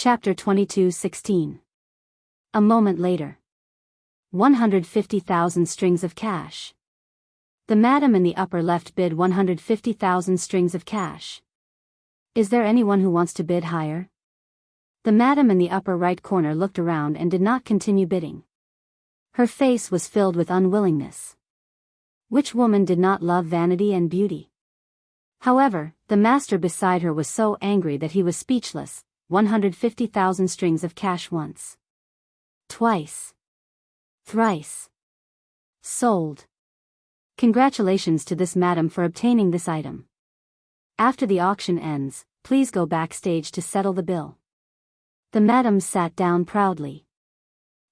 Chapter 22:16. A moment later. 150,000 strings of cash. The madam in the upper left bid 150,000 strings of cash. Is there anyone who wants to bid higher? The madam in the upper right corner looked around and did not continue bidding. Her face was filled with unwillingness. Which woman did not love vanity and beauty? However, the master beside her was so angry that he was speechless. 150,000 strings of cash once. Twice. Thrice. Sold. Congratulations to this madam for obtaining this item. After the auction ends, please go backstage to settle the bill. The madam sat down proudly.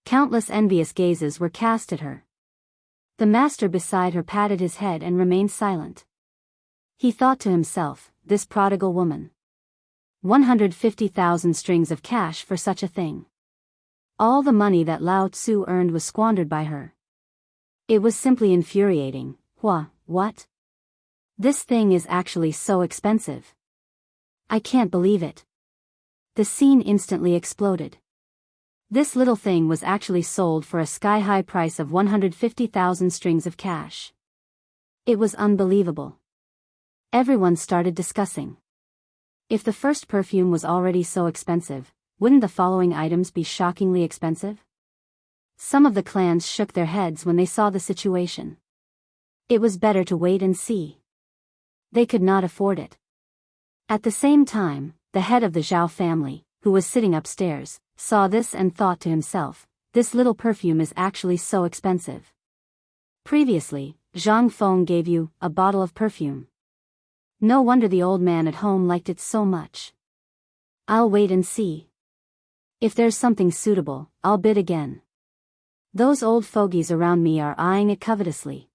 Countless envious gazes were cast at her. The master beside her patted his head and remained silent. He thought to himself, this prodigal woman. 150,000 strings of cash for such a thing. All the money that Lao Tzu earned was squandered by her. It was simply infuriating. What? This thing is actually so expensive. I can't believe it. The scene instantly exploded. This little thing was actually sold for a sky-high price of 150,000 strings of cash. It was unbelievable. Everyone started discussing. If the first perfume was already so expensive, wouldn't the following items be shockingly expensive? Some of the clans shook their heads when they saw the situation. It was better to wait and see. They could not afford it. At the same time, the head of the Zhao family, who was sitting upstairs, saw this and thought to himself, this little perfume is actually so expensive. Previously, Zhang Feng gave you a bottle of perfume. No wonder the old man at home liked it so much. I'll wait and see. If there's something suitable, I'll bid again. Those old fogies around me are eyeing it covetously.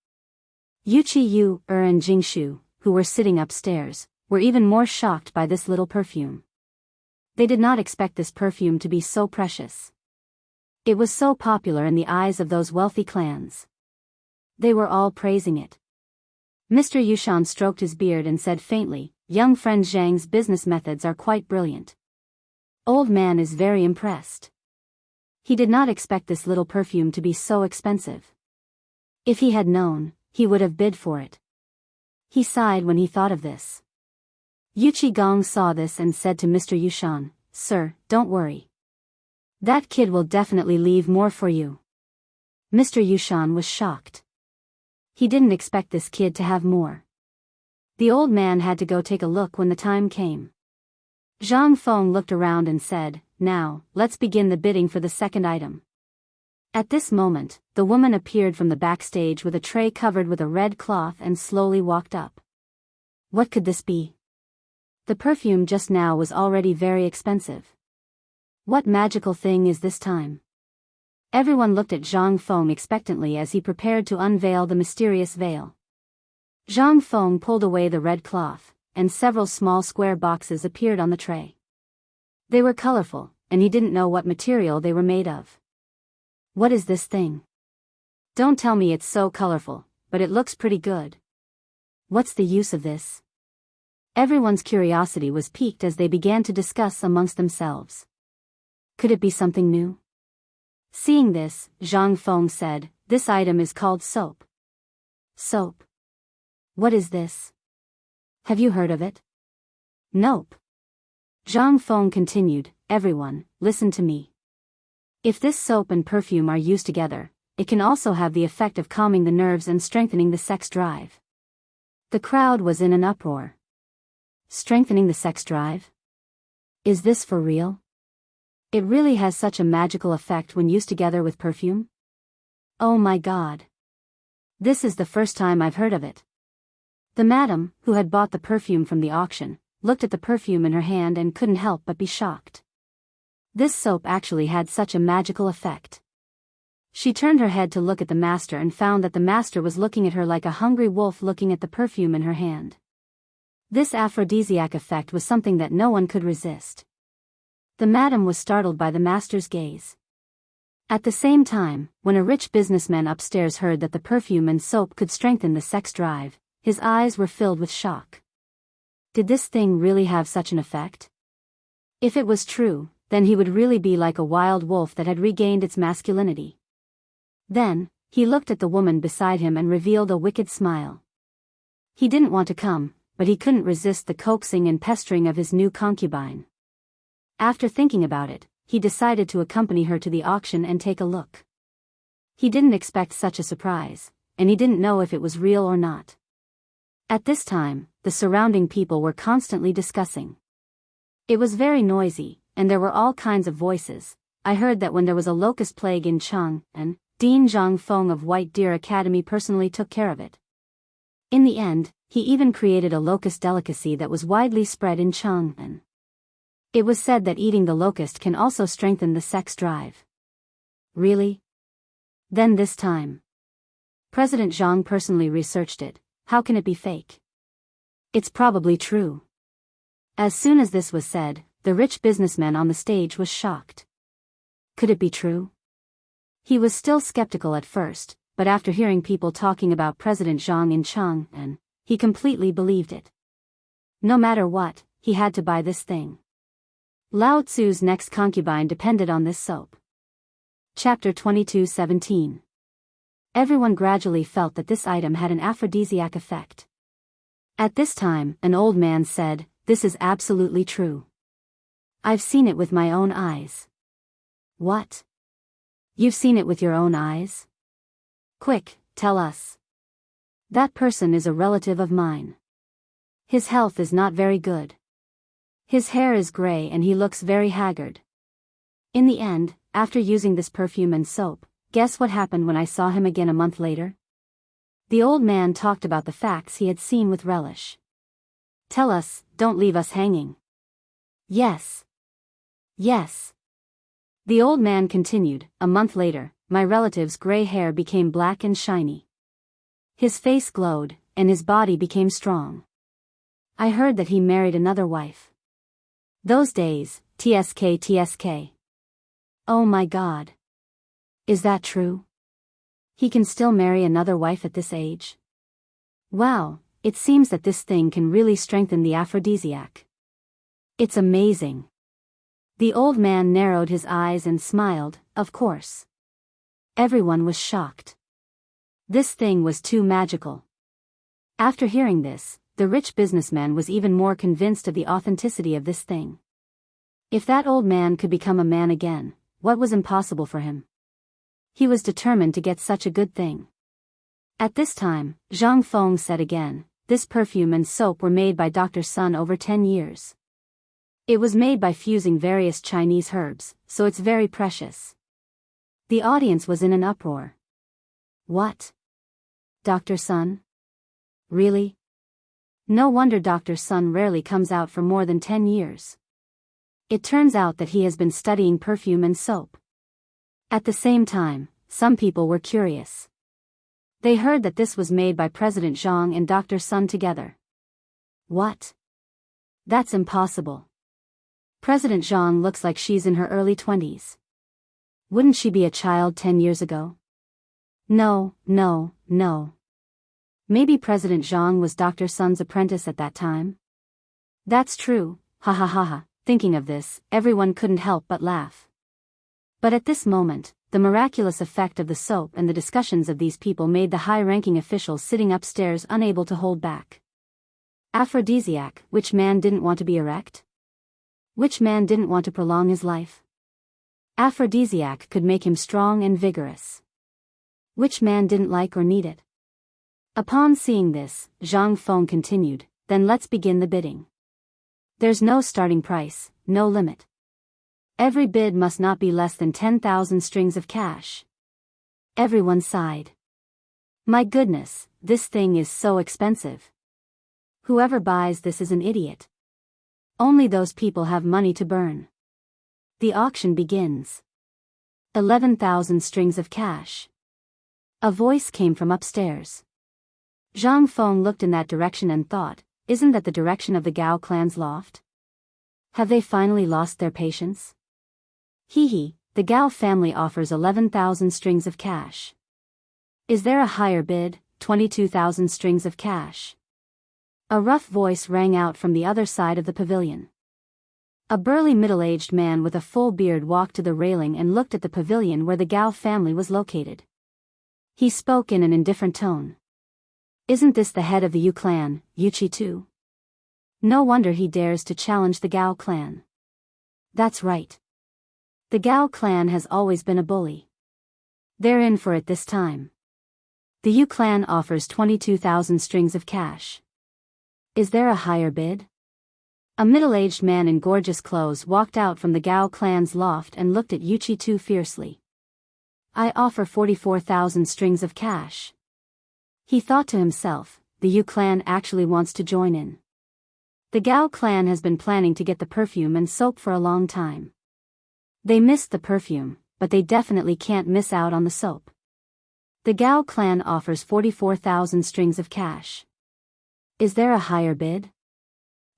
Yuqi Yu, and Jingshu, who were sitting upstairs, were even more shocked by this little perfume. They did not expect this perfume to be so precious. It was so popular in the eyes of those wealthy clans. They were all praising it. Mr. Yushan stroked his beard and said faintly, young friend Zhang's business methods are quite brilliant. Old man is very impressed. He did not expect this little perfume to be so expensive. If he had known, he would have bid for it. He sighed when he thought of this. Yuqi Gong saw this and said to Mr. Yushan, Sir, don't worry. That kid will definitely leave more for you. Mr. Yushan was shocked. He didn't expect this kid to have more. The old man had to go take a look when the time came. Zhang Feng looked around and said, now, let's begin the bidding for the second item. At this moment, the woman appeared from the backstage with a tray covered with a red cloth and slowly walked up. What could this be? The perfume just now was already very expensive. What magical thing is this time? Everyone looked at Zhang Feng expectantly as he prepared to unveil the mysterious veil. Zhang Feng pulled away the red cloth, and several small square boxes appeared on the tray. They were colorful, and he didn't know what material they were made of. What is this thing? Don't tell me it's so colorful, but it looks pretty good. What's the use of this? Everyone's curiosity was piqued as they began to discuss amongst themselves. Could it be something new? Seeing this, Zhang Feng said, this item is called soap. Soap? What is this? Have you heard of it? Nope. Zhang Feng continued, everyone, listen to me. If this soap and perfume are used together, it can also have the effect of calming the nerves and strengthening the sex drive. The crowd was in an uproar. Strengthening the sex drive? Is this for real? It really has such a magical effect when used together with perfume? Oh my God. This is the first time I've heard of it. The madam, who had bought the perfume from the auction, looked at the perfume in her hand and couldn't help but be shocked. This soap actually had such a magical effect. She turned her head to look at the master and found that the master was looking at her like a hungry wolf looking at the perfume in her hand. This aphrodisiac effect was something that no one could resist. The madam was startled by the master's gaze. At the same time, when a rich businessman upstairs heard that the perfume and soap could strengthen the sex drive, his eyes were filled with shock. Did this thing really have such an effect? If it was true, then he would really be like a wild wolf that had regained its masculinity. Then, he looked at the woman beside him and revealed a wicked smile. He didn't want to come, but he couldn't resist the coaxing and pestering of his new concubine. After thinking about it, he decided to accompany her to the auction and take a look. He didn't expect such a surprise, and he didn't know if it was real or not. At this time, the surrounding people were constantly discussing. It was very noisy, and there were all kinds of voices. I heard that when there was a locust plague in Chang'an, Dean Zhangfeng of White Deer Academy personally took care of it. In the end, he even created a locust delicacy that was widely spread in Chang'an. It was said that eating the locust can also strengthen the sex drive. Really? Then this time. President Zhang personally researched it. How can it be fake? It's probably true. As soon as this was said, the rich businessman on the stage was shocked. Could it be true? He was still skeptical at first, but after hearing people talking about President Zhang in Chang'an, he completely believed it. No matter what, he had to buy this thing. Lao Tzu's next concubine depended on this soap. Chapter 22:17. Everyone gradually felt that this item had an aphrodisiac effect. At this time, an old man said, "This is absolutely true. I've seen it with my own eyes." What? You've seen it with your own eyes? Quick, tell us. That person is a relative of mine. His health is not very good. His hair is gray and he looks very haggard. In the end, after using this perfume and soap, guess what happened when I saw him again a month later? The old man talked about the facts he had seen with relish. Tell us, don't leave us hanging. Yes. Yes. The old man continued, a month later, my relative's gray hair became black and shiny. His face glowed, and his body became strong. I heard that he married another wife. Those days, TSK. Oh my God. Is that true? He can still marry another wife at this age? Wow, it seems that this thing can really strengthen the aphrodisiac. It's amazing. The old man narrowed his eyes and smiled, of course. Everyone was shocked. This thing was too magical. After hearing this, the rich businessman was even more convinced of the authenticity of this thing. If that old man could become a man again, what was impossible for him? He was determined to get such a good thing. At this time, Zhang Feng said again, this perfume and soap were made by Dr. Sun over 10 years. It was made by fusing various Chinese herbs, so it's very precious. The audience was in an uproar. What? Dr. Sun? Really? No wonder Dr. Sun rarely comes out for more than 10 years. It turns out that he has been studying perfume and soap. At the same time, some people were curious. They heard that this was made by President Zhang and Dr. Sun together. What? That's impossible. President Zhang looks like she's in her early 20s. Wouldn't she be a child 10 years ago? No. Maybe President Zhang was Dr. Sun's apprentice at that time? That's true, ha ha ha ha. Thinking of this, everyone couldn't help but laugh. But at this moment, the miraculous effect of the soap and the discussions of these people made the high-ranking officials sitting upstairs unable to hold back. Aphrodisiac, which man didn't want to be erect? Which man didn't want to prolong his life? Aphrodisiac could make him strong and vigorous. Which man didn't like or need it? Upon seeing this, Zhang Feng continued, then let's begin the bidding. There's no starting price, no limit. Every bid must not be less than 10,000 strings of cash. Everyone sighed. My goodness, this thing is so expensive. Whoever buys this is an idiot. Only those people have money to burn. The auction begins. 11,000 strings of cash. A voice came from upstairs. Zhang Feng looked in that direction and thought, isn't that the direction of the Gao clan's loft? Have they finally lost their patience? Hee, the Gao family offers 11,000 strings of cash. Is there a higher bid, 22,000 strings of cash? A rough voice rang out from the other side of the pavilion. A burly middle-aged man with a full beard walked to the railing and looked at the pavilion where the Gao family was located. He spoke in an indifferent tone. Isn't this the head of the Yu clan, Yuchi too? No wonder he dares to challenge the Gao clan. That's right. The Gao clan has always been a bully. They're in for it this time. The Yu clan offers 22,000 strings of cash. Is there a higher bid? A middle-aged man in gorgeous clothes walked out from the Gao clan's loft and looked at Yuchi too fiercely. I offer 44,000 strings of cash. He thought to himself, the Yu clan actually wants to join in. The Gao clan has been planning to get the perfume and soap for a long time. They missed the perfume, but they definitely can't miss out on the soap. The Gao clan offers 44,000 strings of cash. Is there a higher bid?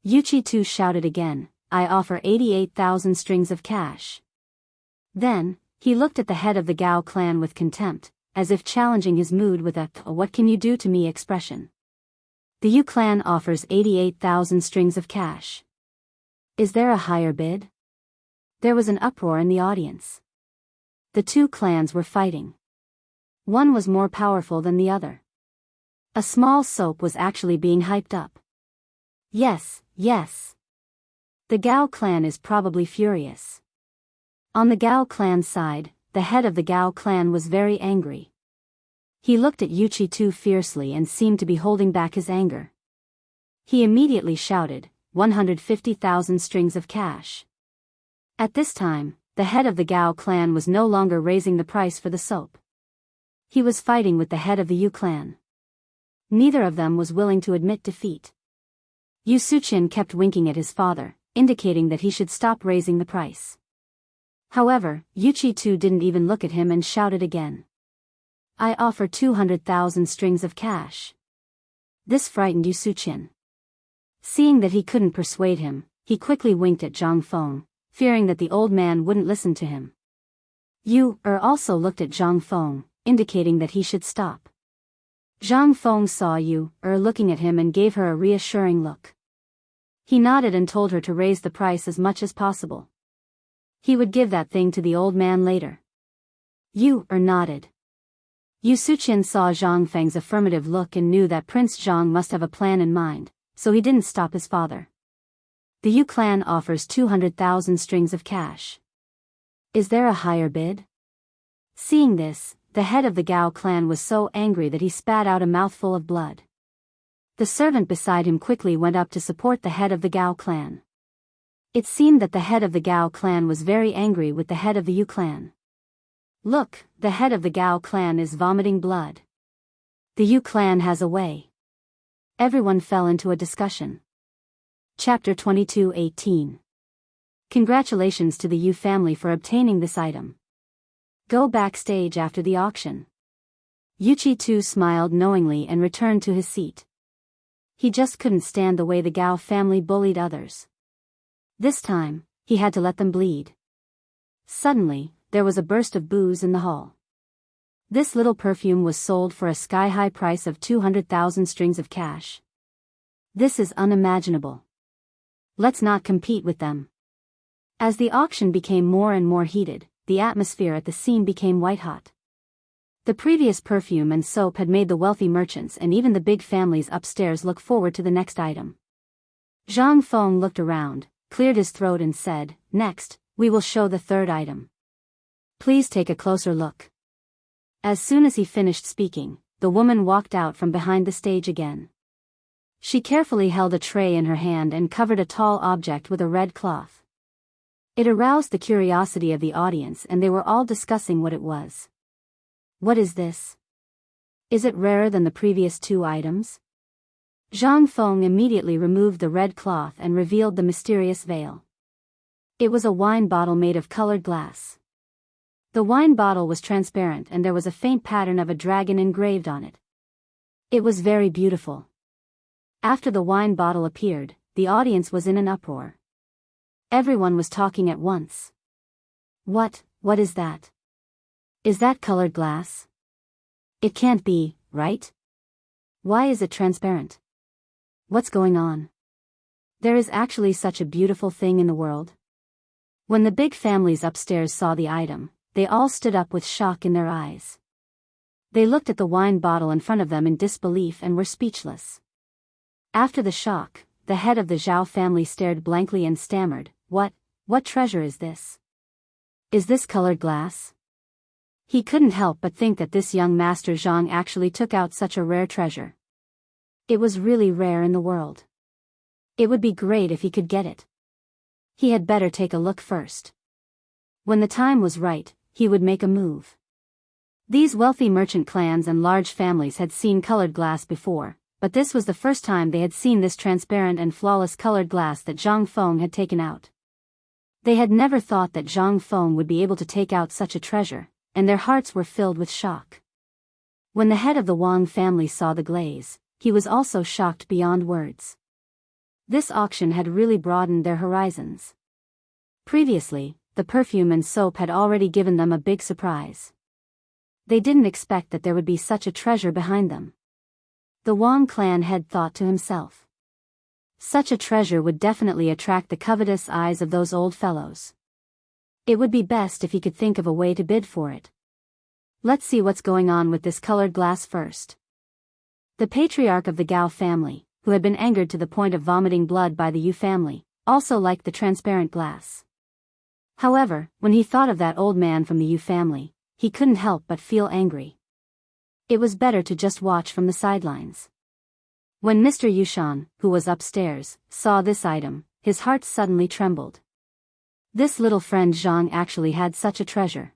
Yuchi too shouted again, I offer 88,000 strings of cash. Then, he looked at the head of the Gao clan with contempt, as if challenging his mood with a what can you do to me expression. The Yu clan offers 88,000 strings of cash. Is there a higher bid? There was an uproar in the audience. The two clans were fighting. One was more powerful than the other. A small soap was actually being hyped up. Yes, yes. The Gao clan is probably furious. On the Gao clan side, the head of the Gao clan was very angry. He looked at Yuchi too fiercely and seemed to be holding back his anger. He immediately shouted, 150,000 strings of cash. At this time, the head of the Gao clan was no longer raising the price for the soap. He was fighting with the head of the Yu clan. Neither of them was willing to admit defeat. Yu Suqian kept winking at his father, indicating that he should stop raising the price. However, Yuchi too didn't even look at him and shouted again. I offer 200,000 strings of cash. This frightened Yu Suqian. Seeing that he couldn't persuade him, he quickly winked at Zhang Feng, fearing that the old man wouldn't listen to him. Yu also looked at Zhang Feng, indicating that he should stop. Zhang Feng saw Yu looking at him and gave her a reassuring look. He nodded and told her to raise the price as much as possible. He would give that thing to the old man later. Yu nodded. Yu Suqian saw Zhang Feng's affirmative look and knew that Prince Zhang must have a plan in mind, so he didn't stop his father. The Yu clan offers 200,000 strings of cash. Is there a higher bid? Seeing this, the head of the Gao clan was so angry that he spat out a mouthful of blood. The servant beside him quickly went up to support the head of the Gao clan. It seemed that the head of the Gao clan was very angry with the head of the Yu clan. Look, the head of the Gao clan is vomiting blood. The Yu clan has a way. Everyone fell into a discussion. Chapter 22:18. Congratulations to the Yu family for obtaining this item. Go backstage after the auction. Yuchi too smiled knowingly and returned to his seat. He just couldn't stand the way the Gao family bullied others. This time, he had to let them bleed. Suddenly, there was a burst of boos in the hall. This little perfume was sold for a sky-high price of 200,000 strings of cash. This is unimaginable. Let's not compete with them. As the auction became more and more heated, the atmosphere at the scene became white-hot. The previous perfume and soap had made the wealthy merchants and even the big families upstairs look forward to the next item. Zhang Feng looked around, cleared his throat and said, next, we will show the third item. Please take a closer look. As soon as he finished speaking, the woman walked out from behind the stage again. She carefully held a tray in her hand and covered a tall object with a red cloth. It aroused the curiosity of the audience and they were all discussing what it was. What is this? Is it rarer than the previous two items? Zhang Feng immediately removed the red cloth and revealed the mysterious veil. It was a wine bottle made of colored glass. The wine bottle was transparent and there was a faint pattern of a dragon engraved on it. It was very beautiful. After the wine bottle appeared, the audience was in an uproar. Everyone was talking at once. What is that? Is that colored glass? It can't be, right? Why is it transparent? What's going on? There is actually such a beautiful thing in the world. When the big families upstairs saw the item, they all stood up with shock in their eyes. They looked at the wine bottle in front of them in disbelief and were speechless. After the shock, the head of the Zhao family stared blankly and stammered, What treasure is this? Is this colored glass? He couldn't help but think that this young Master Zhang actually took out such a rare treasure. It was really rare in the world. It would be great if he could get it. He had better take a look first. When the time was right, he would make a move. These wealthy merchant clans and large families had seen colored glass before, but this was the first time they had seen this transparent and flawless colored glass that Zhang Feng had taken out. They had never thought that Zhang Feng would be able to take out such a treasure, and their hearts were filled with shock. When the head of the Wang family saw the glaze, he was also shocked beyond words. This auction had really broadened their horizons. Previously, the perfume and soap had already given them a big surprise. They didn't expect that there would be such a treasure behind them. The Wang clan head thought to himself. Such a treasure would definitely attract the covetous eyes of those old fellows. It would be best if he could think of a way to bid for it. Let's see what's going on with this colored glass first. The patriarch of the Gao family, who had been angered to the point of vomiting blood by the Yu family, also liked the transparent glass. However, when he thought of that old man from the Yu family, he couldn't help but feel angry. It was better to just watch from the sidelines. When Mr. Yushan, who was upstairs, saw this item, his heart suddenly trembled. This little friend Zhang actually had such a treasure.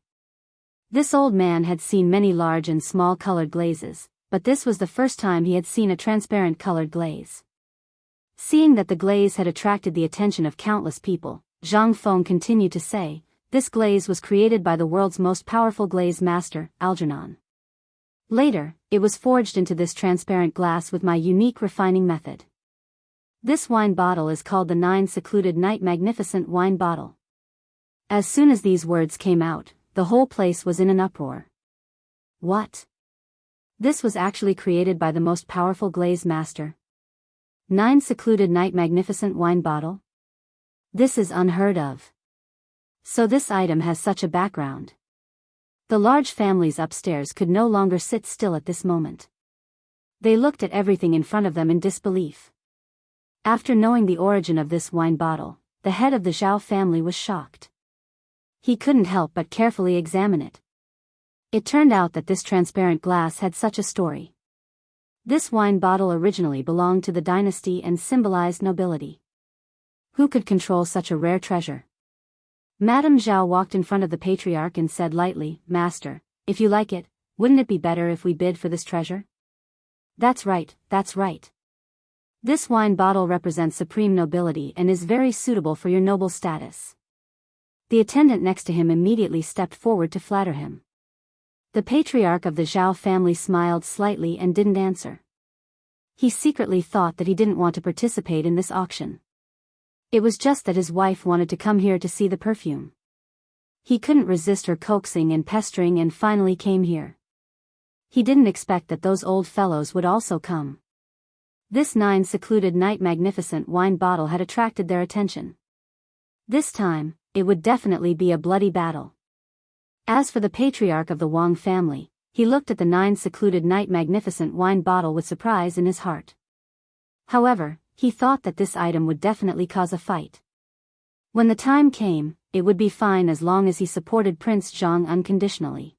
This old man had seen many large and small colored glazes, but this was the first time he had seen a transparent colored glaze. Seeing that the glaze had attracted the attention of countless people, Zhang Feng continued to say, this glaze was created by the world's most powerful glaze master, Algernon. Later, it was forged into this transparent glass with my unique refining method. This wine bottle is called the 9 Secluded Night Magnificent Wine Bottle. As soon as these words came out, the whole place was in an uproar. What? This was actually created by the most powerful glaze master. 9 Secluded Night Magnificent Wine Bottle? This is unheard of. So this item has such a background. The large families upstairs could no longer sit still at this moment. They looked at everything in front of them in disbelief. After knowing the origin of this wine bottle, the head of the Zhao family was shocked. He couldn't help but carefully examine it. It turned out that this transparent glass had such a story. This wine bottle originally belonged to the dynasty and symbolized nobility. Who could control such a rare treasure? Madame Zhao walked in front of the patriarch and said lightly, Master, if you like it, wouldn't it be better if we bid for this treasure? That's right, that's right. This wine bottle represents supreme nobility and is very suitable for your noble status. The attendant next to him immediately stepped forward to flatter him. The patriarch of the Zhao family smiled slightly and didn't answer. He secretly thought that he didn't want to participate in this auction. It was just that his wife wanted to come here to see the perfume. He couldn't resist her coaxing and pestering and finally came here. He didn't expect that those old fellows would also come. This 9 Secluded Night Magnificent Wine Bottle had attracted their attention. This time, it would definitely be a bloody battle. As for the patriarch of the Wang family, he looked at the 9 Secluded Night Magnificent Wine Bottle with surprise in his heart. However, he thought that this item would definitely cause a fight. When the time came, it would be fine as long as he supported Prince Zhang unconditionally.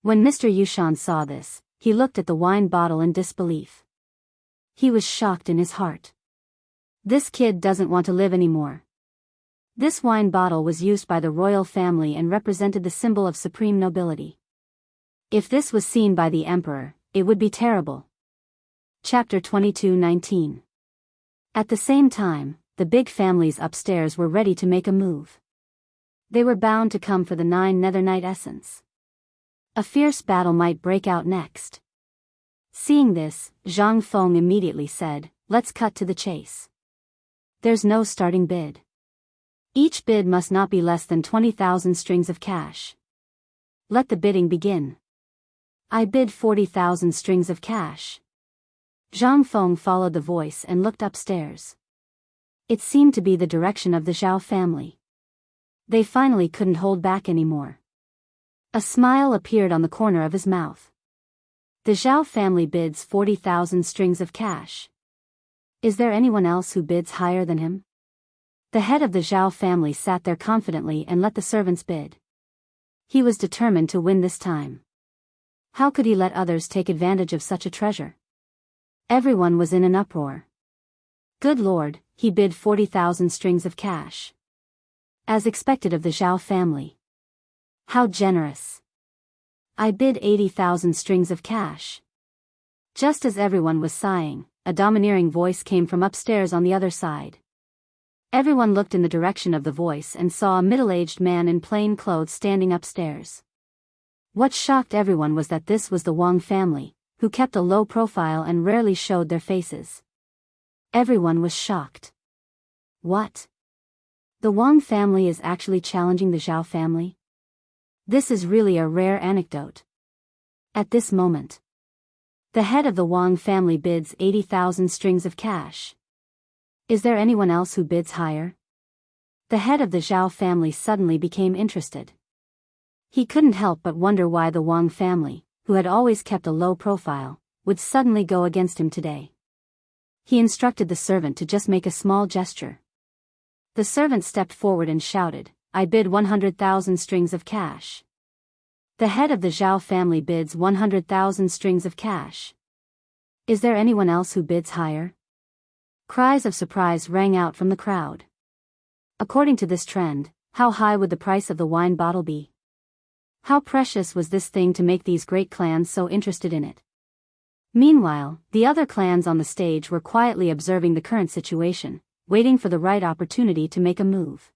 When Mr. Yushan saw this, he looked at the wine bottle in disbelief. He was shocked in his heart. This kid doesn't want to live anymore. This wine bottle was used by the royal family and represented the symbol of supreme nobility. If this was seen by the emperor, it would be terrible. Chapter 22:19. At the same time, the big families upstairs were ready to make a move. They were bound to come for the 9 Nethernight essence. A fierce battle might break out next. Seeing this, Zhang Feng immediately said, let's cut to the chase. There's no starting bid. Each bid must not be less than 20,000 strings of cash. Let the bidding begin. I bid 40,000 strings of cash. Zhang Feng followed the voice and looked upstairs. It seemed to be the direction of the Zhao family. They finally couldn't hold back anymore. A smile appeared on the corner of his mouth. The Zhao family bids 40,000 strings of cash. Is there anyone else who bids higher than him? The head of the Zhao family sat there confidently and let the servants bid. He was determined to win this time. How could he let others take advantage of such a treasure? Everyone was in an uproar. Good Lord, he bid 40,000 strings of cash. As expected of the Zhao family. How generous. I bid 80,000 strings of cash. Just as everyone was sighing, a domineering voice came from upstairs on the other side. Everyone looked in the direction of the voice and saw a middle-aged man in plain clothes standing upstairs. What shocked everyone was that this was the Wang family, who kept a low profile and rarely showed their faces. Everyone was shocked. What? The Wang family is actually challenging the Zhao family? This is really a rare anecdote. At this moment, the head of the Wang family bids 80,000 strings of cash. Is there anyone else who bids higher? The head of the Zhao family suddenly became interested. He couldn't help but wonder why the Wang family, who had always kept a low profile, would suddenly go against him today. He instructed the servant to just make a small gesture. The servant stepped forward and shouted, I bid 100,000 strings of cash. The head of the Zhao family bids 100,000 strings of cash. Is there anyone else who bids higher? Cries of surprise rang out from the crowd. According to this trend, how high would the price of the wine bottle be? How precious was this thing to make these great clans so interested in it? Meanwhile, the other clans on the stage were quietly observing the current situation, waiting for the right opportunity to make a move.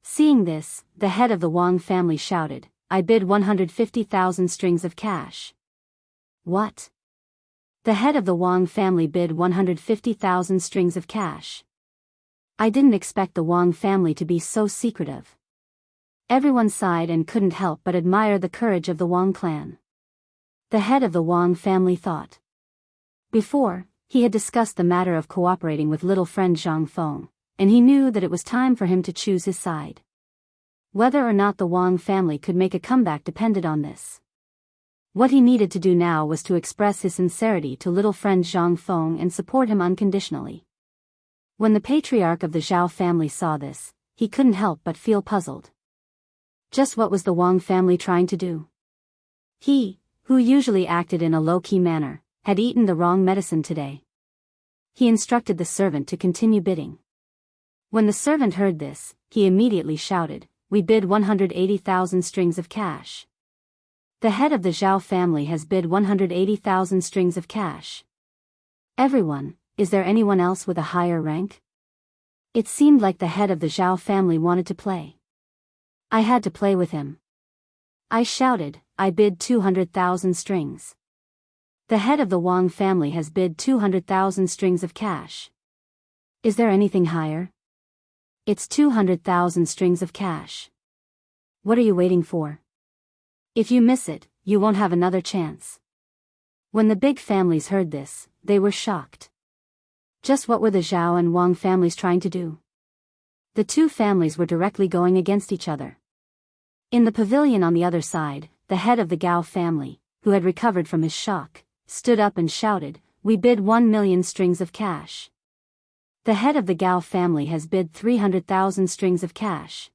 Seeing this, the head of the Wang family shouted, I bid 150,000 strings of cash. What? The head of the Wang family bid 150,000 strings of cash. I didn't expect the Wang family to be so secretive. Everyone sighed and couldn't help but admire the courage of the Wang clan. The head of the Wang family thought. Before, he had discussed the matter of cooperating with little friend Zhang Feng, and he knew that it was time for him to choose his side. Whether or not the Wang family could make a comeback depended on this. What he needed to do now was to express his sincerity to little friend Zhang Feng and support him unconditionally. When the patriarch of the Zhao family saw this, he couldn't help but feel puzzled. Just what was the Wang family trying to do? He, who usually acted in a low-key manner, had eaten the wrong medicine today. He instructed the servant to continue bidding. When the servant heard this, he immediately shouted, we bid 180,000 strings of cash. The head of the Zhao family has bid 180,000 strings of cash. Everyone, is there anyone else with a higher rank? It seemed like the head of the Zhao family wanted to play. I had to play with him. I shouted, I bid 200,000 strings. The head of the Wang family has bid 200,000 strings of cash. Is there anything higher? It's 200,000 strings of cash. What are you waiting for? If you miss it, you won't have another chance. When the big families heard this, they were shocked. Just what were the Zhao and Wang families trying to do? The two families were directly going against each other. In the pavilion on the other side, the head of the Gao family, who had recovered from his shock, stood up and shouted, we bid 1,000,000 strings of cash. The head of the Gao family has bid 300,000 strings of cash.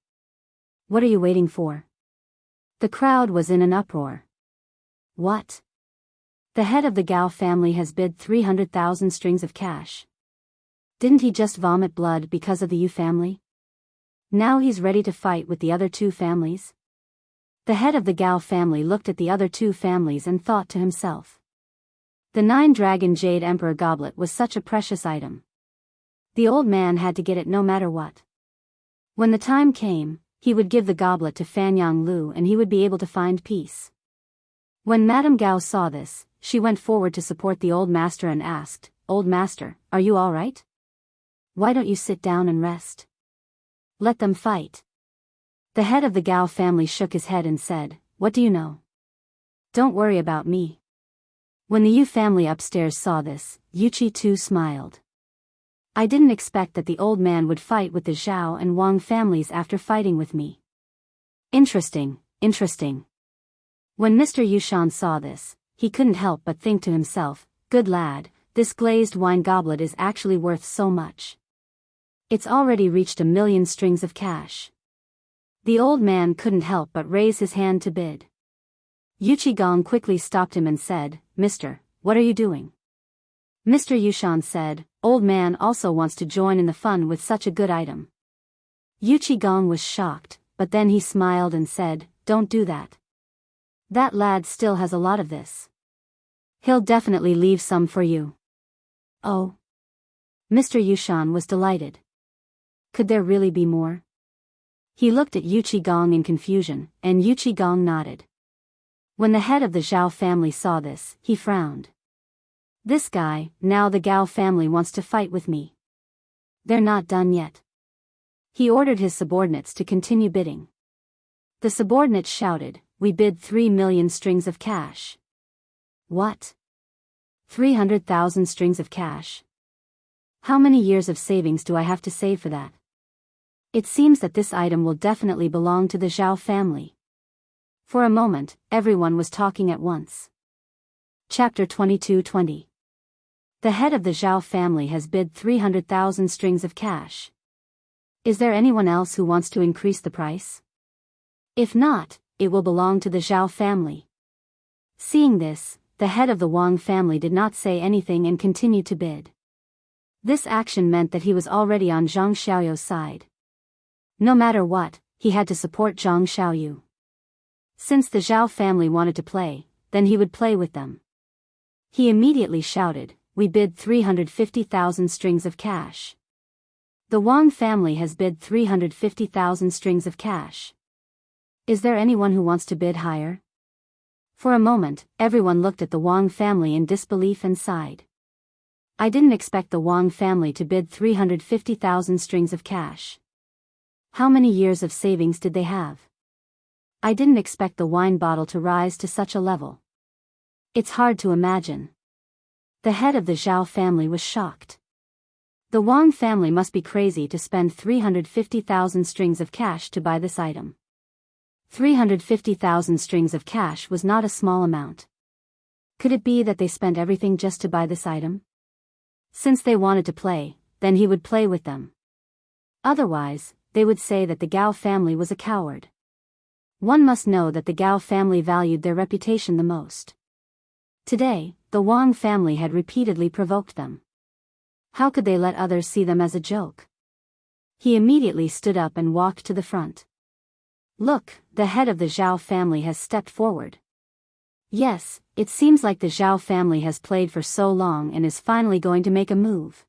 What are you waiting for? The crowd was in an uproar. What? The head of the Gao family has bid 300,000 strings of cash. Didn't he just vomit blood because of the Yu family? Now he's ready to fight with the other two families? The head of the Gao family looked at the other two families and thought to himself. The 9-dragon jade emperor goblet was such a precious item. The old man had to get it no matter what. When the time came, he would give the goblet to Fanyang Lu and he would be able to find peace. When Madame Gao saw this, she went forward to support the old master and asked, Old master, are you all right? Why don't you sit down and rest? Let them fight. The head of the Gao family shook his head and said, What do you know? Don't worry about me. When the Yu family upstairs saw this, Yuchi too smiled. I didn't expect that the old man would fight with the Zhao and Wang families after fighting with me. Interesting, interesting. When Mr. Yushan saw this, he couldn't help but think to himself, good lad, this glazed wine goblet is actually worth so much. It's already reached 1,000,000 strings of cash. The old man couldn't help but raise his hand to bid. Yuqigong quickly stopped him and said, Mister, what are you doing? Mr. Yushan said, old man also wants to join in the fun with such a good item. Yuqigong was shocked, but then he smiled and said, don't do that. That lad still has a lot of this. He'll definitely leave some for you. Oh. Mr. Yushan was delighted. Could there really be more? He looked at Yuqigong in confusion, and Yuqigong nodded. When the head of the Zhao family saw this, he frowned. This guy, now the Gao family wants to fight with me. They're not done yet. He ordered his subordinates to continue bidding. The subordinates shouted, we bid 3,000,000 strings of cash. What? 300,000 strings of cash? How many years of savings do I have to save for that? It seems that this item will definitely belong to the Zhao family. For a moment, everyone was talking at once. Chapter 22:20. The head of the Zhao family has bid 300,000 strings of cash. Is there anyone else who wants to increase the price? If not, it will belong to the Zhao family. Seeing this, the head of the Wang family did not say anything and continued to bid. This action meant that he was already on Zhang Xiaoyu's side. No matter what, he had to support Zhang Xiaoyu. Since the Zhao family wanted to play, then he would play with them. He immediately shouted, we bid 350,000 strings of cash. The Wang family has bid 350,000 strings of cash. Is there anyone who wants to bid higher? For a moment, everyone looked at the Wang family in disbelief and sighed. I didn't expect the Wang family to bid 350,000 strings of cash. How many years of savings did they have? I didn't expect the wine bottle to rise to such a level. It's hard to imagine. The head of the Zhao family was shocked. The Wang family must be crazy to spend 350,000 strings of cash to buy this item. 350,000 strings of cash was not a small amount. Could it be that they spent everything just to buy this item? Since they wanted to play, then he would play with them. Otherwise, they would say that the Gao family was a coward. One must know that the Gao family valued their reputation the most. Today, the Wang family had repeatedly provoked them. How could they let others see them as a joke? He immediately stood up and walked to the front. Look, the head of the Zhao family has stepped forward. Yes, it seems like the Zhao family has played for so long and is finally going to make a move.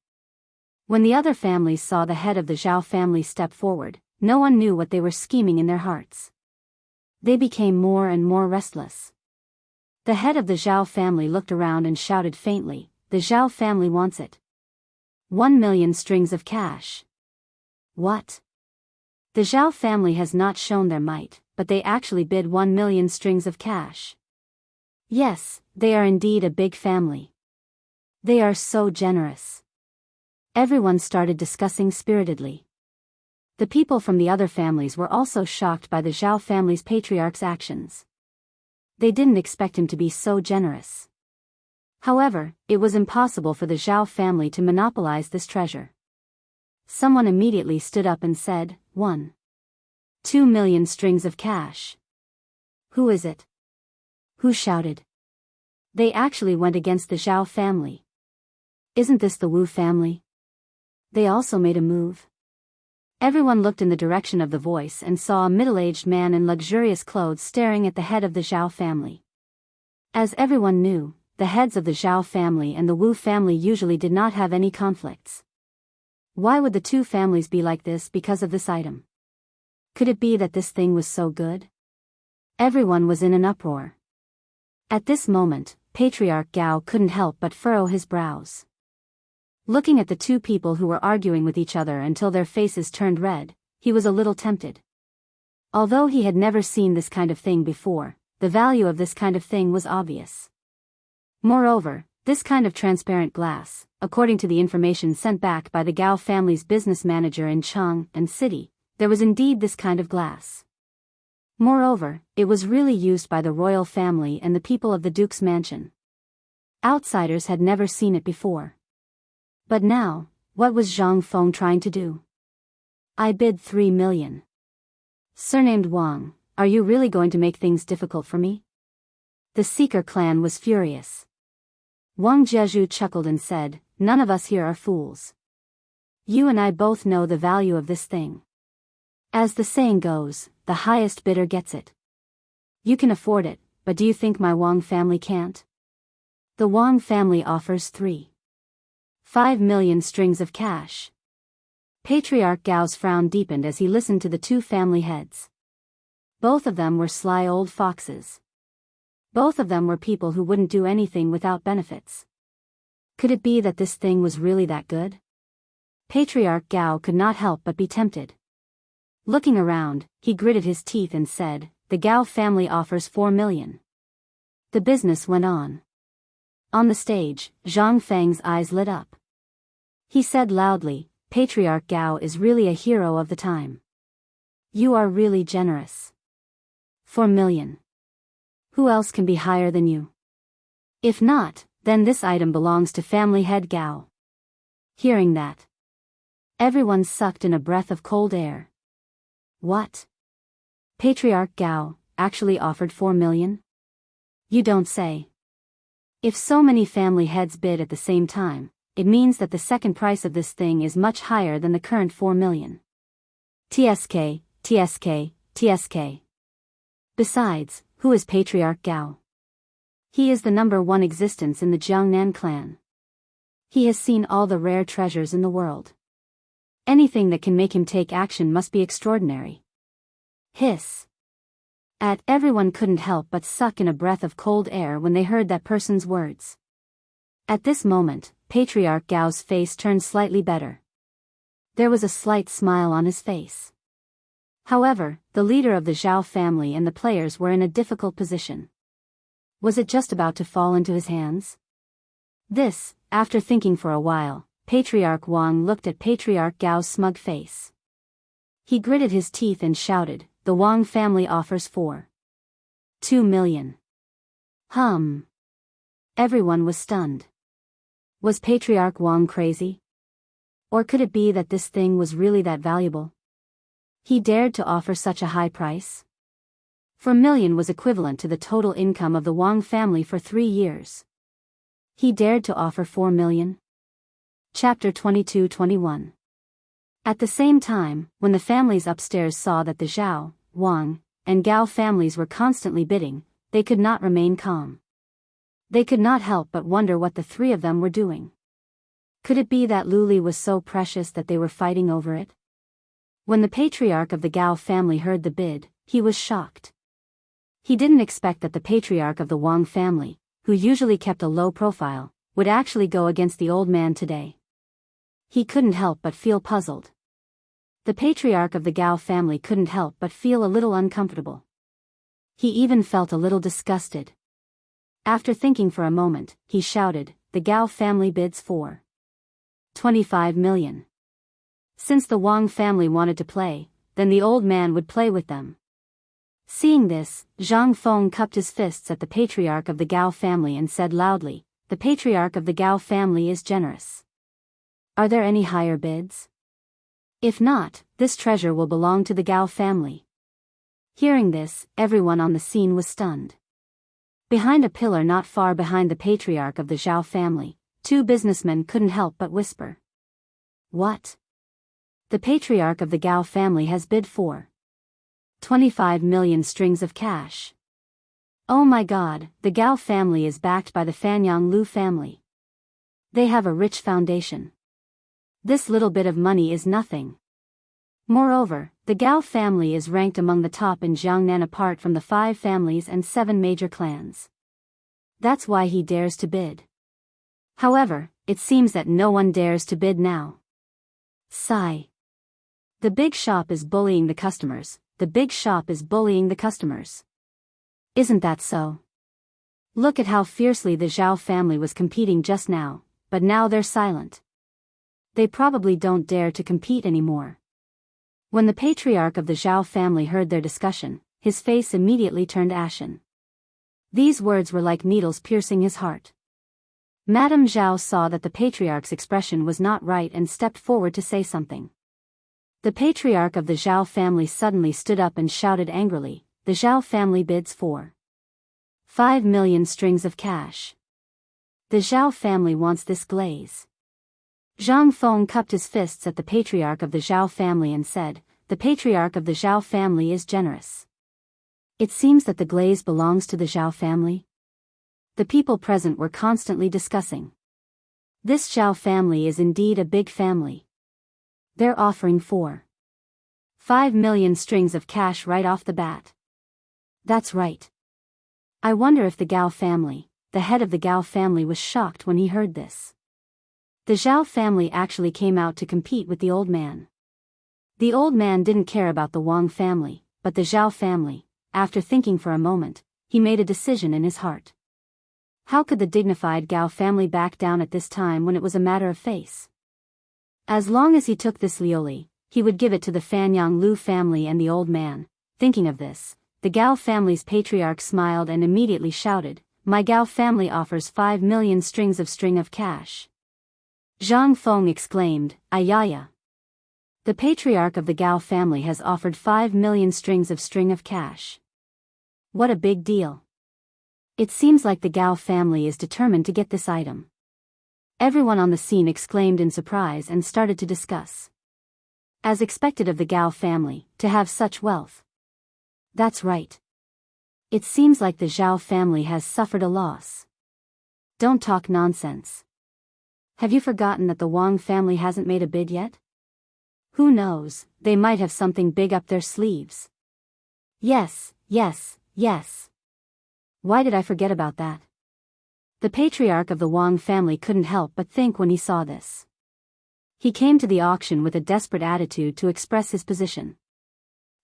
When the other families saw the head of the Zhao family step forward, no one knew what they were scheming in their hearts. They became more and more restless. The head of the Zhao family looked around and shouted faintly, the Zhao family wants it. 1,000,000 strings of cash. What? The Zhao family has not shown their might, but they actually bid 1,000,000 strings of cash. Yes, they are indeed a big family. They are so generous. Everyone started discussing spiritedly. The people from the other families were also shocked by the Zhao family's patriarch's actions. They didn't expect him to be so generous. However, it was impossible for the Zhao family to monopolize this treasure. Someone immediately stood up and said, 2,000,000 strings of cash. Who is it? Who shouted? They actually went against the Zhao family. Isn't this the Wu family? They also made a move. Everyone looked in the direction of the voice and saw a middle-aged man in luxurious clothes staring at the head of the Zhao family. As everyone knew, the heads of the Zhao family and the Wu family usually did not have any conflicts. Why would the two families be like this because of this item? Could it be that this thing was so good? Everyone was in an uproar. At this moment, Patriarch Gao couldn't help but furrow his brows. Looking at the two people who were arguing with each other until their faces turned red, he was a little tempted. Although he had never seen this kind of thing before, the value of this kind of thing was obvious. Moreover, This kind of transparent glass, according to the information sent back by the Gao family's business manager in Chang'an City, there was indeed this kind of glass. Moreover, it was really used by the royal family and the people of the Duke's mansion. Outsiders had never seen it before. But now, what was Zhang Feng trying to do? I bid 3 million. Surnamed Wang, are you really going to make things difficult for me? The Seeker clan was furious. Wang Jezhu chuckled and said, none of us here are fools. You and I both know the value of this thing. As the saying goes, the highest bidder gets it. You can afford it, but do you think my Wang family can't? The Wang family offers 3.5 million strings of cash. Patriarch Gao's frown deepened as he listened to the two family heads. Both of them were sly old foxes. Both of them were people who wouldn't do anything without benefits. Could it be that this thing was really that good? Patriarch Gao could not help but be tempted. Looking around, he gritted his teeth and said, the Gao family offers 4 million. The business went on. On the stage, Zhang Feng's eyes lit up. He said loudly, Patriarch Gao is really a hero of the time. You are really generous. 4 million. Who else can be higher than you? If not, then this item belongs to family head Gao. Hearing that, everyone sucked in a breath of cold air. What? Patriarch Gao actually offered 4 million? You don't say. If so many family heads bid at the same time, it means that the second price of this thing is much higher than the current 4 million. TSK, TSK, TSK. Besides, who is Patriarch Gao? He is the #1 existence in the Jiangnan clan. He has seen all the rare treasures in the world. Anything that can make him take action must be extraordinary. Hiss. Everyone couldn't help but suck in a breath of cold air when they heard that person's words. At this moment, Patriarch Gao's face turned slightly better. There was a slight smile on his face. However, the leader of the Zhao family and the players were in a difficult position. Was it just about to fall into his hands? This, after thinking for a while, Patriarch Wang looked at Patriarch Gao's smug face. He gritted his teeth and shouted, the Wang family offers 4.2 million. Everyone was stunned. Was Patriarch Wang crazy? Or could it be that this thing was really that valuable? He dared to offer such a high price? 4 million was equivalent to the total income of the Wang family for 3 years. He dared to offer 4 million? Chapter 22-21. At the same time, when the families upstairs saw that the Zhao, Wang, and Gao families were constantly bidding, they could not remain calm. They could not help but wonder what the three of them were doing. Could it be that Luli was so precious that they were fighting over it? When the patriarch of the Gao family heard the bid, he was shocked. He didn't expect that the patriarch of the Wang family, who usually kept a low profile, would actually go against the old man today. He couldn't help but feel puzzled. The patriarch of the Gao family couldn't help but feel a little uncomfortable. He even felt a little disgusted. After thinking for a moment, he shouted, the Gao family bids for 25 million. Since the Wang family wanted to play, then the old man would play with them. Seeing this, Zhang Feng cupped his fists at the patriarch of the Gao family and said loudly, the patriarch of the Gao family is generous. Are there any higher bids? If not, this treasure will belong to the Gao family. Hearing this, everyone on the scene was stunned. Behind a pillar not far behind the patriarch of the Zhao family, two businessmen couldn't help but whisper. What? The patriarch of the Gao family has bid for 25 million strings of cash. Oh my god, the Gao family is backed by the Fanyang Lu family. They have a rich foundation. This little bit of money is nothing. Moreover, the Gao family is ranked among the top in Jiangnan apart from the 5 families and 7 major clans. That's why he dares to bid. However, it seems that no one dares to bid now. Sigh. The big shop is bullying the customers, the big shop is bullying the customers. Isn't that so? Look at how fiercely the Zhao family was competing just now, but now they're silent. They probably don't dare to compete anymore. When the patriarch of the Zhao family heard their discussion, his face immediately turned ashen. These words were like needles piercing his heart. Madame Zhao saw that the patriarch's expression was not right and stepped forward to say something. The patriarch of the Zhao family suddenly stood up and shouted angrily, "The Zhao family bids for 5 million strings of cash. The Zhao family wants this glaze." Zhang Feng cupped his fists at the patriarch of the Zhao family and said, "The patriarch of the Zhao family is generous. It seems that the glaze belongs to the Zhao family." The people present were constantly discussing. This Zhao family is indeed a big family. They're offering for 5 million strings of cash right off the bat. That's right. I wonder if the Gao family, the head of the Gao family, was shocked when he heard this. The Zhao family actually came out to compete with the old man. The old man didn't care about the Wang family, but the Zhao family, after thinking for a moment, he made a decision in his heart. How could the dignified Gao family back down at this time when it was a matter of face? As long as he took this lioli, he would give it to the Fanyang Lu family and the old man. Thinking of this, the Gao family's patriarch smiled and immediately shouted, "My Gao family offers 5 million strings of cash." Zhang Feng exclaimed, "Ayaya! The patriarch of the Gao family has offered 5 million strings of cash. What a big deal. It seems like the Gao family is determined to get this item." Everyone on the scene exclaimed in surprise and started to discuss. As expected of the Gao family, to have such wealth. That's right. It seems like the Zhao family has suffered a loss. Don't talk nonsense. Have you forgotten that the Wang family hasn't made a bid yet? Who knows, they might have something big up their sleeves. Yes. Why did I forget about that? The patriarch of the Wang family couldn't help but think when he saw this. He came to the auction with a desperate attitude to express his position.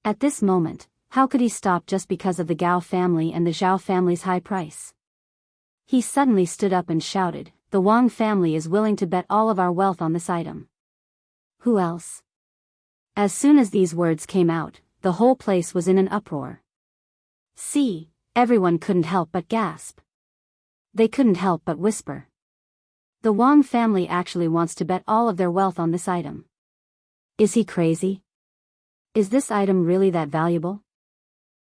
At this moment, how could he stop just because of the Gao family and the Zhao family's high price? He suddenly stood up and shouted, "The Wang family is willing to bet all of our wealth on this item." Who else? As soon as these words came out, the whole place was in an uproar. See, everyone couldn't help but gasp. They couldn't help but whisper. The Wang family actually wants to bet all of their wealth on this item. Is he crazy? Is this item really that valuable?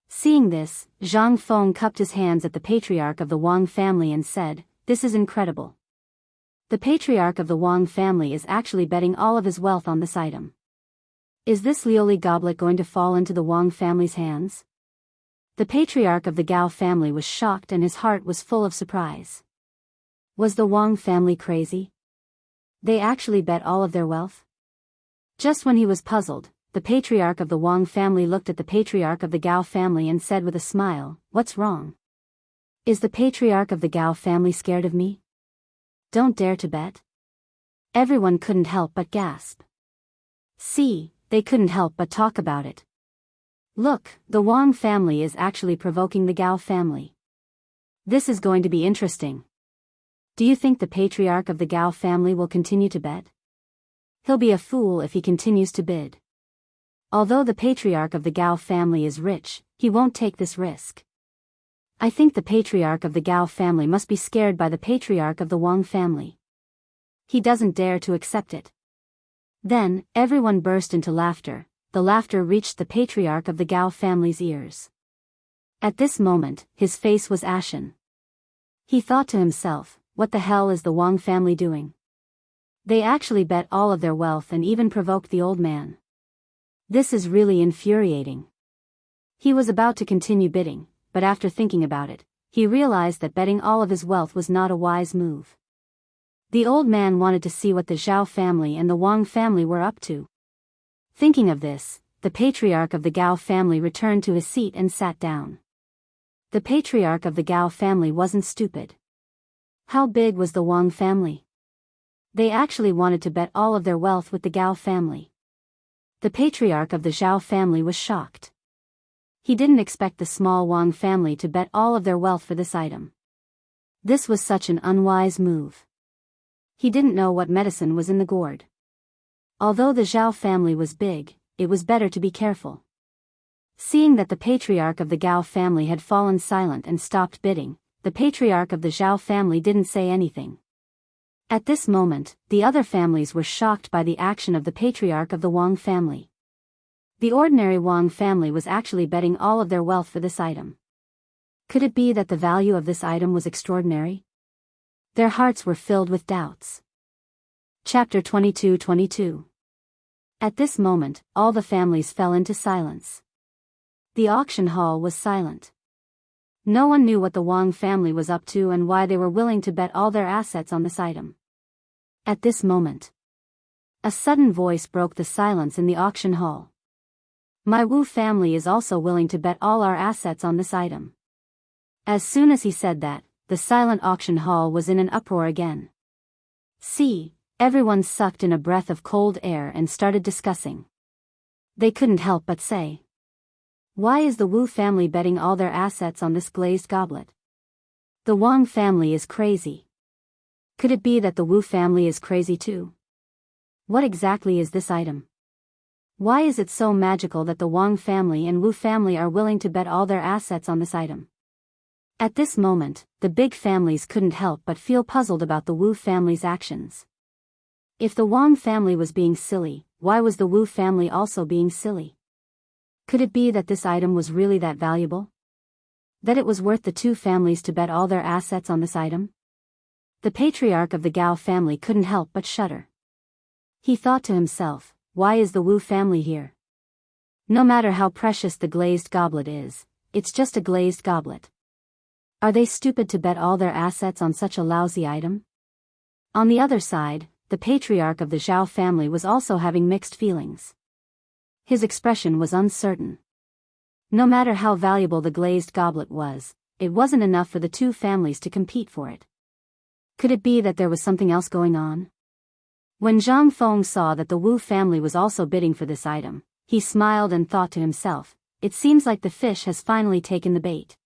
Seeing this, Zhang Feng cupped his hands at the patriarch of the Wang family and said, "This is incredible. The patriarch of the Wang family is actually betting all of his wealth on this item. Is this lioli goblet going to fall into the Wang family's hands?" The patriarch of the Gao family was shocked and his heart was full of surprise. Was the Wang family crazy? They actually bet all of their wealth? Just when he was puzzled, the patriarch of the Wang family looked at the patriarch of the Gao family and said with a smile, "What's wrong? Is the patriarch of the Gao family scared of me? Don't dare to bet?" Everyone couldn't help but gasp. See, they couldn't help but talk about it. Look, the Wang family is actually provoking the Gao family. This is going to be interesting. Do you think the patriarch of the Gao family will continue to bet? He'll be a fool if he continues to bid. Although the patriarch of the Gao family is rich, he won't take this risk. I think the patriarch of the Gao family must be scared by the patriarch of the Wang family. He doesn't dare to accept it. Then, everyone burst into laughter. The laughter reached the patriarch of the Gao family's ears. At this moment, his face was ashen. He thought to himself, what the hell is the Wang family doing? They actually bet all of their wealth and even provoked the old man. This is really infuriating. He was about to continue bidding, but after thinking about it, he realized that betting all of his wealth was not a wise move. The old man wanted to see what the Zhao family and the Wang family were up to. Thinking of this, the patriarch of the Gao family returned to his seat and sat down. The patriarch of the Gao family wasn't stupid. How big was the Wang family? They actually wanted to bet all of their wealth with the Gao family. The patriarch of the Zhao family was shocked. He didn't expect the small Wang family to bet all of their wealth for this item. This was such an unwise move. He didn't know what medicine was in the gourd. Although the Zhao family was big, it was better to be careful. Seeing that the patriarch of the Gao family had fallen silent and stopped bidding, the patriarch of the Zhao family didn't say anything. At this moment, the other families were shocked by the action of the patriarch of the Wang family. The ordinary Wang family was actually betting all of their wealth for this item. Could it be that the value of this item was extraordinary? Their hearts were filled with doubts. Chapter 22:22. At this moment, all the families fell into silence. The auction hall was silent. No one knew what the Wang family was up to and why they were willing to bet all their assets on this item. At this moment, a sudden voice broke the silence in the auction hall. My Wu family is also willing to bet all our assets on this item. As soon as he said that, the silent auction hall was in an uproar again. See, everyone sucked in a breath of cold air and started discussing. They couldn't help but say, why is the Wu family betting all their assets on this glazed goblet? The Wang family is crazy. Could it be that the Wu family is crazy too? What exactly is this item? Why is it so magical that the Wang family and Wu family are willing to bet all their assets on this item? At this moment, the big families couldn't help but feel puzzled about the Wu family's actions. If the Wang family was being silly, why was the Wu family also being silly? Could it be that this item was really that valuable? That it was worth the two families to bet all their assets on this item? The patriarch of the Gao family couldn't help but shudder. He thought to himself, why is the Wu family here? No matter how precious the glazed goblet is, it's just a glazed goblet. Are they stupid to bet all their assets on such a lousy item? On the other side, the patriarch of the Zhao family was also having mixed feelings. His expression was uncertain. No matter how valuable the glazed goblet was, it wasn't enough for the two families to compete for it. Could it be that there was something else going on? When Zhang Feng saw that the Wu family was also bidding for this item, he smiled and thought to himself, it seems like the fish has finally taken the bait.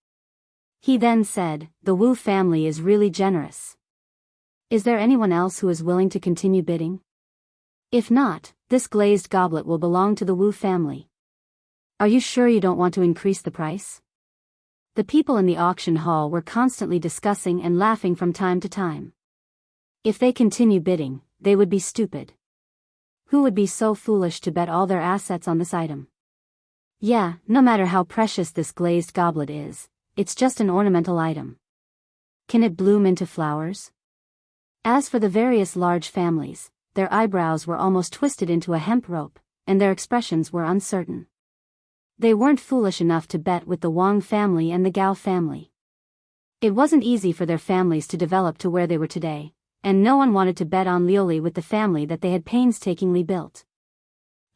He then said, the Wu family is really generous. Is there anyone else who is willing to continue bidding? If not, this glazed goblet will belong to the Wu family. Are you sure you don't want to increase the price? The people in the auction hall were constantly discussing and laughing from time to time. If they continue bidding, they would be stupid. Who would be so foolish to bet all their assets on this item? Yeah, no matter how precious this glazed goblet is, it's just an ornamental item. Can it bloom into flowers? As for the various large families, their eyebrows were almost twisted into a hemp rope, and their expressions were uncertain. They weren't foolish enough to bet with the Wang family and the Gao family. It wasn't easy for their families to develop to where they were today, and no one wanted to bet on Liuli with the family that they had painstakingly built.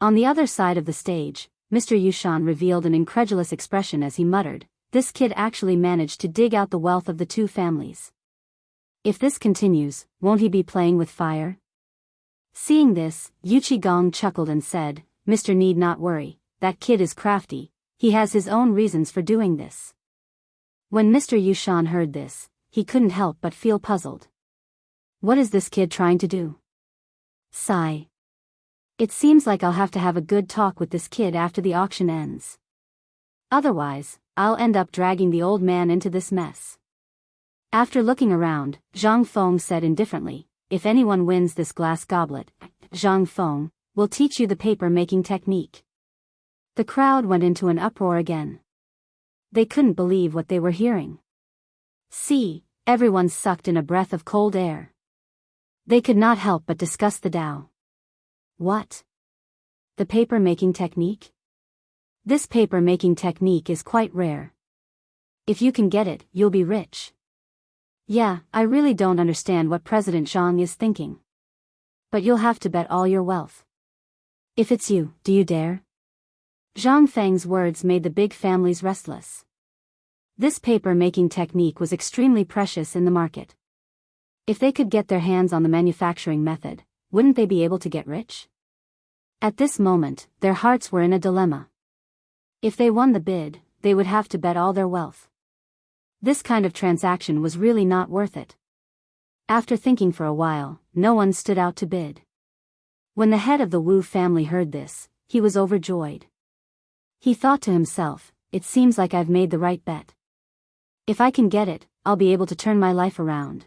On the other side of the stage, Mr. Yushan revealed an incredulous expression as he muttered, this kid actually managed to dig out the wealth of the two families. If this continues, won't he be playing with fire? Seeing this, Yu Qigong chuckled and said, Mr. Need not worry, that kid is crafty, he has his own reasons for doing this. When Mr. Yushan heard this, he couldn't help but feel puzzled. What is this kid trying to do? Sigh. It seems like I'll have to have a good talk with this kid after the auction ends. Otherwise, I'll end up dragging the old man into this mess. After looking around, Zhang Feng said indifferently, if anyone wins this glass goblet, Zhang Feng will teach you the paper-making technique. The crowd went into an uproar again. They couldn't believe what they were hearing. See, everyone sucked in a breath of cold air. They could not help but discuss the Tao. What? The paper-making technique? This paper-making technique is quite rare. If you can get it, you'll be rich. Yeah, I really don't understand what President Zhang is thinking. But you'll have to bet all your wealth. If it's you, do you dare? Zhang Feng's words made the big families restless. This paper-making technique was extremely precious in the market. If they could get their hands on the manufacturing method, wouldn't they be able to get rich? At this moment, their hearts were in a dilemma. If they won the bid, they would have to bet all their wealth. This kind of transaction was really not worth it. After thinking for a while, no one stood out to bid. When the head of the Wu family heard this, he was overjoyed. He thought to himself, it seems like I've made the right bet. If I can get it, I'll be able to turn my life around.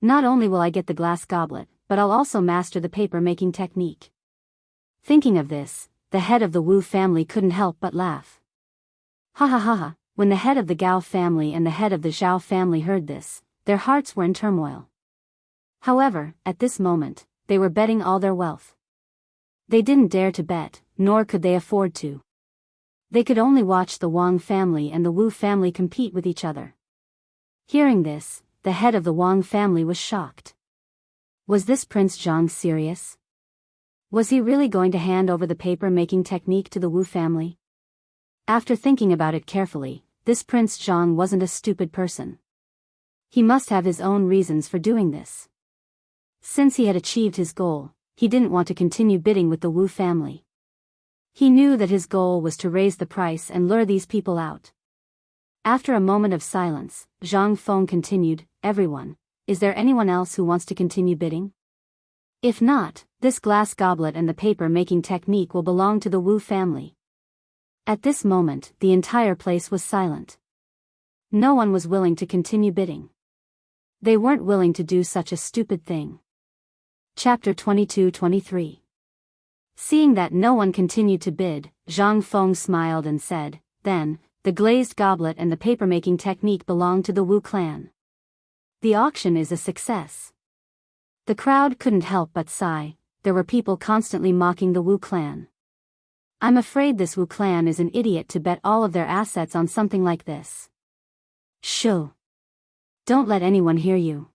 Not only will I get the glass goblet, but I'll also master the paper-making technique. Thinking of this, the head of the Wu family couldn't help but laugh. Ha ha ha ha, when the head of the Gao family and the head of the Zhao family heard this, their hearts were in turmoil. However, at this moment, they were betting all their wealth. They didn't dare to bet, nor could they afford to. They could only watch the Wang family and the Wu family compete with each other. Hearing this, the head of the Wang family was shocked. Was this Prince Zhang serious? Was he really going to hand over the paper-making technique to the Wu family? After thinking about it carefully, this Prince Zhang wasn't a stupid person. He must have his own reasons for doing this. Since he had achieved his goal, he didn't want to continue bidding with the Wu family. He knew that his goal was to raise the price and lure these people out. After a moment of silence, Zhang Feng continued, "Everyone, is there anyone else who wants to continue bidding? If not, this glass goblet and the paper-making technique will belong to the Wu family." At this moment, the entire place was silent. No one was willing to continue bidding. They weren't willing to do such a stupid thing. Chapter 22-23. Seeing that no one continued to bid, Zhang Feng smiled and said, "Then, the glazed goblet and the paper-making technique belong to the Wu clan. The auction is a success." The crowd couldn't help but sigh. There were people constantly mocking the Wu clan. "I'm afraid this Wu clan is an idiot to bet all of their assets on something like this." "Shoo! Don't let anyone hear you."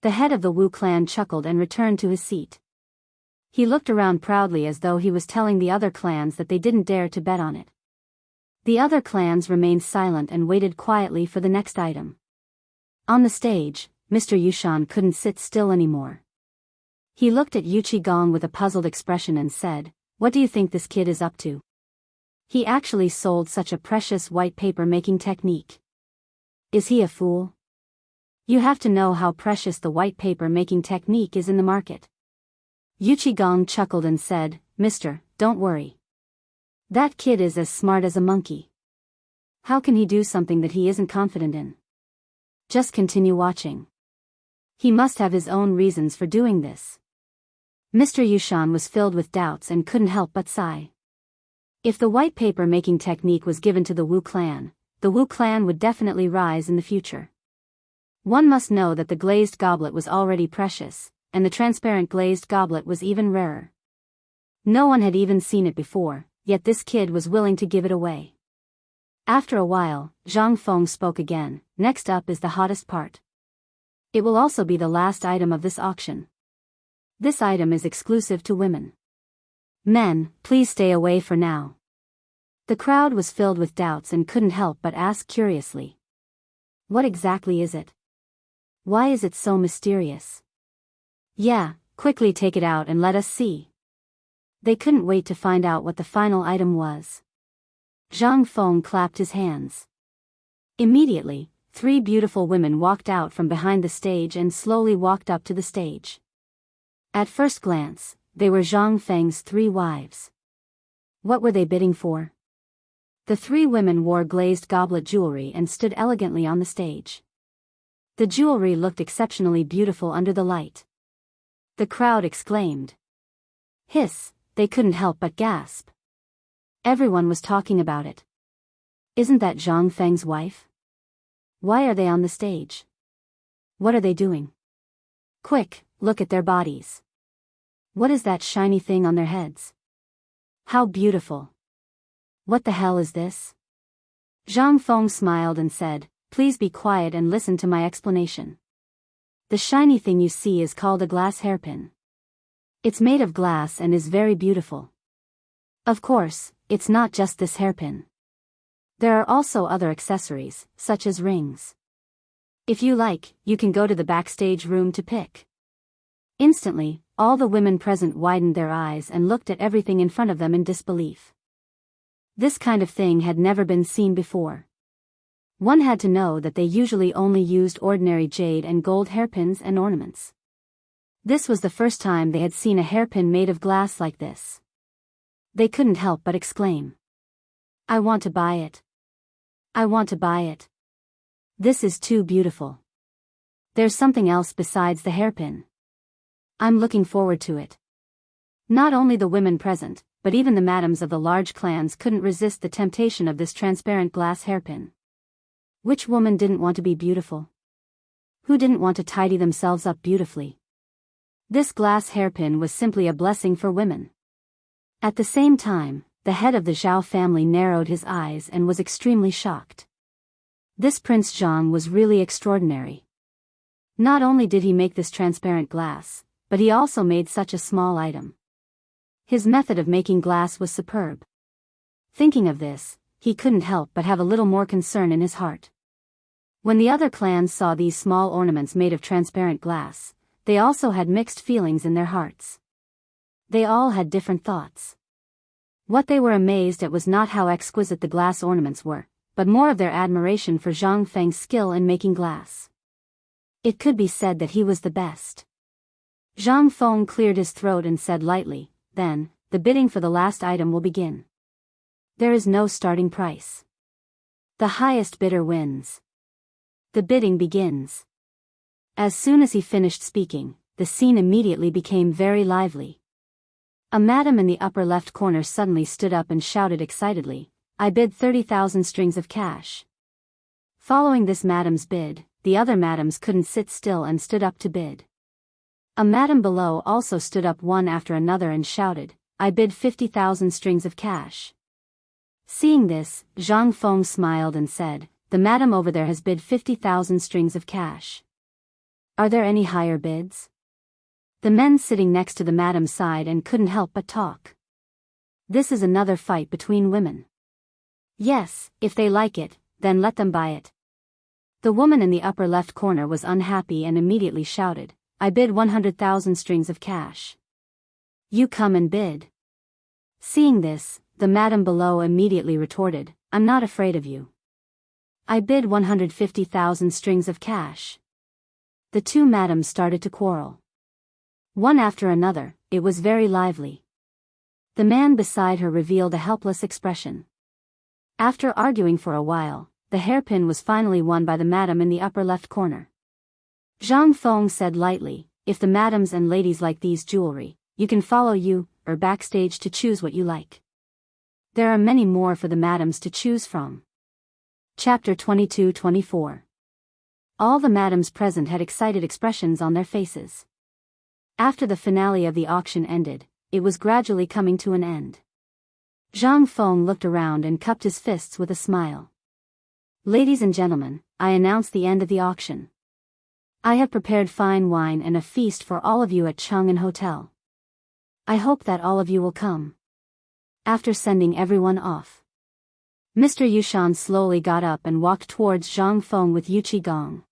The head of the Wu clan chuckled and returned to his seat. He looked around proudly as though he was telling the other clans that they didn't dare to bet on it. The other clans remained silent and waited quietly for the next item. On the stage, Mr. Yushan couldn't sit still anymore. He looked at Yu Qigong with a puzzled expression and said, "What do you think this kid is up to? He actually sold such a precious white paper-making technique. Is he a fool? You have to know how precious the white paper-making technique is in the market." Yu Qigong chuckled and said, "Mister, don't worry. That kid is as smart as a monkey. How can he do something that he isn't confident in? Just continue watching. He must have his own reasons for doing this." Mr. Yushan was filled with doubts and couldn't help but sigh. If the white paper-making technique was given to the Wu clan would definitely rise in the future. One must know that the glazed goblet was already precious, and the transparent glazed goblet was even rarer. No one had even seen it before, yet this kid was willing to give it away. After a while, Zhang Feng spoke again. "Next up is the hottest part. It will also be the last item of this auction. This item is exclusive to women. Men, please stay away for now." The crowd was filled with doubts and couldn't help but ask curiously, "What exactly is it? Why is it so mysterious? Yeah, quickly take it out and let us see." They couldn't wait to find out what the final item was. Zhang Feng clapped his hands. Immediately, 3 beautiful women walked out from behind the stage and slowly walked up to the stage. At first glance, they were Zhang Feng's 3 wives. What were they bidding for? The 3 women wore glazed goblet jewelry and stood elegantly on the stage. The jewelry looked exceptionally beautiful under the light. The crowd exclaimed. Hiss, they couldn't help but gasp. Everyone was talking about it. Isn't that Zhang Feng's wife? Why are they on the stage? What are they doing? Quick, look at their bodies. What is that shiny thing on their heads? How beautiful. What the hell is this? Zhang Feng smiled and said, "Please be quiet and listen to my explanation. The shiny thing you see is called a glass hairpin. It's made of glass and is very beautiful. Of course, it's not just this hairpin. There are also other accessories, such as rings. If you like, you can go to the backstage room to pick." Instantly, all the women present widened their eyes and looked at everything in front of them in disbelief. This kind of thing had never been seen before. One had to know that they usually only used ordinary jade and gold hairpins and ornaments. This was the first time they had seen a hairpin made of glass like this. They couldn't help but exclaim, "I want to buy it. I want to buy it. This is too beautiful. There's something else besides the hairpin. I'm looking forward to it." Not only the women present, but even the madams of the large clans couldn't resist the temptation of this transparent glass hairpin. Which woman didn't want to be beautiful? Who didn't want to tidy themselves up beautifully? This glass hairpin was simply a blessing for women. At the same time, the head of the Zhao family narrowed his eyes and was extremely shocked. This Prince Zhang was really extraordinary. Not only did he make this transparent glass, but he also made such a small item. His method of making glass was superb. Thinking of this, he couldn't help but have a little more concern in his heart. When the other clans saw these small ornaments made of transparent glass, they also had mixed feelings in their hearts. They all had different thoughts. What they were amazed at was not how exquisite the glass ornaments were, but more of their admiration for Zhang Feng's skill in making glass. It could be said that he was the best. Zhang Feng cleared his throat and said lightly, "Then, the bidding for the last item will begin. There is no starting price. The highest bidder wins." The bidding begins. As soon as he finished speaking, the scene immediately became very lively. A madam in the upper left corner suddenly stood up and shouted excitedly, "I bid 30,000 strings of cash." Following this madam's bid, the other madams couldn't sit still and stood up to bid. A madam below also stood up one after another and shouted, "I bid 50,000 strings of cash." Seeing this, Zhang Feng smiled and said, "The madam over there has bid 50,000 strings of cash. Are there any higher bids?" The men sitting next to the madam sighed and couldn't help but talk. This is another fight between women. Yes, if they like it, then let them buy it. The woman in the upper left corner was unhappy and immediately shouted, "I bid 100,000 strings of cash. You come and bid." Seeing this, the madam below immediately retorted, "I'm not afraid of you. I bid 150,000 strings of cash." The two madams started to quarrel. One after another, it was very lively. The man beside her revealed a helpless expression. After arguing for a while, the hairpin was finally won by the madam in the upper left corner. Zhang Feng said lightly, "If the madams and ladies like these jewelry, you can follow you, or backstage to choose what you like. There are many more for the madams to choose from." Chapter 22-24. All the madams present had excited expressions on their faces. After the finale of the auction ended, it was gradually coming to an end. Zhang Feng looked around and cupped his fists with a smile. "Ladies and gentlemen, I announce the end of the auction. I have prepared fine wine and a feast for all of you at Chang'an Hotel. I hope that all of you will come." After sending everyone off, Mr. Yushan slowly got up and walked towards Zhang Feng with Yuqi Gong.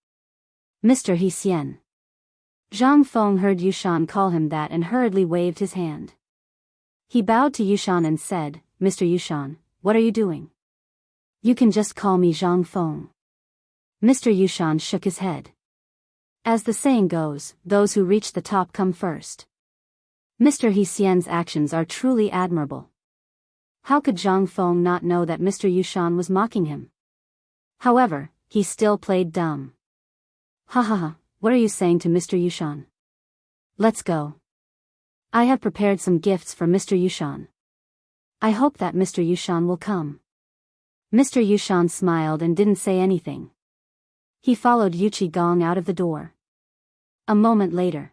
"Mr. He Xian." Zhang Feng heard Yushan call him that and hurriedly waved his hand. He bowed to Yushan and said, "Mr. Yushan, what are you doing? You can just call me Zhang Feng." Mr. Yushan shook his head. As the saying goes, those who reach the top come first. Mr. He Xian's actions are truly admirable. How could Zhang Feng not know that Mr. Yushan was mocking him? However, he still played dumb. "Ha ha ha, what are you saying to Mr. Yushan? Let's go. I have prepared some gifts for Mr. Yushan. I hope that Mr. Yushan will come." Mr. Yushan smiled and didn't say anything. He followed Yuqi Gong out of the door. A moment later,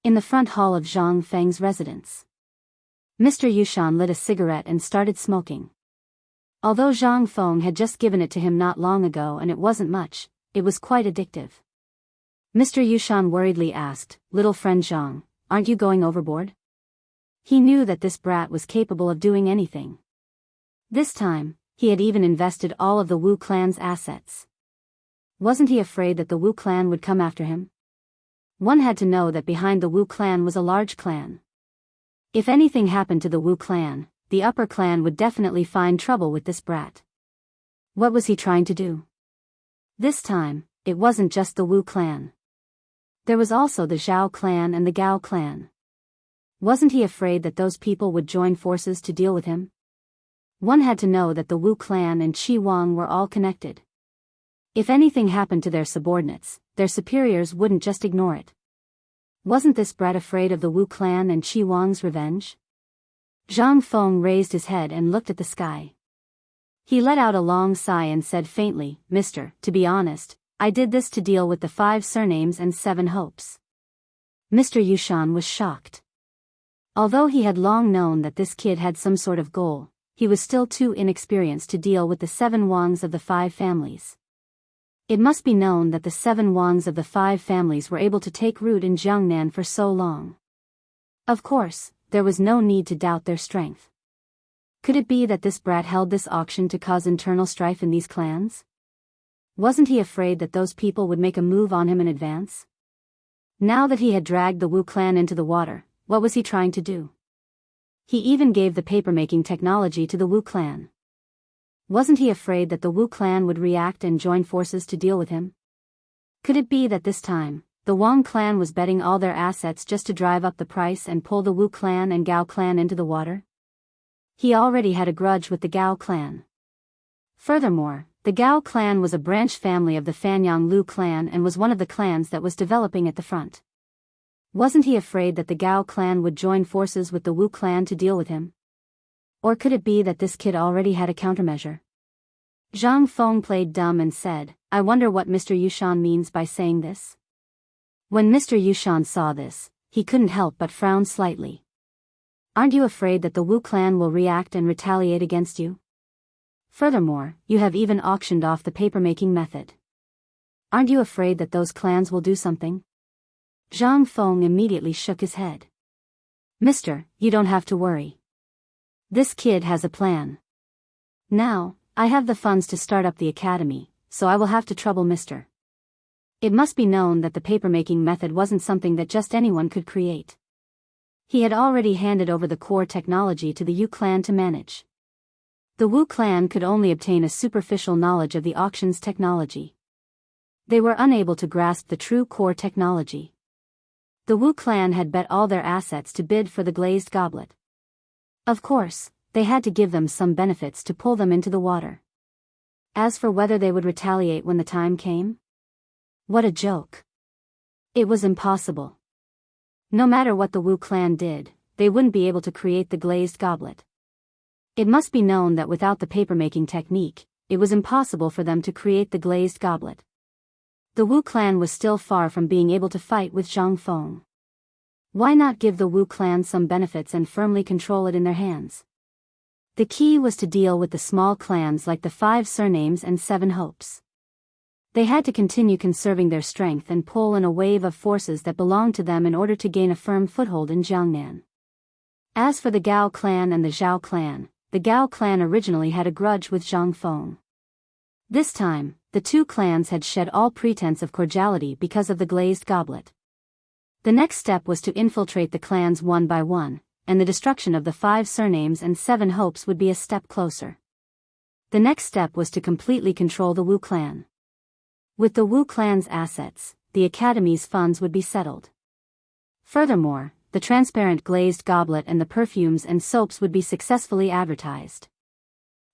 in the front hall of Zhang Feng's residence, Mr. Yushan lit a cigarette and started smoking. Although Zhang Feng had just given it to him not long ago and it wasn't much, it was quite addictive. Mr. Yushan worriedly asked, "Little friend Zhang, aren't you going overboard?" He knew that this brat was capable of doing anything. This time, he had even invested all of the Wu clan's assets. Wasn't he afraid that the Wu clan would come after him? One had to know that behind the Wu clan was a large clan. If anything happened to the Wu clan, the upper clan would definitely find trouble with this brat. What was he trying to do? This time, it wasn't just the Wu clan. There was also the Zhao clan and the Gao clan. Wasn't he afraid that those people would join forces to deal with him? One had to know that the Wu clan and Qi Wang were all connected. If anything happened to their subordinates, their superiors wouldn't just ignore it. Wasn't this brat afraid of the Wu clan and Qi Wang's revenge? Zhang Feng raised his head and looked at the sky. He let out a long sigh and said faintly, "Mister, to be honest, I did this to deal with the 5 surnames and 7 hopes." Mr. Yushan was shocked. Although he had long known that this kid had some sort of goal, he was still too inexperienced to deal with the 7 Wangs of the 5 families. It must be known that the 7 Wangs of the 5 families were able to take root in Jiangnan for so long. Of course, there was no need to doubt their strength. Could it be that this brat held this auction to cause internal strife in these clans? Wasn't he afraid that those people would make a move on him in advance? Now that he had dragged the Wu clan into the water, what was he trying to do? He even gave the papermaking technology to the Wu clan. Wasn't he afraid that the Wu clan would react and join forces to deal with him? Could it be that this time, the Wang clan was betting all their assets just to drive up the price and pull the Wu clan and Gao clan into the water? He already had a grudge with the Gao clan. Furthermore, the Gao clan was a branch family of the Fanyang Lu clan and was one of the clans that was developing at the front. Wasn't he afraid that the Gao clan would join forces with the Wu clan to deal with him? Or could it be that this kid already had a countermeasure? Zhang Feng played dumb and said, "I wonder what Mr. Yushan means by saying this?" When Mr. Yushan saw this, he couldn't help but frown slightly. "Aren't you afraid that the Wu clan will react and retaliate against you? Furthermore, you have even auctioned off the papermaking method. Aren't you afraid that those clans will do something?" Zhang Feng immediately shook his head. "Mister, you don't have to worry. This kid has a plan. Now, I have the funds to start up the academy, so I will have to trouble Mister. It must be known that the papermaking method wasn't something that just anyone could create. He had already handed over the core technology to the Yu clan to manage. The Wu clan could only obtain a superficial knowledge of the auction's technology. They were unable to grasp the true core technology. The Wu clan had bet all their assets to bid for the glazed goblet. Of course, they had to give them some benefits to pull them into the water. As for whether they would retaliate when the time came? What a joke. It was impossible. No matter what the Wu clan did, they wouldn't be able to create the glazed goblet. It must be known that without the papermaking technique, it was impossible for them to create the glazed goblet. The Wu clan was still far from being able to fight with Zhang Feng. Why not give the Wu clan some benefits and firmly control it in their hands? The key was to deal with the small clans like the 5 surnames and 7 hopes. They had to continue conserving their strength and pull in a wave of forces that belonged to them in order to gain a firm foothold in Jiangnan. As for the Gao clan and the Zhao clan, the Gao clan originally had a grudge with Zhang Feng. This time, the 2 clans had shed all pretense of cordiality because of the glazed goblet. The next step was to infiltrate the clans one by one, and the destruction of the 5 surnames and 7 hopes would be a step closer. The next step was to completely control the Wu clan. With the Wu clan's assets, the academy's funds would be settled. Furthermore, the transparent glazed goblet and the perfumes and soaps would be successfully advertised.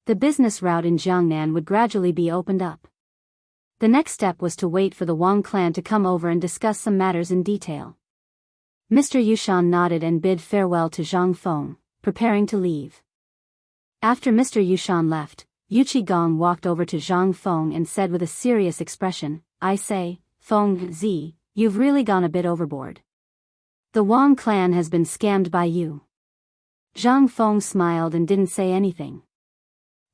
The business route in Jiangnan would gradually be opened up. The next step was to wait for the Wang clan to come over and discuss some matters in detail. Mr. Yushan nodded and bid farewell to Zhang Feng, preparing to leave. After Mr. Yushan left, Yu Qigong walked over to Zhang Feng and said with a serious expression, "I say, Feng Zi, you've really gone a bit overboard. The Wang clan has been scammed by you." Zhang Feng smiled and didn't say anything.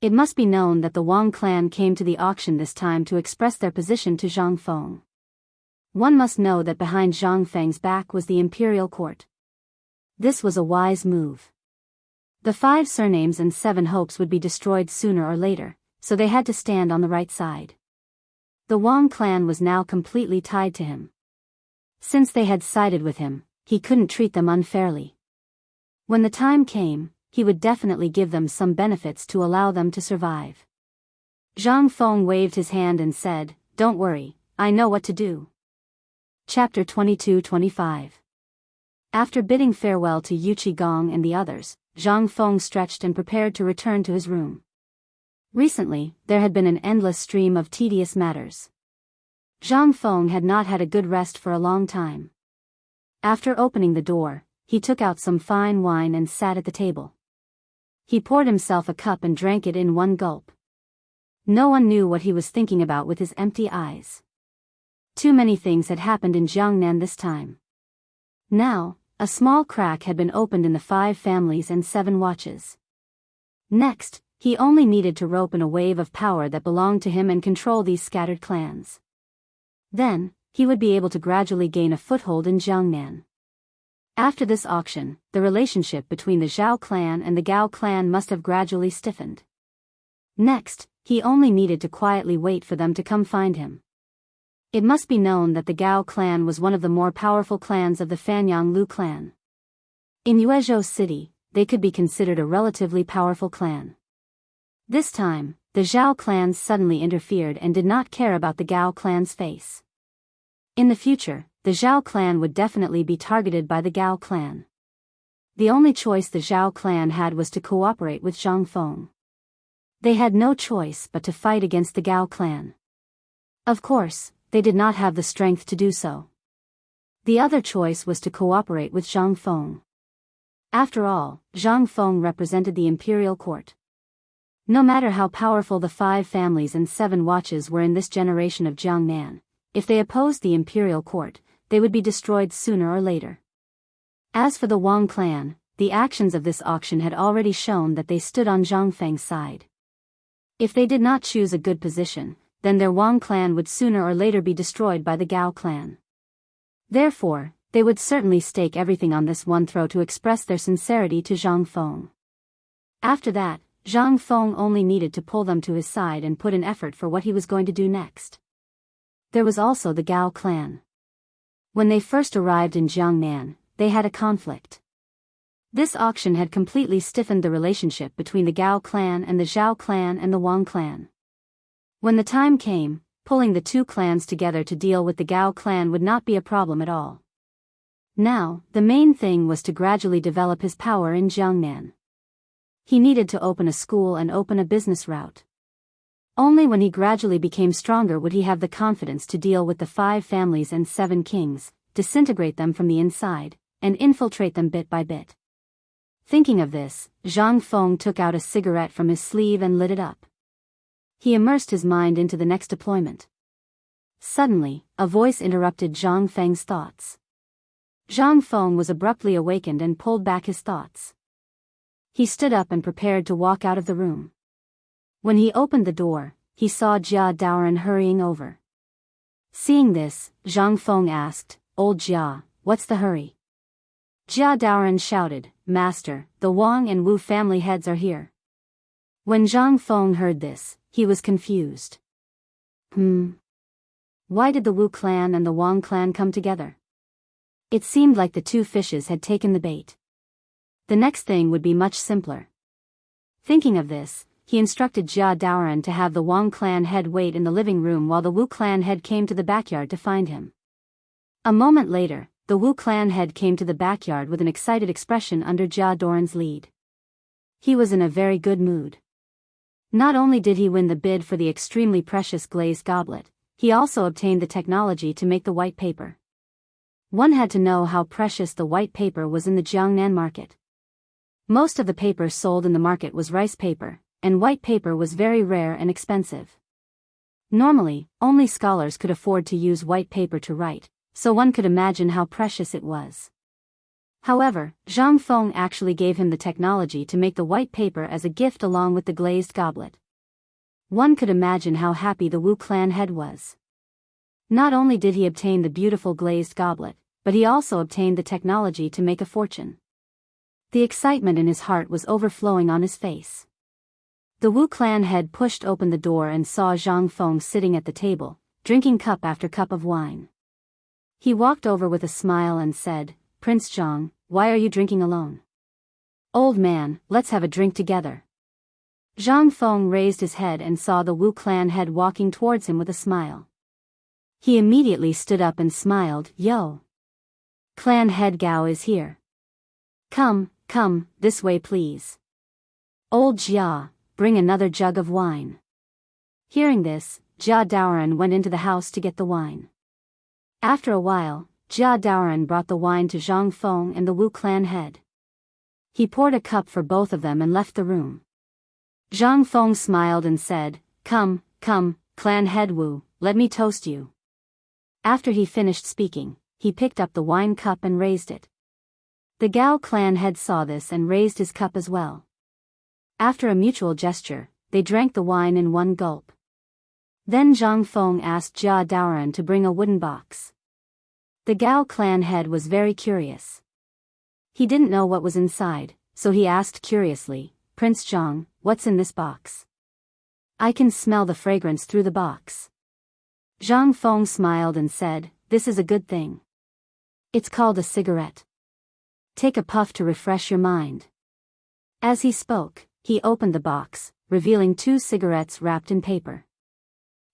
It must be known that the Wang clan came to the auction this time to express their position to Zhang Feng. One must know that behind Zhang Feng's back was the imperial court. This was a wise move. The 5 surnames and 7 hopes would be destroyed sooner or later, so they had to stand on the right side. The Wang clan was now completely tied to him. Since they had sided with him, he couldn't treat them unfairly. When the time came, he would definitely give them some benefits to allow them to survive. Zhang Feng waved his hand and said, don't worry, I know what to do. Chapter 22-25. After bidding farewell to Yu Qigong and the others, Zhang Feng stretched and prepared to return to his room. Recently, there had been an endless stream of tedious matters. Zhang Feng had not had a good rest for a long time. After opening the door, he took out some fine wine and sat at the table. He poured himself a cup and drank it in one gulp. No one knew what he was thinking about with his empty eyes. Too many things had happened in Chang'an this time. Now, a small crack had been opened in the 5 families and 7 watches. Next, he only needed to rope in a wave of power that belonged to him and control these scattered clans. Then, he would be able to gradually gain a foothold in Chang'an. After this auction, the relationship between the Zhao clan and the Gao clan must have gradually stiffened. Next, he only needed to quietly wait for them to come find him. It must be known that the Gao clan was one of the more powerful clans of the Fanyang Lu clan. In Yuezhou City, they could be considered a relatively powerful clan. This time, the Zhao clans suddenly interfered and did not care about the Gao clan's face. In the future, the Zhao clan would definitely be targeted by the Gao clan. The only choice the Zhao clan had was to cooperate with Zhang Feng. They had no choice but to fight against the Gao clan. Of course, they did not have the strength to do so. The other choice was to cooperate with Zhang Feng. After all, Zhang Feng represented the imperial court. No matter how powerful the 5 families and 7 watches were in this generation of Jiangnan, if they opposed the imperial court, they would be destroyed sooner or later. As for the Wang clan, the actions of this auction had already shown that they stood on Zhang Feng's side. If they did not choose a good position, then their Wang clan would sooner or later be destroyed by the Gao clan. Therefore, they would certainly stake everything on this one throw to express their sincerity to Zhang Feng. After that, Zhang Feng only needed to pull them to his side and put in effort for what he was going to do next. There was also the Gao clan. When they first arrived in Jiangnan, they had a conflict. This auction had completely stiffened the relationship between the Gao clan and the Zhao clan and the Wang clan. When the time came, pulling the 2 clans together to deal with the Gao clan would not be a problem at all. Now, the main thing was to gradually develop his power in Jiangnan. He needed to open a school and open a business route. Only when he gradually became stronger would he have the confidence to deal with the 5 families and 7 kings, disintegrate them from the inside, and infiltrate them bit by bit. Thinking of this, Zhang Feng took out a cigarette from his sleeve and lit it up. He immersed his mind into the next deployment. Suddenly, a voice interrupted Zhang Feng's thoughts. Zhang Feng was abruptly awakened and pulled back his thoughts. He stood up and prepared to walk out of the room. When he opened the door, he saw Jia Daoran hurrying over. Seeing this, Zhang Feng asked, "Old Jia, what's the hurry?" Jia Daoran shouted, "Master, the Wang and Wu family heads are here." When Zhang Feng heard this, he was confused. Why did the Wu clan and the Wang clan come together? It seemed like the 2 fishes had taken the bait. The next thing would be much simpler. Thinking of this, he instructed Jia Daoran to have the Wang clan head wait in the living room while the Wu clan head came to the backyard to find him. A moment later, the Wu clan head came to the backyard with an excited expression under Jia Daoran's lead. He was in a very good mood. Not only did he win the bid for the extremely precious glazed goblet, he also obtained the technology to make the white paper. One had to know how precious the white paper was in the Jiangnan market. Most of the paper sold in the market was rice paper, and white paper was very rare and expensive. Normally, only scholars could afford to use white paper to write, so one could imagine how precious it was. However, Zhang Feng actually gave him the technology to make the white paper as a gift along with the glazed goblet. One could imagine how happy the Wu clan head was. Not only did he obtain the beautiful glazed goblet, but he also obtained the technology to make a fortune. The excitement in his heart was overflowing on his face. The Wu clan head pushed open the door and saw Zhang Feng sitting at the table, drinking cup after cup of wine. He walked over with a smile and said, "Prince Zhang, why are you drinking alone? Old man, let's have a drink together." Zhang Feng raised his head and saw the Wu clan head walking towards him with a smile. He immediately stood up and smiled. Yo! Clan head Gao is here. Come, this way please. Old Jia, bring another jug of wine. Hearing this, Jia Daoran went into the house to get the wine. After a while, Jia Daoran brought the wine to Zhang Feng and the Wu clan head. He poured a cup for both of them and left the room. Zhang Feng smiled and said, Come, clan head Wu, let me toast you. After he finished speaking, he picked up the wine cup and raised it. The Gao clan head saw this and raised his cup as well. After a mutual gesture, they drank the wine in one gulp. Then Zhang Feng asked Jia Daoran to bring a wooden box. The Gao clan head was very curious. He didn't know what was inside, so he asked curiously, Prince Zhang, what's in this box? I can smell the fragrance through the box. Zhang Feng smiled and said, This is a good thing. It's called a cigarette. Take a puff to refresh your mind. As he spoke, he opened the box, revealing 2 cigarettes wrapped in paper.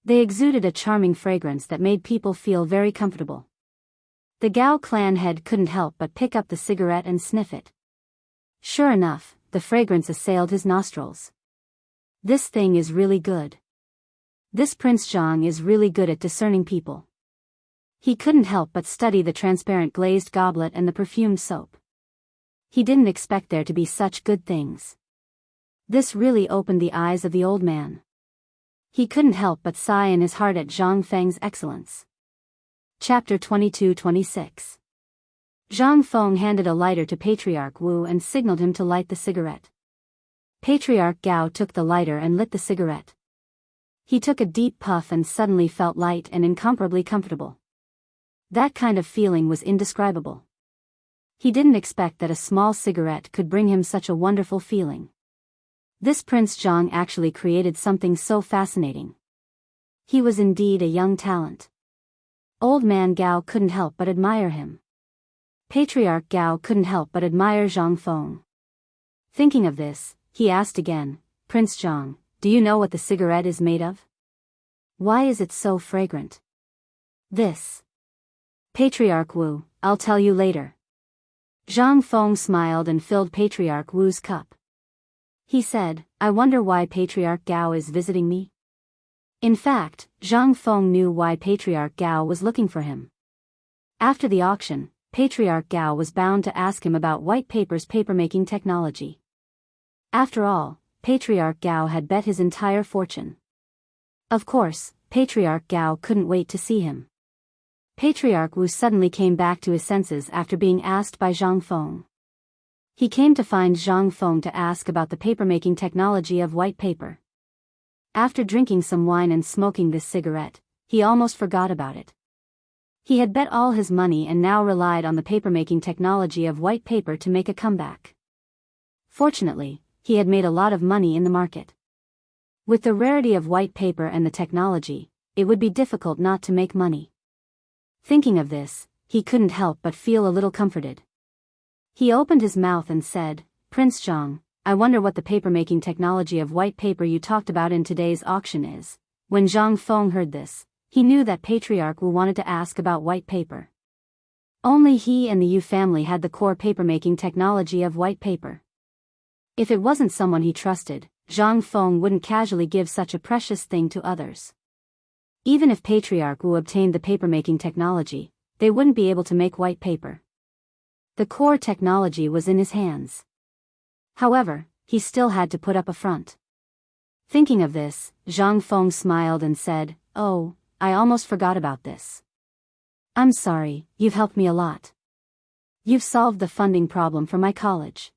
They exuded a charming fragrance that made people feel very comfortable. The Gao clan head couldn't help but pick up the cigarette and sniff it. Sure enough, the fragrance assailed his nostrils. This thing is really good. This Prince Zhang is really good at discerning people. He couldn't help but study the transparent glazed goblet and the perfumed soap. He didn't expect there to be such good things. This really opened the eyes of the old man. He couldn't help but sigh in his heart at Zhang Feng's excellence. Chapter 22-26. Zhang Feng handed a lighter to Patriarch Wu and signaled him to light the cigarette. Patriarch Gao took the lighter and lit the cigarette. He took a deep puff and suddenly felt light and incomparably comfortable. That kind of feeling was indescribable. He didn't expect that a small cigarette could bring him such a wonderful feeling. This Prince Zhang actually created something so fascinating. He was indeed a young talent. Old man Gao couldn't help but admire him. Patriarch Gao couldn't help but admire Zhang Feng. Thinking of this, he asked again, Prince Zhang, do you know what the cigarette is made of? Why is it so fragrant? This. Patriarch Wu, I'll tell you later. Zhang Feng smiled and filled Patriarch Wu's cup. He said, I wonder why Patriarch Gao is visiting me? In fact, Zhang Feng knew why Patriarch Gao was looking for him. After the auction, Patriarch Gao was bound to ask him about white paper's papermaking technology. After all, Patriarch Gao had bet his entire fortune. Of course, Patriarch Gao couldn't wait to see him. Patriarch Wu suddenly came back to his senses after being asked by Zhang Feng. He came to find Zhang Feng to ask about the papermaking technology of white paper. After drinking some wine and smoking this cigarette, he almost forgot about it. He had bet all his money and now relied on the papermaking technology of white paper to make a comeback. Fortunately, he had made a lot of money in the market. With the rarity of white paper and the technology, it would be difficult not to make money. Thinking of this, he couldn't help but feel a little comforted. He opened his mouth and said, Prince Zhang, I wonder what the papermaking technology of white paper you talked about in today's auction is. When Zhang Feng heard this, he knew that Patriarch Wu wanted to ask about white paper. Only he and the Yu family had the core papermaking technology of white paper. If it wasn't someone he trusted, Zhang Feng wouldn't casually give such a precious thing to others. Even if Patriarch Wu obtained the papermaking technology, they wouldn't be able to make white paper. The core technology was in his hands. However, he still had to put up a front. Thinking of this, Zhang Feng smiled and said, Oh, I almost forgot about this. I'm sorry, you've helped me a lot. You've solved the funding problem for my college.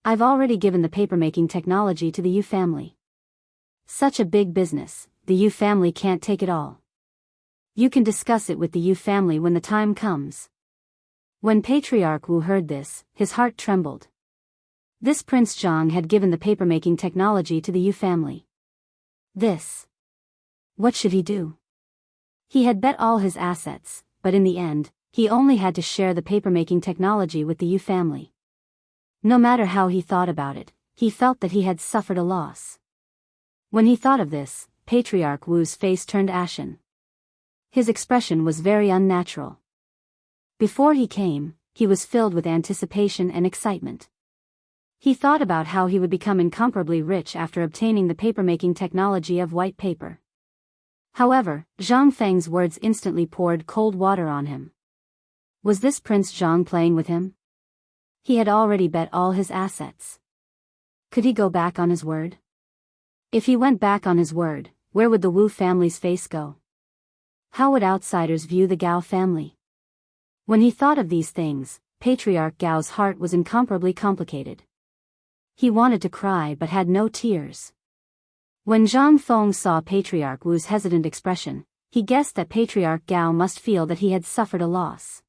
I've already given the papermaking technology to the Yu family. Such a big business, the Yu family can't take it all. You can discuss it with the Yu family when the time comes. When Patriarch Wu heard this, his heart trembled. This Prince Zhang had given the papermaking technology to the Yu family. This. What should he do? He had bet all his assets, but in the end, he only had to share the papermaking technology with the Yu family. No matter how he thought about it, he felt that he had suffered a loss. When he thought of this, Patriarch Wu's face turned ashen. His expression was very unnatural. Before he came, he was filled with anticipation and excitement. He thought about how he would become incomparably rich after obtaining the papermaking technology of white paper. However, Zhang Feng's words instantly poured cold water on him. Was this Prince Zhang playing with him? He had already bet all his assets. Could he go back on his word? If he went back on his word, where would the Wu family's face go? How would outsiders view the Gao family? When he thought of these things, Patriarch Gao's heart was incomparably complicated. He wanted to cry but had no tears. When Zhang Feng saw Patriarch Wu's hesitant expression, he guessed that Patriarch Gao must feel that he had suffered a loss.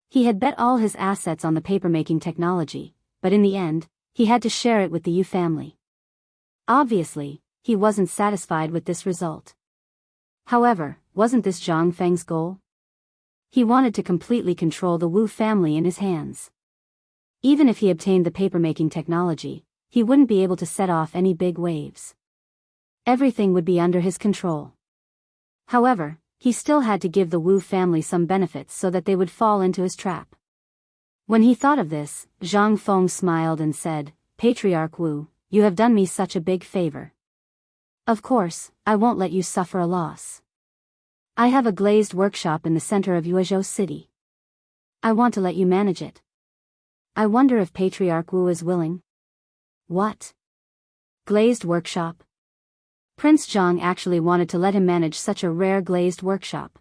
He had bet all his assets on the papermaking technology, but in the end, he had to share it with the Yu family. Obviously, he wasn't satisfied with this result. However, wasn't this Zhang Feng's goal? He wanted to completely control the Wu family in his hands. Even if he obtained the papermaking technology, he wouldn't be able to set off any big waves. Everything would be under his control. However, he still had to give the Wu family some benefits so that they would fall into his trap. When he thought of this, Zhang Feng smiled and said, "Patriarch Wu, you have done me such a big favor. Of course, I won't let you suffer a loss. I have a glazed workshop in the center of Yuezhou City. I want to let you manage it. I wonder if Patriarch Wu is willing." What? Glazed workshop? Prince Zhang actually wanted to let him manage such a rare glazed workshop.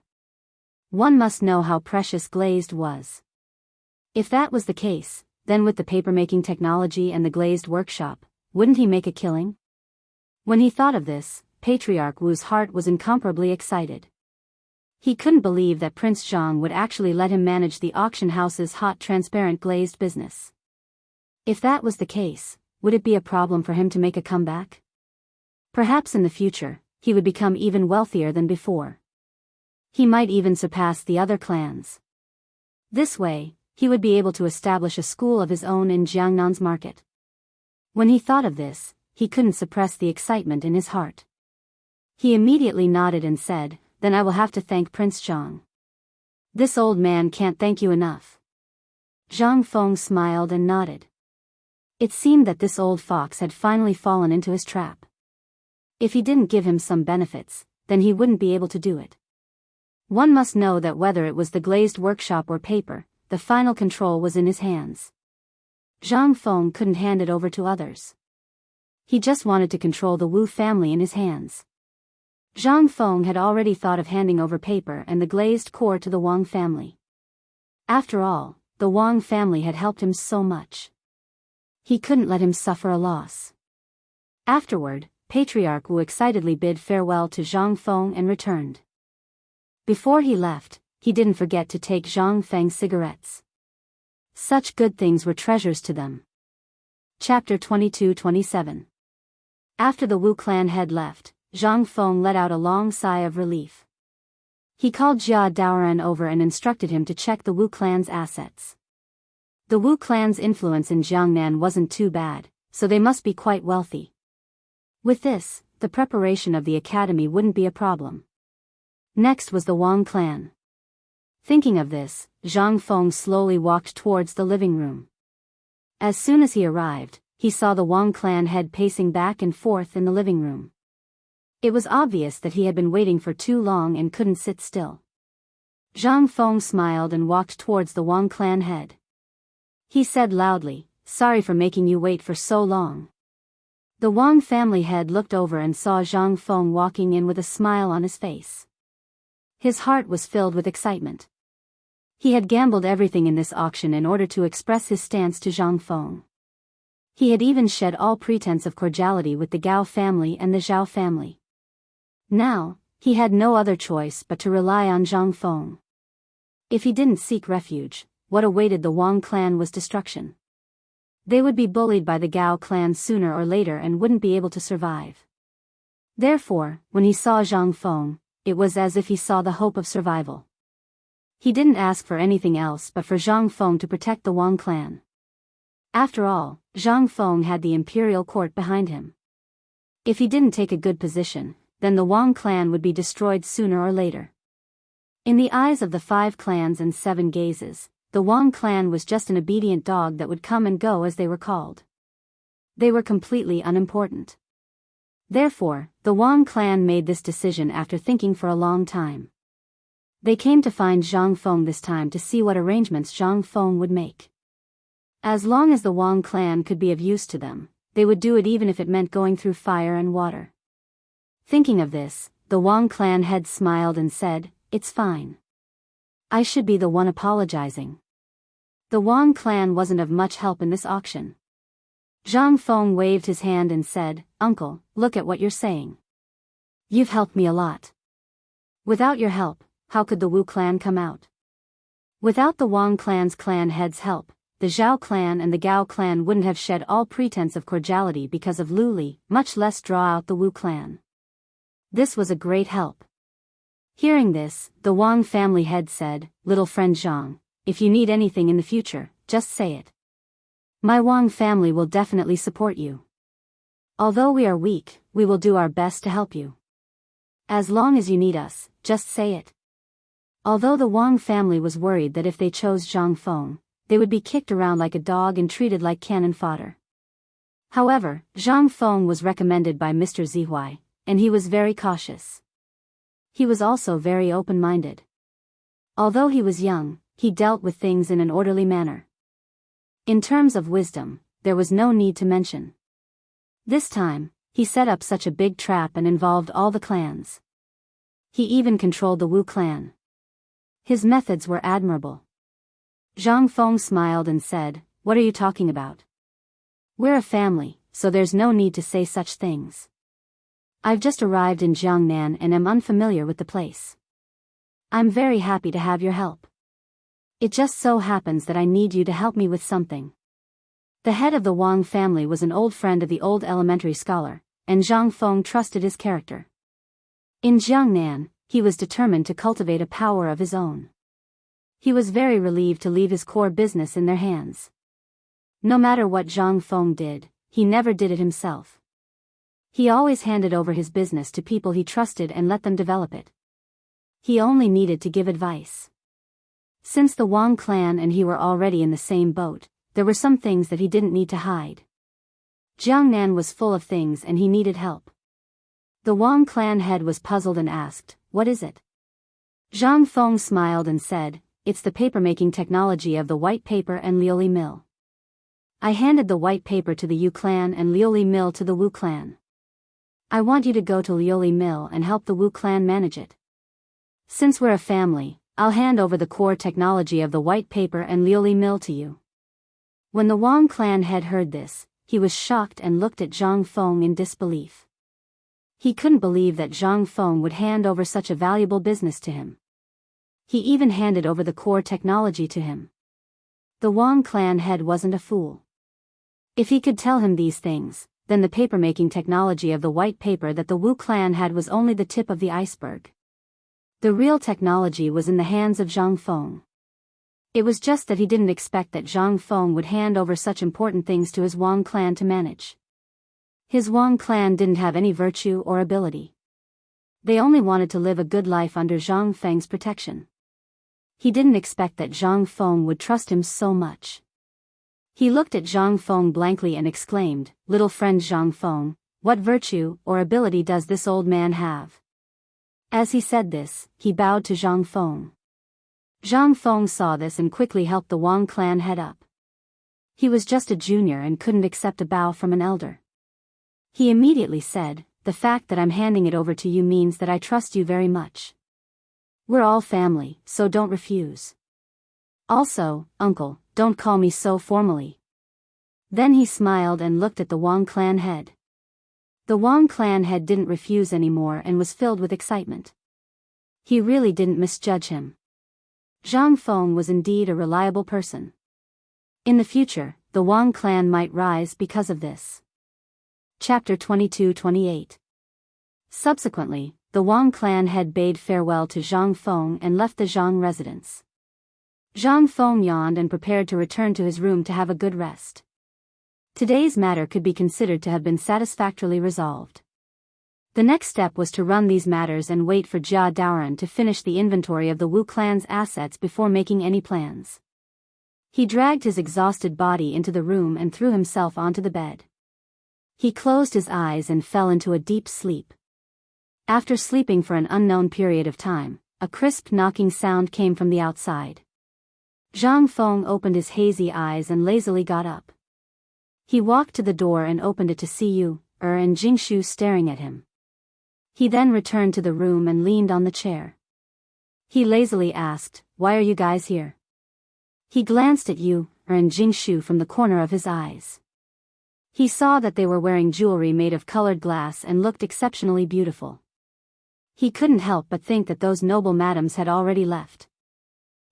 One must know how precious glazed was. If that was the case, then with the papermaking technology and the glazed workshop, wouldn't he make a killing? When he thought of this, Patriarch Wu's heart was incomparably excited. He couldn't believe that Prince Zhang would actually let him manage the auction house's hot transparent glazed business. If that was the case, would it be a problem for him to make a comeback? Perhaps in the future, he would become even wealthier than before. He might even surpass the other clans. This way, he would be able to establish a school of his own in Jiangnan's market. When he thought of this, he couldn't suppress the excitement in his heart. He immediately nodded and said, "Then I will have to thank Prince Zhang. This old man can't thank you enough." Zhang Feng smiled and nodded. It seemed that this old fox had finally fallen into his trap. If he didn't give him some benefits, then he wouldn't be able to do it. One must know that whether it was the glazed workshop or paper, the final control was in his hands. Zhang Feng couldn't hand it over to others. He just wanted to control the Wu family in his hands. Zhang Feng had already thought of handing over paper and the glazed core to the Wang family. After all, the Wang family had helped him so much. He couldn't let him suffer a loss. Afterward, Patriarch Wu excitedly bid farewell to Zhang Feng and returned. Before he left, he didn't forget to take Zhang Feng's cigarettes. Such good things were treasures to them. Chapter 22-27. After the Wu clan had left, Zhang Feng let out a long sigh of relief. He called Jia Daoran over and instructed him to check the Wu clan's assets. The Wu clan's influence in Jiangnan wasn't too bad, so they must be quite wealthy. With this, the preparation of the academy wouldn't be a problem. Next was the Wang clan. Thinking of this, Zhang Feng slowly walked towards the living room. As soon as he arrived, he saw the Wang clan head pacing back and forth in the living room. It was obvious that he had been waiting for too long and couldn't sit still. Zhang Feng smiled and walked towards the Wang clan head. He said loudly, "Sorry for making you wait for so long." The Wang family head looked over and saw Zhang Feng walking in with a smile on his face. His heart was filled with excitement. He had gambled everything in this auction in order to express his stance to Zhang Feng. He had even shed all pretense of cordiality with the Gao family and the Zhao family. Now, he had no other choice but to rely on Zhang Feng. If he didn't seek refuge, what awaited the Wang clan was destruction. They would be bullied by the Gao clan sooner or later and wouldn't be able to survive. Therefore, when he saw Zhang Feng, it was as if he saw the hope of survival. He didn't ask for anything else but for Zhang Feng to protect the Wang clan. After all, Zhang Feng had the imperial court behind him. If he didn't take a good position, then the Wang clan would be destroyed sooner or later. In the eyes of the 5 clans and 7 gazes, the Wang clan was just an obedient dog that would come and go as they were called. They were completely unimportant. Therefore, the Wang clan made this decision after thinking for a long time. They came to find Zhang Feng this time to see what arrangements Zhang Feng would make. As long as the Wang clan could be of use to them, they would do it even if it meant going through fire and water. Thinking of this, the Wang clan head smiled and said, "It's fine. I should be the one apologizing." The Wang clan wasn't of much help in this auction. Zhang Feng waved his hand and said, "Uncle, look at what you're saying. You've helped me a lot. Without your help, how could the Wu clan come out? Without the Wang clan's clan heads' help, the Zhao clan and the Gao clan wouldn't have shed all pretense of cordiality because of Lu Li, much less draw out the Wu clan. This was a great help." Hearing this, the Wang family head said, "Little friend Zhang, if you need anything in the future, just say it. My Wang family will definitely support you. Although we are weak, we will do our best to help you. As long as you need us, just say it." Although the Wang family was worried that if they chose Zhang Feng, they would be kicked around like a dog and treated like cannon fodder. However, Zhang Feng was recommended by Mr. Zihuai, and he was very cautious. He was also very open-minded. Although he was young, he dealt with things in an orderly manner. In terms of wisdom, there was no need to mention. This time, he set up such a big trap and involved all the clans. He even controlled the Wu clan. His methods were admirable. Zhang Feng smiled and said, "What are you talking about? We're a family, so there's no need to say such things. I've just arrived in Jiangnan and am unfamiliar with the place. I'm very happy to have your help. It just so happens that I need you to help me with something." The head of the Wang family was an old friend of the old elementary scholar, and Zhang Feng trusted his character. In Jiangnan, he was determined to cultivate a power of his own. He was very relieved to leave his core business in their hands. No matter what Zhang Feng did, he never did it himself. He always handed over his business to people he trusted and let them develop it. He only needed to give advice. Since the Wang clan and he were already in the same boat, there were some things that he didn't need to hide. Jiangnan was full of things and he needed help. The Wang clan head was puzzled and asked, "What is it?" Zhang Feng smiled and said, "It's the papermaking technology of the white paper and Liuli mill. I handed the white paper to the Yu clan and Liuli mill to the Wu clan. I want you to go to Liuli mill and help the Wu clan manage it. Since we're a family, I'll hand over the core technology of the white paper and Liuli mill to you." When the Wang clan head heard this, he was shocked and looked at Zhang Feng in disbelief. He couldn't believe that Zhang Feng would hand over such a valuable business to him. He even handed over the core technology to him. The Wang clan head wasn't a fool. If he could tell him these things, then the papermaking technology of the white paper that the Wu clan had was only the tip of the iceberg. The real technology was in the hands of Zhang Feng. It was just that he didn't expect that Zhang Feng would hand over such important things to his Wang clan to manage. His Wang clan didn't have any virtue or ability. They only wanted to live a good life under Zhang Feng's protection. He didn't expect that Zhang Feng would trust him so much. He looked at Zhang Feng blankly and exclaimed, "Little friend Zhang Feng, what virtue or ability does this old man have?" As he said this, he bowed to Zhang Feng. Zhang Feng saw this and quickly helped the Wang clan head up. He was just a junior and couldn't accept a bow from an elder. He immediately said, "The fact that I'm handing it over to you means that I trust you very much. We're all family, so don't refuse. Also, uncle, don't call me so formally." Then he smiled and looked at the Wang clan head. The Wang clan head didn't refuse anymore and was filled with excitement. He really didn't misjudge him. Zhang Feng was indeed a reliable person. In the future, the Wang clan might rise because of this. Chapter 22-28. Subsequently, the Wang clan head bade farewell to Zhang Feng and left the Zhang residence. Zhang Feng yawned and prepared to return to his room to have a good rest. Today's matter could be considered to have been satisfactorily resolved. The next step was to run these matters and wait for Jia Daoran to finish the inventory of the Wu clan's assets before making any plans. He dragged his exhausted body into the room and threw himself onto the bed. He closed his eyes and fell into a deep sleep. After sleeping for an unknown period of time, a crisp knocking sound came from the outside. Zhang Feng opened his hazy eyes and lazily got up. He walked to the door and opened it to see Yu, and Jingshu staring at him. He then returned to the room and leaned on the chair. He lazily asked, "Why are you guys here?" He glanced at Yu, and Jingshu from the corner of his eyes. He saw that they were wearing jewelry made of colored glass and looked exceptionally beautiful. He couldn't help but think that those noble madams had already left.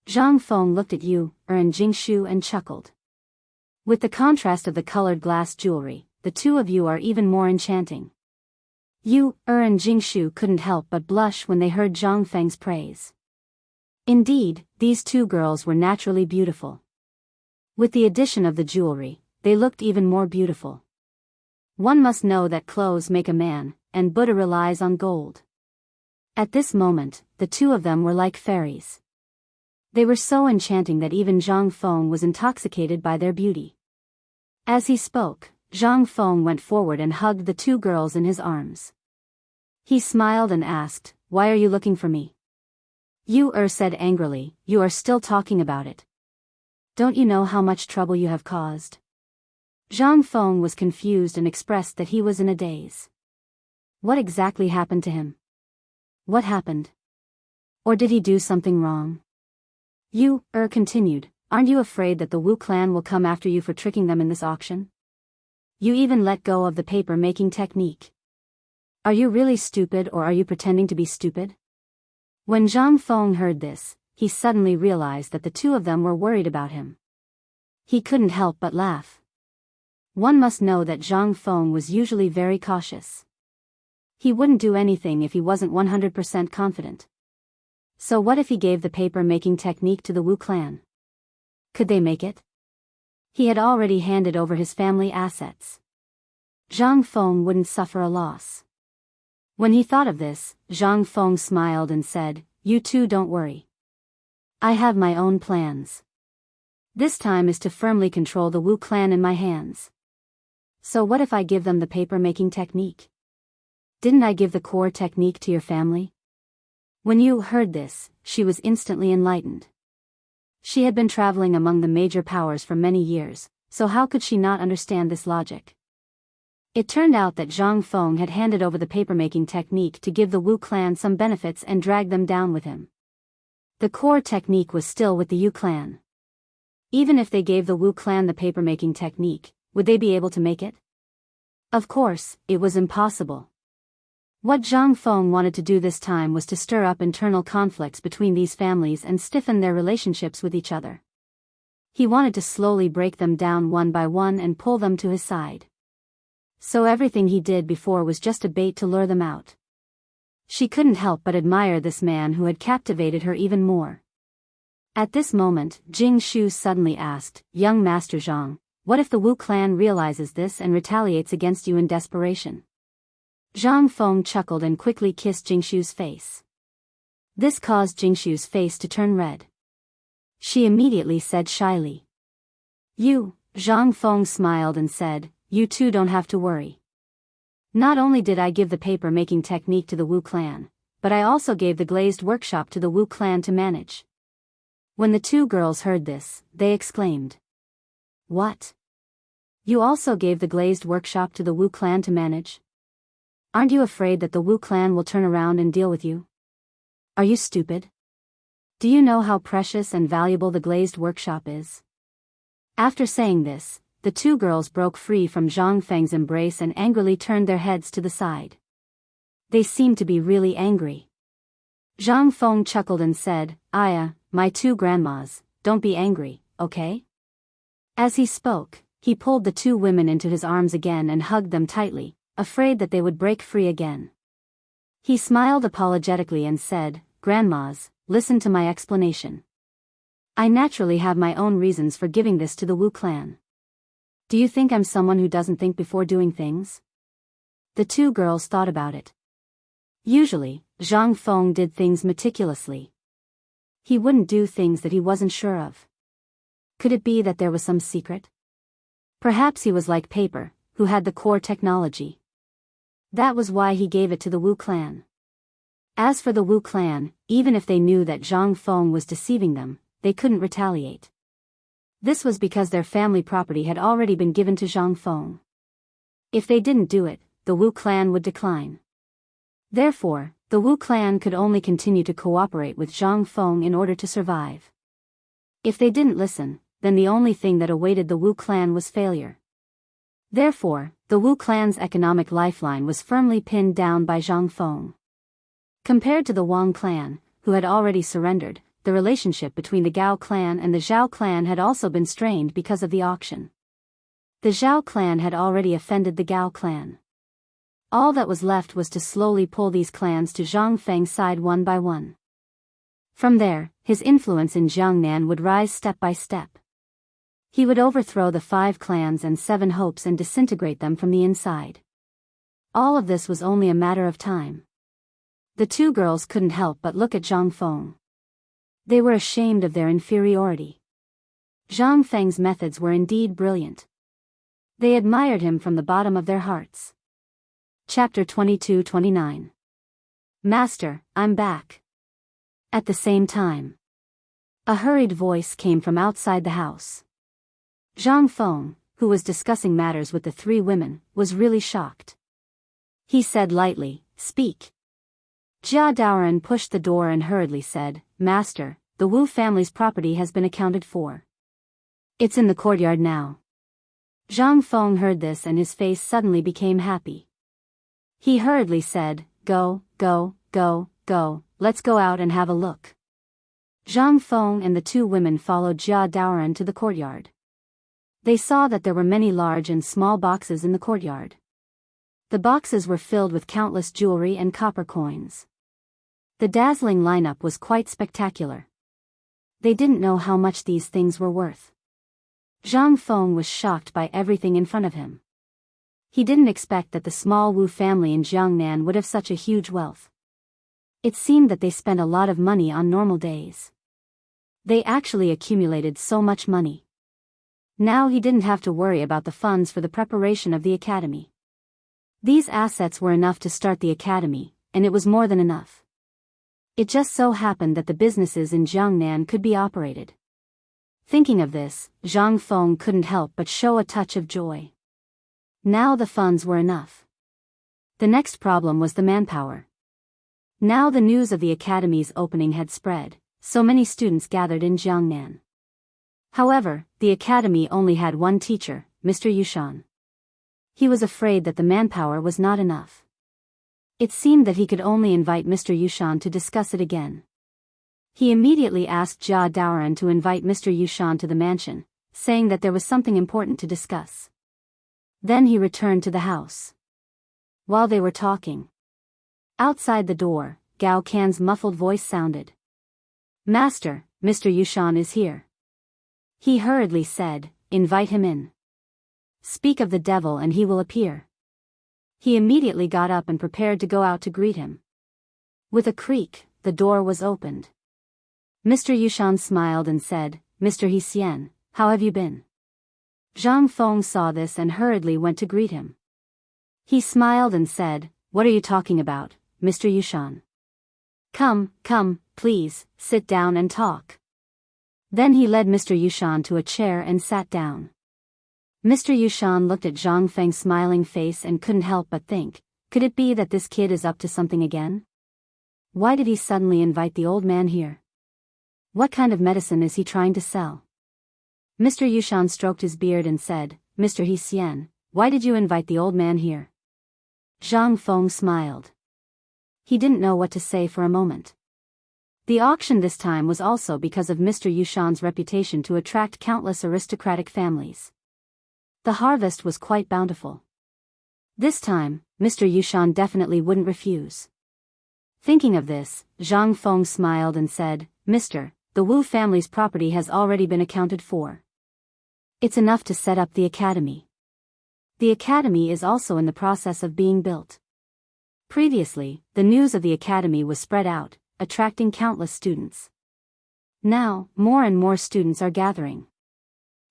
Zhang Feng looked at Yu, and Jingshu and chuckled. With the contrast of the colored glass jewelry, the two of you are even more enchanting. Yu, and Jingshu couldn't help but blush when they heard Zhang Feng's praise. Indeed, these two girls were naturally beautiful. With the addition of the jewelry, they looked even more beautiful. One must know that clothes make a man, and Buddha relies on gold. At this moment, the two of them were like fairies. They were so enchanting that even Zhang Feng was intoxicated by their beauty. As he spoke, Zhang Feng went forward and hugged the two girls in his arms. He smiled and asked, "Why are you looking for me?" Yu said angrily, "You are still talking about it. Don't you know how much trouble you have caused?" Zhang Feng was confused and expressed that he was in a daze. What exactly happened to him? What happened? Or did he do something wrong? Yu continued, "Aren't you afraid that the Wu clan will come after you for tricking them in this auction? You even let go of the paper-making technique. Are you really stupid or are you pretending to be stupid?" When Zhang Feng heard this, he suddenly realized that the two of them were worried about him. He couldn't help but laugh. One must know that Zhang Feng was usually very cautious. He wouldn't do anything if he wasn't 100% confident. So what if he gave the paper-making technique to the Wu clan? Could they make it? He had already handed over his family assets. Zhang Feng wouldn't suffer a loss. When he thought of this, Zhang Feng smiled and said, "You two don't worry. I have my own plans. This time is to firmly control the Wu clan in my hands. So what if I give them the paper-making technique? Didn't I give the core technique to your family?" When Yu heard this, she was instantly enlightened. She had been traveling among the major powers for many years, so how could she not understand this logic? It turned out that Zhang Feng had handed over the paper-making technique to give the Wu clan some benefits and drag them down with him. The core technique was still with the Yu clan. Even if they gave the Wu clan the paper-making technique, would they be able to make it? Of course, it was impossible. What Zhang Feng wanted to do this time was to stir up internal conflicts between these families and stiffen their relationships with each other. He wanted to slowly break them down one by one and pull them to his side. So everything he did before was just a bait to lure them out. She couldn't help but admire this man who had captivated her even more. At this moment, Jing Shu suddenly asked, "Young Master Zhang, what if the Wu clan realizes this and retaliates against you in desperation?" Zhang Feng chuckled and quickly kissed Jingshu's face. This caused Jingshu's face to turn red. She immediately said shyly, "You." Zhang Feng smiled and said, "You two don't have to worry. Not only did I give the paper-making technique to the Wu clan, but I also gave the glazed workshop to the Wu clan to manage." When the two girls heard this, they exclaimed, "What? You also gave the glazed workshop to the Wu clan to manage? Aren't you afraid that the Wu clan will turn around and deal with you? Are you stupid? Do you know how precious and valuable the glazed workshop is?" After saying this, the two girls broke free from Zhang Feng's embrace and angrily turned their heads to the side. They seemed to be really angry. Zhang Feng chuckled and said, "Aya, my two grandmas, don't be angry, okay?" As he spoke, he pulled the two women into his arms again and hugged them tightly, afraid that they would break free again. He smiled apologetically and said, "Grandmas, listen to my explanation. I naturally have my own reasons for giving this to the Wu clan. Do you think I'm someone who doesn't think before doing things?" The two girls thought about it. Usually, Zhang Feng did things meticulously. He wouldn't do things that he wasn't sure of. Could it be that there was some secret? Perhaps he was like Paper, who had the core technology. That was why he gave it to the Wu clan. As for the Wu clan, even if they knew that Zhang Feng was deceiving them, they couldn't retaliate. This was because their family property had already been given to Zhang Feng. If they didn't do it, the Wu clan would decline. Therefore, the Wu clan could only continue to cooperate with Zhang Feng in order to survive. If they didn't listen, then the only thing that awaited the Wu clan was failure. Therefore, the Wu clan's economic lifeline was firmly pinned down by Zhang Feng. Compared to the Wang clan, who had already surrendered, the relationship between the Gao clan and the Zhao clan had also been strained because of the auction. The Zhao clan had already offended the Gao clan. All that was left was to slowly pull these clans to Zhang Feng's side one by one. From there, his influence in Jiangnan would rise step by step. He would overthrow the 5 clans and 7 hopes and disintegrate them from the inside. All of this was only a matter of time. The 2 girls couldn't help but look at Zhang Feng. They were ashamed of their inferiority. Zhang Feng's methods were indeed brilliant. They admired him from the bottom of their hearts. Chapter 22-29. Master, I'm back. At the same time, a hurried voice came from outside the house. Zhang Feng, who was discussing matters with the 3 women, was really shocked. He said lightly, "Speak." Jia Daoran pushed the door and hurriedly said, "Master, the Wu family's property has been accounted for. It's in the courtyard now." Zhang Feng heard this and his face suddenly became happy. He hurriedly said, Go, let's go out and have a look." Zhang Feng and the 2 women followed Jia Daoran to the courtyard. They saw that there were many large and small boxes in the courtyard. The boxes were filled with countless jewelry and copper coins. The dazzling lineup was quite spectacular. They didn't know how much these things were worth. Zhang Feng was shocked by everything in front of him. He didn't expect that the small Wu family in Jiangnan would have such a huge wealth. It seemed that they spent a lot of money on normal days. They actually accumulated so much money. Now he didn't have to worry about the funds for the preparation of the academy. These assets were enough to start the academy, and it was more than enough. It just so happened that the businesses in Jiangnan could be operated. Thinking of this, Zhang Feng couldn't help but show a touch of joy. Now the funds were enough. The next problem was the manpower. Now the news of the academy's opening had spread, so many students gathered in Jiangnan. However, the academy only had 1 teacher, Mr. Yushan. He was afraid that the manpower was not enough. It seemed that he could only invite Mr. Yushan to discuss it again. He immediately asked Jia Daoran to invite Mr. Yushan to the mansion, saying that there was something important to discuss. Then he returned to the house. While they were talking, outside the door, Gao Can's muffled voice sounded. "Master, Mr. Yushan is here." He hurriedly said, "Invite him in. Speak of the devil and he will appear." He immediately got up and prepared to go out to greet him. With a creak, the door was opened. Mr. Yushan smiled and said, "Mr. He, how have you been?" Zhang Feng saw this and hurriedly went to greet him. He smiled and said, "What are you talking about, Mr. Yushan? Come, please, sit down and talk." Then he led Mr. Yushan to a chair and sat down. Mr. Yushan looked at Zhang Feng's smiling face and couldn't help but think, could it be that this kid is up to something again? Why did he suddenly invite the old man here? What kind of medicine is he trying to sell? Mr. Yushan stroked his beard and said, "Mr. He, why did you invite the old man here?" Zhang Feng smiled. He didn't know what to say for a moment. The auction this time was also because of Mr. Yushan's reputation to attract countless aristocratic families. The harvest was quite bountiful. This time, Mr. Yushan definitely wouldn't refuse. Thinking of this, Zhang Feng smiled and said, "Mr. The Wu family's property has already been accounted for. It's enough to set up the academy. The academy is also in the process of being built. Previously, the news of the academy was spread out, attracting countless students. Now, more and more students are gathering.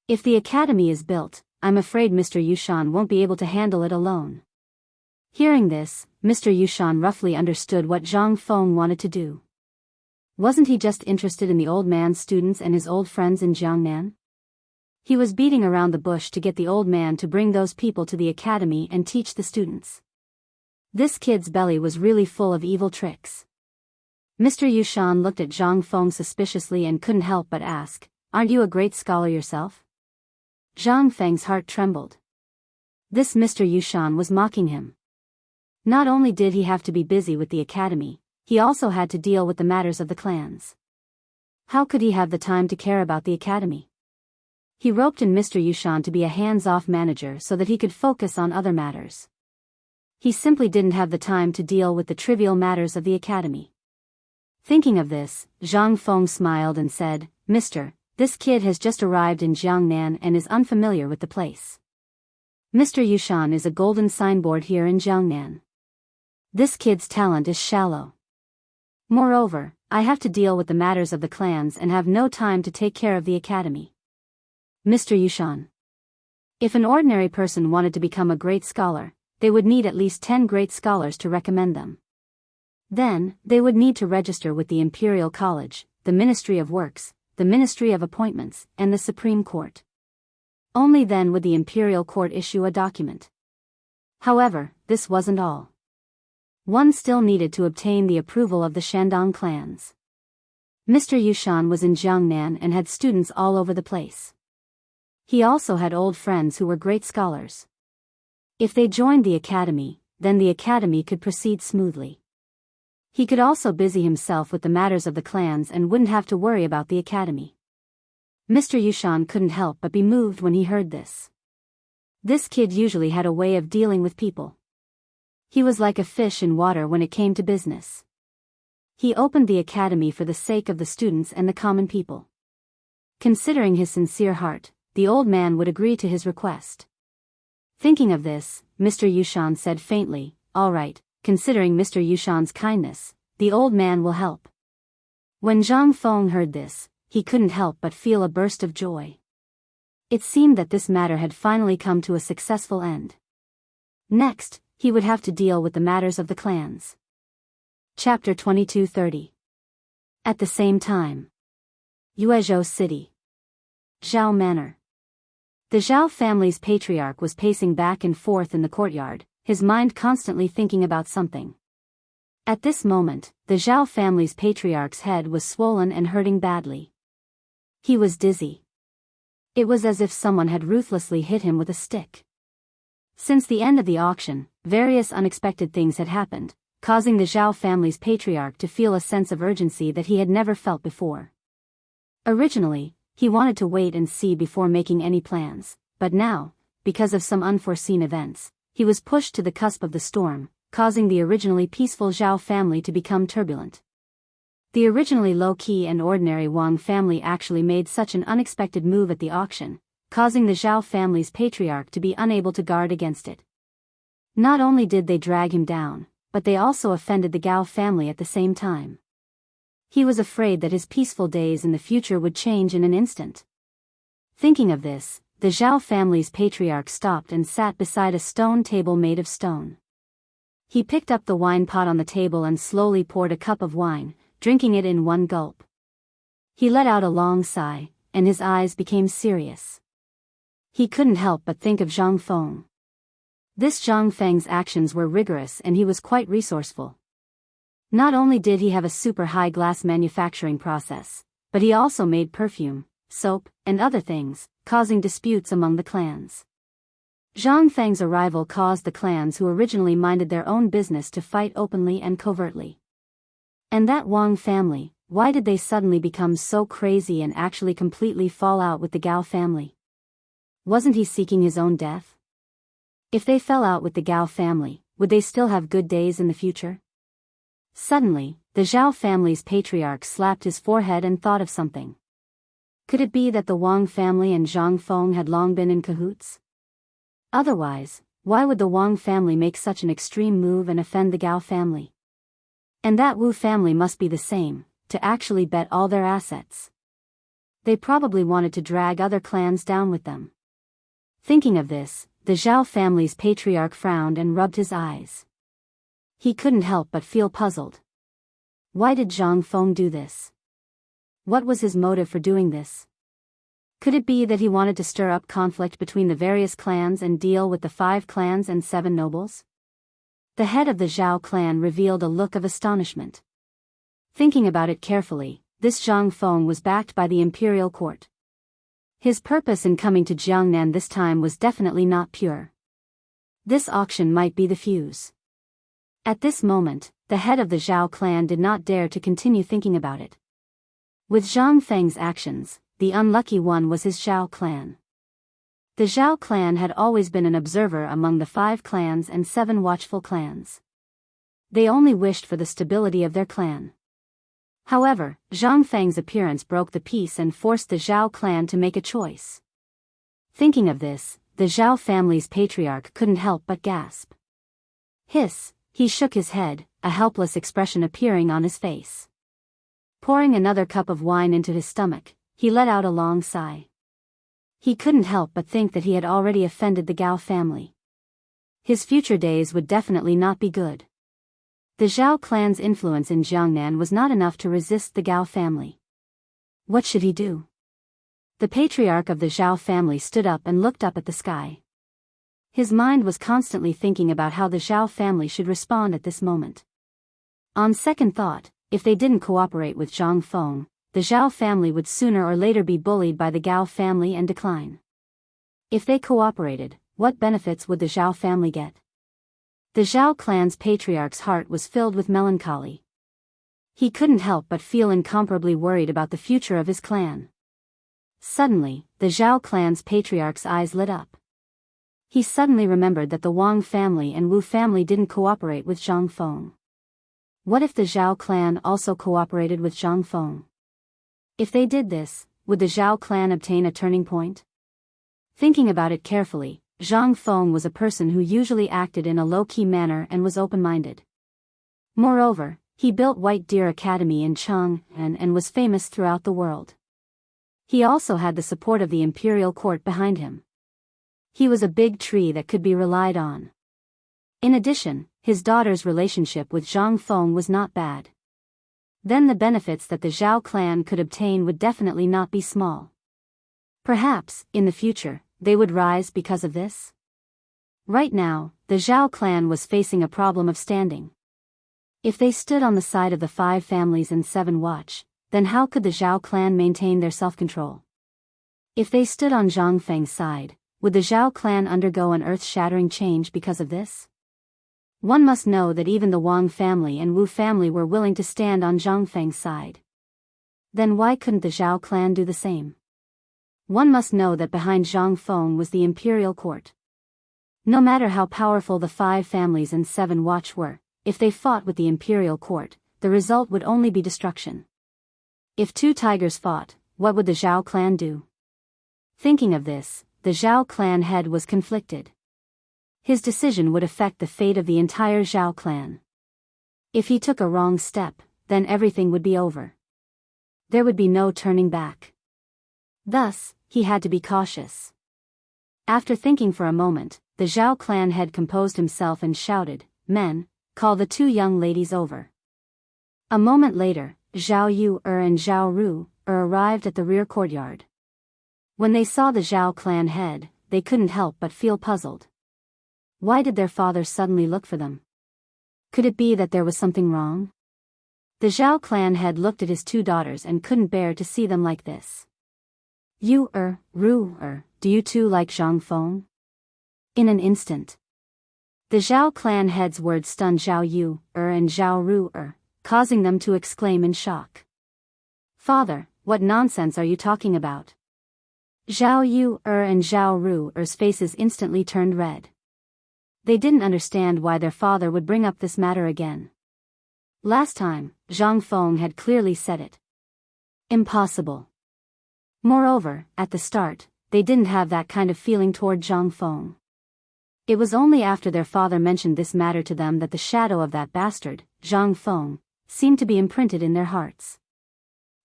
If the academy is built, I'm afraid Mr. Yushan won't be able to handle it alone. Hearing this, Mr. Yushan roughly understood what Zhang Feng wanted to do. Wasn't he just interested in the old man's students and his old friends in Chang'an? He was beating around the bush to get the old man to bring those people to the academy and teach the students. This kid's belly was really full of evil tricks. Mr. Yushan looked at Zhang Feng suspiciously and couldn't help but ask, "Aren't you a great scholar yourself?" Zhang Feng's heart trembled. This Mr. Yushan was mocking him. Not only did he have to be busy with the academy, he also had to deal with the matters of the clans. How could he have the time to care about the academy? He roped in Mr. Yushan to be a hands-off manager so that he could focus on other matters. He simply didn't have the time to deal with the trivial matters of the academy. Thinking of this, Zhang Feng smiled and said, "Mister, this kid has just arrived in Jiangnan and is unfamiliar with the place. Mr. Yushan is a golden signboard here in Jiangnan. This kid's talent is shallow. Moreover, I have to deal with the matters of the clans and have no time to take care of the academy. Mr. Yushan. If an ordinary person wanted to become a great scholar, they would need at least 10 great scholars to recommend them. Then, they would need to register with the Imperial College, the Ministry of Works, the Ministry of Appointments, and the Supreme Court. Only then would the Imperial Court issue a document. However, this wasn't all. One still needed to obtain the approval of the Shandong clans. Mr. Yushan was in Jiangnan and had students all over the place. He also had old friends who were great scholars. If they joined the academy, then the academy could proceed smoothly. He could also busy himself with the matters of the clans and wouldn't have to worry about the academy. Mr. Yushan couldn't help but be moved when he heard this. This kid usually had a way of dealing with people. He was like a fish in water when it came to business. He opened the academy for the sake of the students and the common people. Considering his sincere heart, the old man would agree to his request. Thinking of this, Mr. Yushan said faintly, "All right, considering Mr. Yushan's kindness, the old man will help." When Zhang Feng heard this, he couldn't help but feel a burst of joy. It seemed that this matter had finally come to a successful end. Next, he would have to deal with the matters of the clans. Chapter 22:30. At the same time. Yuezhou City. Zhao Manor. The Zhao family's patriarch was pacing back and forth in the courtyard, his mind constantly thinking about something. At this moment, the Zhao family's patriarch's head was swollen and hurting badly. He was dizzy. It was as if someone had ruthlessly hit him with a stick. Since the end of the auction, various unexpected things had happened, causing the Zhao family's patriarch to feel a sense of urgency that he had never felt before. Originally, he wanted to wait and see before making any plans, but now, because of some unforeseen events, he was pushed to the cusp of the storm, causing the originally peaceful Zhao family to become turbulent. The originally low-key and ordinary Wang family actually made such an unexpected move at the auction, causing the Zhao family's patriarch to be unable to guard against it. Not only did they drag him down, but they also offended the Gao family at the same time. He was afraid that his peaceful days in the future would change in an instant. Thinking of this, the Zhao family's patriarch stopped and sat beside a stone table made of stone. He picked up the wine pot on the table and slowly poured a cup of wine, drinking it in one gulp. He let out a long sigh, and his eyes became serious. He couldn't help but think of Zhang Feng. This Zhang Feng's actions were rigorous and he was quite resourceful. Not only did he have a super high glass manufacturing process, but he also made perfume, soap, and other things, causing disputes among the clans. Zhang Feng's arrival caused the clans who originally minded their own business to fight openly and covertly. And that Wang family, why did they suddenly become so crazy and actually completely fall out with the Gao family? Wasn't he seeking his own death? If they fell out with the Gao family, would they still have good days in the future? Suddenly, the Zhao family's patriarch slapped his forehead and thought of something. Could it be that the Wang family and Zhang Feng had long been in cahoots? Otherwise, Why would the Wang family make such an extreme move and offend the Gao family? And that Wu family must be the same, to actually bet all their assets. They probably wanted to drag other clans down with them. Thinking of this, the Zhao family's patriarch frowned and rubbed his eyes. He couldn't help but feel puzzled. Why did Zhang Feng do this? What was his motive for doing this? Could it be that he wanted to stir up conflict between the various clans and deal with the 5 clans and 7 nobles? The head of the Zhao clan revealed a look of astonishment. Thinking about it carefully, this Zhang Feng was backed by the imperial court. His purpose in coming to Chang'an this time was definitely not pure. This auction might be the fuse. At this moment, the head of the Zhao clan did not dare to continue thinking about it. With Zhang Feng's actions, the unlucky one was his Zhao clan. The Zhao clan had always been an observer among the 5 clans and 7 watchful clans. They only wished for the stability of their clan. However, Zhang Feng's appearance broke the peace and forced the Zhao clan to make a choice. Thinking of this, the Zhao family's patriarch couldn't help but gasp. Hiss, he shook his head, a helpless expression appearing on his face. Pouring another cup of wine into his stomach, he let out a long sigh. He couldn't help but think that he had already offended the Gao family. His future days would definitely not be good. The Zhao clan's influence in Chang'an was not enough to resist the Gao family. What should he do? The patriarch of the Zhao family stood up and looked up at the sky. His mind was constantly thinking about how the Zhao family should respond at this moment. On second thought, if they didn't cooperate with Zhang Feng, the Zhao family would sooner or later be bullied by the Gao family and decline. If they cooperated, what benefits would the Zhao family get? The Zhao clan's patriarch's heart was filled with melancholy. He couldn't help but feel incomparably worried about the future of his clan. Suddenly, the Zhao clan's patriarch's eyes lit up. He suddenly remembered that the Wang family and Wu family didn't cooperate with Zhang Feng. What if the Zhao clan also cooperated with Zhang Feng? If they did this, would the Zhao clan obtain a turning point? Thinking about it carefully, Zhang Feng was a person who usually acted in a low-key manner and was open-minded. Moreover, he built White Deer Academy in Chang'an and was famous throughout the world. He also had the support of the imperial court behind him. He was a big tree that could be relied on. In addition, his daughter's relationship with Zhang Feng was not bad. Then the benefits that the Zhao clan could obtain would definitely not be small. Perhaps, in the future, they would rise because of this? Right now, the Zhao clan was facing a problem of standing. If they stood on the side of the 5 families and 7 watch, then how could the Zhao clan maintain their self-control? If they stood on Zhang Feng's side, would the Zhao clan undergo an earth-shattering change because of this? One must know that even the Wang family and Wu family were willing to stand on Zhang Feng's side. Then why couldn't the Zhao clan do the same? One must know that behind Zhang Feng was the imperial court. No matter how powerful the 5 families and 7 watch were, if they fought with the imperial court, the result would only be destruction. If 2 tigers fought, what would the Zhao clan do? Thinking of this, the Zhao clan head was conflicted. His decision would affect the fate of the entire Zhao clan. If he took a wrong step, then everything would be over. There would be no turning back. Thus, he had to be cautious. After thinking for a moment, the Zhao clan head composed himself and shouted, "Men, call the 2 young ladies over." A moment later, Zhao Yu and Zhao Ru arrived at the rear courtyard. When they saw the Zhao clan head, they couldn't help but feel puzzled. Why did their father suddenly look for them? Could it be that there was something wrong? The Zhao clan head looked at his 2 daughters and couldn't bear to see them like this. "You Ru do you too like Zhang Feng?" In an instant, the Zhao clan head's words stunned Zhao Yu and Zhao Ru causing them to exclaim in shock. "Father, what nonsense are you talking about?" Zhao Yu and Zhao Ru's faces instantly turned red. They didn't understand why their father would bring up this matter again. Last time, Zhang Feng had clearly said it. Impossible. Moreover, at the start, they didn't have that kind of feeling toward Zhang Feng. It was only after their father mentioned this matter to them that the shadow of that bastard, Zhang Feng, seemed to be imprinted in their hearts.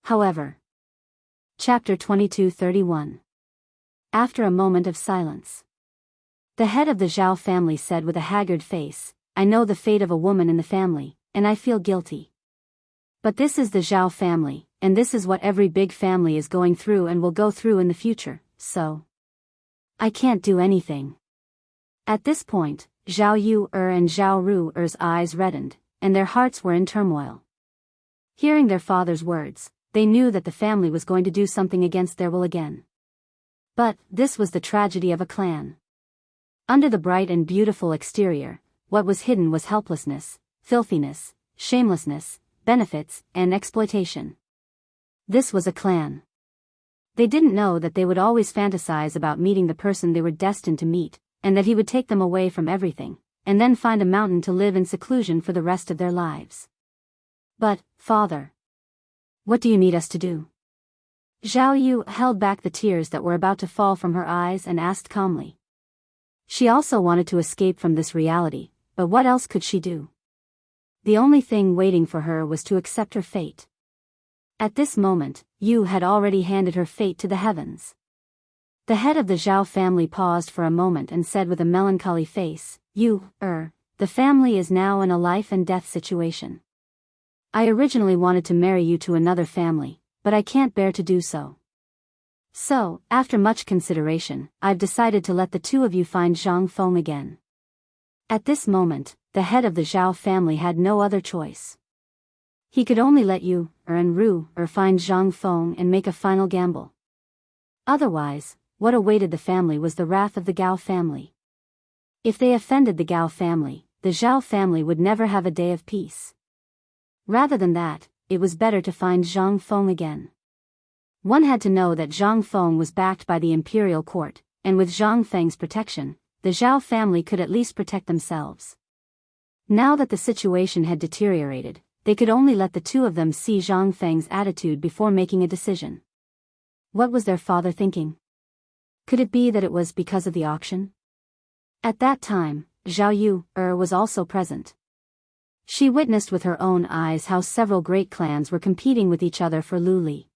However. Chapter 22:31. After a moment of silence. The head of the Zhao family said with a haggard face, "I know the fate of a woman in the family, and I feel guilty. But this is the Zhao family, and this is what every big family is going through and will go through in the future, so I can't do anything." At this point, Zhao Yu and Zhao Ru's eyes reddened, and their hearts were in turmoil. Hearing their father's words, they knew that the family was going to do something against their will again. But this was the tragedy of a clan. Under the bright and beautiful exterior, what was hidden was helplessness, filthiness, shamelessness, benefits, and exploitation. This was a clan. They didn't know that they would always fantasize about meeting the person they were destined to meet, and that he would take them away from everything, and then find a mountain to live in seclusion for the rest of their lives. "But, father, what do you need us to do?" Zhao Yu held back the tears that were about to fall from her eyes and asked calmly. She also wanted to escape from this reality, but what else could she do? The only thing waiting for her was to accept her fate. At this moment, Yu had already handed her fate to the heavens. The head of the Zhao family paused for a moment and said with a melancholy face, the family is now in a life and death situation. I originally wanted to marry you to another family, but I can't bear to do so. So, after much consideration, I've decided to let the two of you find Zhang Feng again." At this moment, the head of the Zhao family had no other choice. He could only let Yu and Ru find Zhang Feng and make a final gamble. Otherwise, what awaited the family was the wrath of the Gao family. If they offended the Gao family, the Zhao family would never have a day of peace. Rather than that, it was better to find Zhang Feng again. One had to know that Zhang Feng was backed by the imperial court, and with Zhang Feng's protection, the Zhao family could at least protect themselves. Now that the situation had deteriorated, they could only let the two of them see Zhang Feng's attitude before making a decision. What was their father thinking? Could it be that it was because of the auction? At that time, Zhao Yu was also present. She witnessed with her own eyes how several great clans were competing with each other for Lu Li.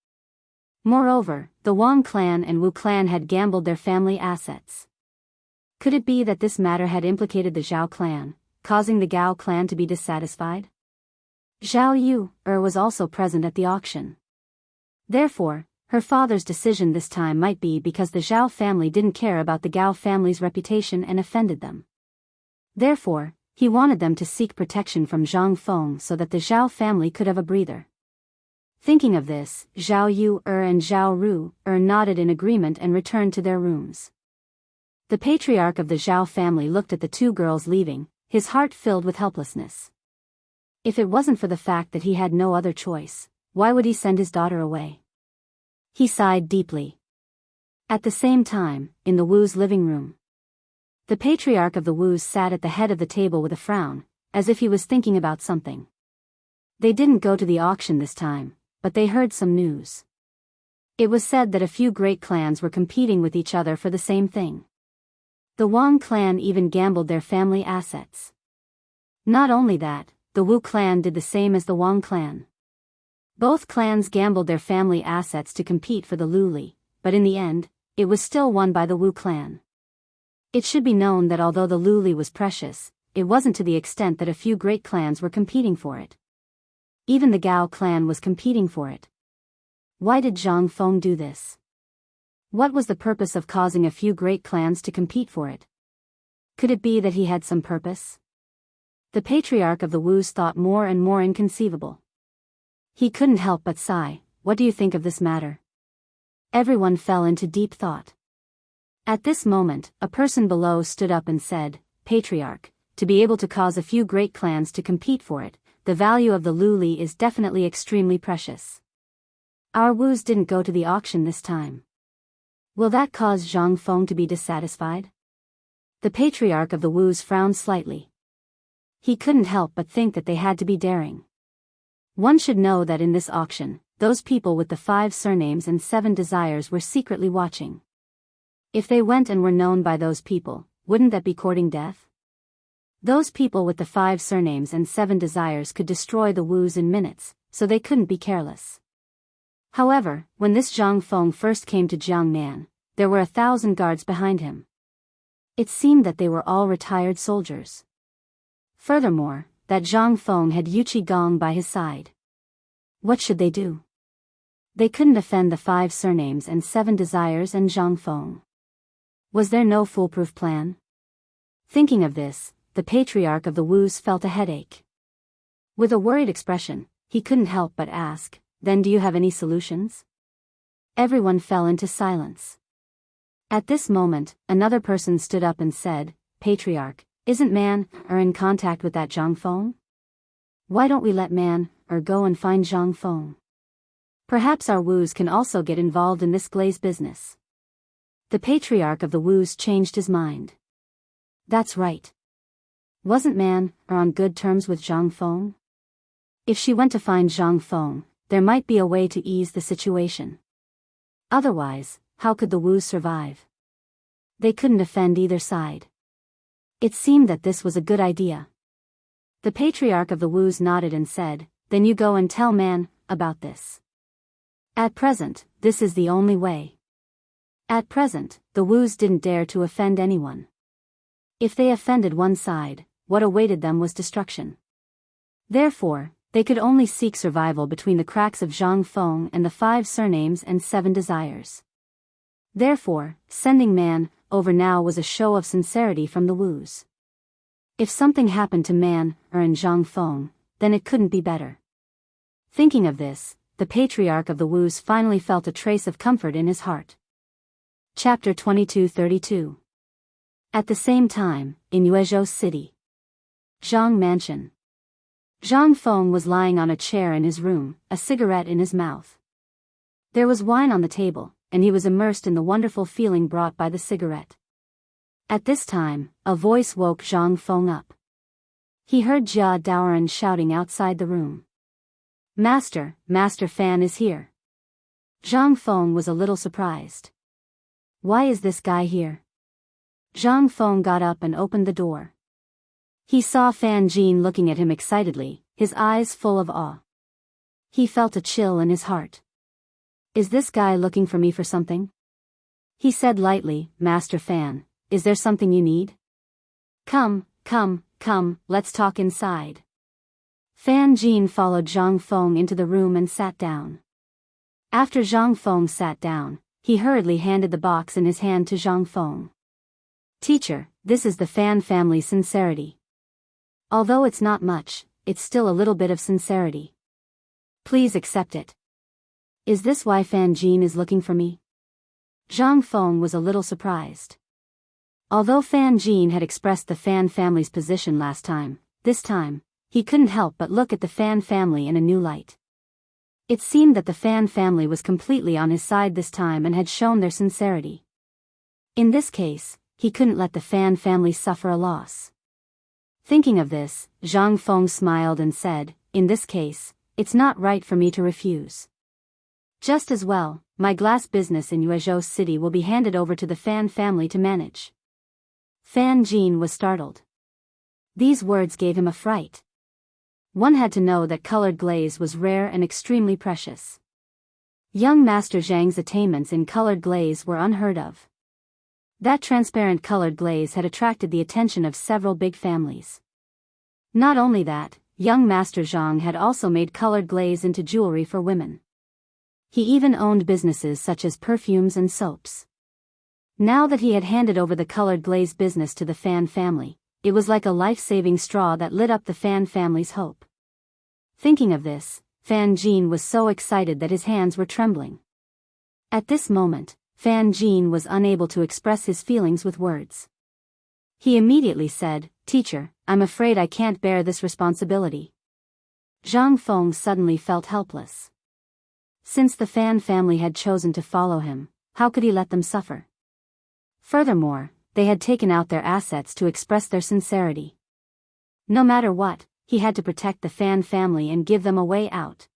Moreover, the Wang clan and Wu clan had gambled their family assets. Could it be that this matter had implicated the Zhao clan, causing the Gao clan to be dissatisfied? Zhao Yu was also present at the auction. Therefore, her father's decision this time might be because the Zhao family didn't care about the Gao family's reputation and offended them. Therefore, he wanted them to seek protection from Zhang Feng so that the Zhao family could have a breather. Thinking of this, Zhao Yu and Zhao Ru nodded in agreement and returned to their rooms. The patriarch of the Zhao family looked at the two girls leaving, his heart filled with helplessness. If it wasn't for the fact that he had no other choice, why would he send his daughter away? He sighed deeply. At the same time, in the Wu's living room, the patriarch of the Wus sat at the head of the table with a frown, as if he was thinking about something. They didn't go to the auction this time, but they heard some news. It was said that a few great clans were competing with each other for the same thing. The Wang clan even gambled their family assets. Not only that, the Wu clan did the same as the Wang clan. Both clans gambled their family assets to compete for the Lu Li, but in the end, it was still won by the Wu clan. It should be known that although the Lu Li was precious, it wasn't to the extent that a few great clans were competing for it. Even the Gao clan was competing for it. Why did Zhang Feng do this? What was the purpose of causing a few great clans to compete for it? Could it be that he had some purpose? The patriarch of the Wus thought more and more inconceivable. He couldn't help but sigh. What do you think of this matter? Everyone fell into deep thought. At this moment, a person below stood up and said, "Patriarch, to be able to cause a few great clans to compete for it, the value of the Lu Li is definitely extremely precious. Our Wus didn't go to the auction this time. Will that cause Zhang Feng to be dissatisfied?" The patriarch of the Wus frowned slightly. He couldn't help but think that they had to be daring. One should know that in this auction, those people with the 5 surnames and 7 desires were secretly watching. If they went and were known by those people, wouldn't that be courting death? Those people with the 5 surnames and 7 desires could destroy the Wus in minutes, so they couldn't be careless. However, when this Zhang Feng first came to Jiangnan, there were 1,000 guards behind him. It seemed that they were all retired soldiers. Furthermore, that Zhang Feng had Yuqi Gong by his side. What should they do? They couldn't offend the 5 surnames and 7 desires and Zhang Feng. Was there no foolproof plan? Thinking of this, the patriarch of the Wus felt a headache. With a worried expression, he couldn't help but ask, "Then do you have any solutions?" Everyone fell into silence. At this moment, another person stood up and said, "Patriarch, isn't Man in contact with that Zhang Feng? Why don't we let Man go and find Zhang Feng? Perhaps our Wus can also get involved in this glaze business." The patriarch of the Wus changed his mind. That's right. Wasn't Man on good terms with Zhang Feng? If she went to find Zhang Feng, there might be a way to ease the situation. Otherwise, how could the Wus survive? They couldn't offend either side. It seemed that this was a good idea. The patriarch of the Wus nodded and said, "Then you go and tell Man about this. At present, this is the only way." At present, the Wus didn't dare to offend anyone. If they offended one side, what awaited them was destruction. Therefore, they could only seek survival between the cracks of Zhang Feng and the 5 surnames and 7 desires. Therefore, sending Man over now was a show of sincerity from the Wus. If something happened to Man and Zhang Feng, then it couldn't be better. Thinking of this, the patriarch of the Wus finally felt a trace of comfort in his heart. Chapter 2232. At the same time, in Yuezhou City, Zhang Mansion. Zhang Feng was lying on a chair in his room, a cigarette in his mouth. There was wine on the table, and he was immersed in the wonderful feeling brought by the cigarette. At this time, a voice woke Zhang Feng up. He heard Jia Daoran shouting outside the room. Master Fan is here." Zhang Feng was a little surprised. Why is this guy here? Zhang Feng got up and opened the door. He saw Fan Jin looking at him excitedly, his eyes full of awe. He felt a chill in his heart. Is this guy looking for me for something? He said lightly, "Master Fan, is there something you need? Come, let's talk inside." Fan Jin followed Zhang Feng into the room and sat down. After Zhang Feng sat down, he hurriedly handed the box in his hand to Zhang Feng. "Teacher, this is the Fan family's sincerity. Although it's not much, it's still a little bit of sincerity. Please accept it." Is this why Fan Jin is looking for me? Zhang Feng was a little surprised. Although Fan Jin had expressed the Fan family's position last time, this time, he couldn't help but look at the Fan family in a new light. It seemed that the Fan family was completely on his side this time and had shown their sincerity. In this case, he couldn't let the Fan family suffer a loss. Thinking of this, Zhang Feng smiled and said, "In this case, it's not right for me to refuse. Just as well, my glass business in Yuezhou City will be handed over to the Fan family to manage." Fan Jin was startled. These words gave him a fright. One had to know that colored glaze was rare and extremely precious. Young Master Zhang's attainments in colored glaze were unheard of. That transparent colored glaze had attracted the attention of several big families. Not only that, young Master Zhang had also made colored glaze into jewelry for women. He even owned businesses such as perfumes and soaps. Now that he had handed over the colored glaze business to the Fan family, it was like a life-saving straw that lit up the Fan family's hope. Thinking of this, Fan Jin was so excited that his hands were trembling. At this moment, Fan Jin was unable to express his feelings with words. He immediately said, "Teacher, I'm afraid I can't bear this responsibility." Zhang Feng suddenly felt helpless. Since the Fan family had chosen to follow him, how could he let them suffer? Furthermore, they had taken out their assets to express their sincerity. No matter what, he had to protect the Fan family and give them a way out.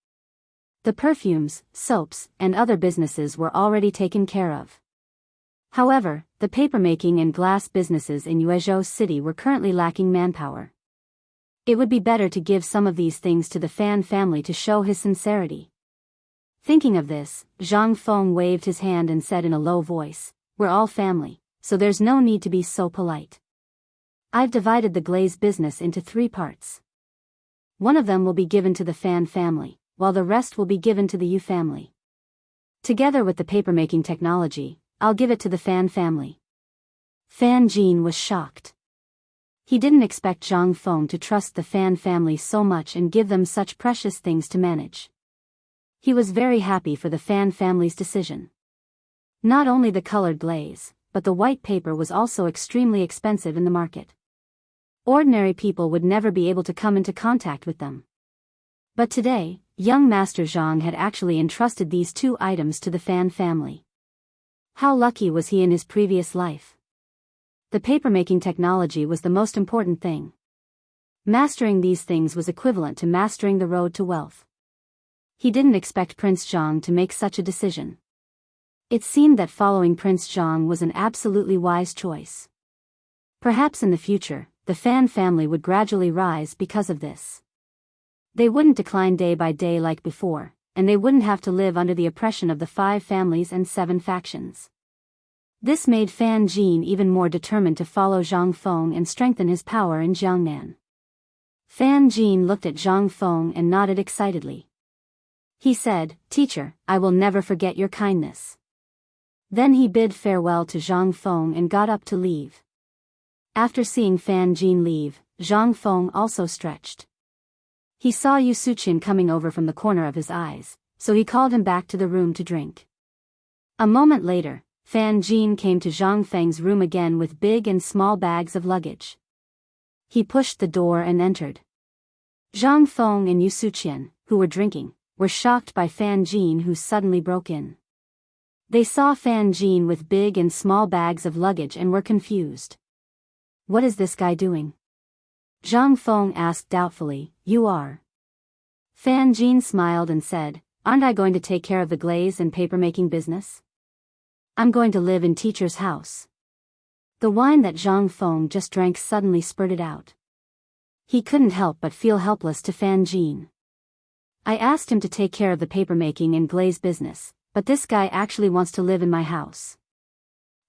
The perfumes, soaps, and other businesses were already taken care of. However, the papermaking and glass businesses in Yuezhou City were currently lacking manpower. It would be better to give some of these things to the Fan family to show his sincerity. Thinking of this, Zhang Feng waved his hand and said in a low voice, "We're all family, so there's no need to be so polite. I've divided the glaze business into 3 parts. One of them will be given to the Fan family, while the rest will be given to the Yu family. Together with the papermaking technology, I'll give it to the Fan family." Fan Jin was shocked. He didn't expect Zhang Feng to trust the Fan family so much and give them such precious things to manage. He was very happy for the Fan family's decision. Not only the colored glaze, but the white paper was also extremely expensive in the market. Ordinary people would never be able to come into contact with them. But today, young Master Zhang had actually entrusted these 2 items to the Fan family. How lucky was he in his previous life? The papermaking technology was the most important thing. Mastering these things was equivalent to mastering the road to wealth. He didn't expect Prince Zhang to make such a decision. It seemed that following Prince Zhang was an absolutely wise choice. Perhaps in the future, the Fan family would gradually rise because of this. They wouldn't decline day by day like before, and they wouldn't have to live under the oppression of the 5 families and 7 factions. This made Fan Jin even more determined to follow Zhang Feng and strengthen his power in Jiangnan. Fan Jin looked at Zhang Feng and nodded excitedly. He said, "Teacher, I will never forget your kindness." Then he bid farewell to Zhang Feng and got up to leave. After seeing Fan Jin leave, Zhang Feng also stretched. He saw Yu Suqian coming over from the corner of his eyes, so he called him back to the room to drink. A moment later, Fan Jin came to Zhang Feng's room again with big and small bags of luggage. He pushed the door and entered. Zhang Feng and Yu Suqian, who were drinking, were shocked by Fan Jin, who suddenly broke in. They saw Fan Jin with big and small bags of luggage and were confused. "What is this guy doing?" Zhang Feng asked doubtfully. "You are?" Fan Jin smiled and said, "Aren't I going to take care of the glaze and papermaking business? I'm going to live in teacher's house." The wine that Zhang Feng just drank suddenly spurted out. He couldn't help but feel helpless to Fan Jin. "I asked him to take care of the papermaking and glaze business, but this guy actually wants to live in my house.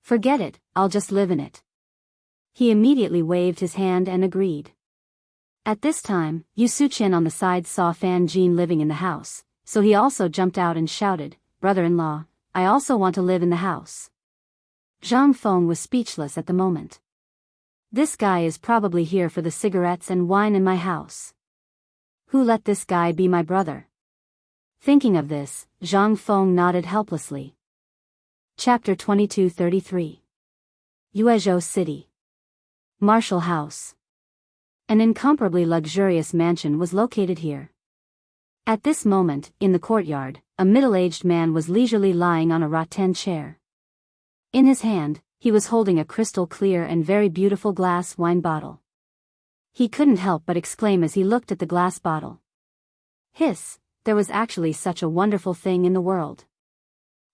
Forget it, I'll just live in it." He immediately waved his hand and agreed. At this time, Yu Suqian on the side saw Fan Jin living in the house, so he also jumped out and shouted, "Brother-in-law, I also want to live in the house." Zhang Feng was speechless at the moment. "This guy is probably here for the cigarettes and wine in my house. Who let this guy be my brother?" Thinking of this, Zhang Feng nodded helplessly. Chapter 2233. Yuezhou City. Martial House. An incomparably luxurious mansion was located here. At this moment, in the courtyard, a middle-aged man was leisurely lying on a rattan chair. In his hand, he was holding a crystal-clear and very beautiful glass wine bottle. He couldn't help but exclaim as he looked at the glass bottle. Hiss, there was actually such a wonderful thing in the world.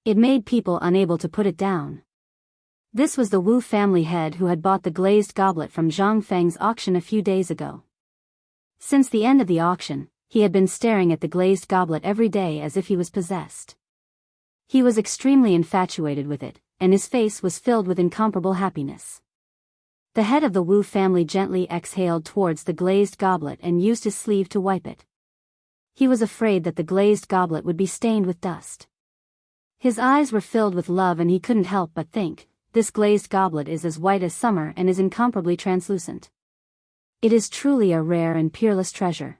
It made people unable to put it down. This was the Wu family head who had bought the glazed goblet from Zhang Feng's auction a few days ago. Since the end of the auction, he had been staring at the glazed goblet every day as if he was possessed. He was extremely infatuated with it, and his face was filled with incomparable happiness. The head of the Wu family gently exhaled towards the glazed goblet and used his sleeve to wipe it. He was afraid that the glazed goblet would be stained with dust. His eyes were filled with love and he couldn't help but think, "This glazed goblet is as white as summer and is incomparably translucent. It is truly a rare and peerless treasure.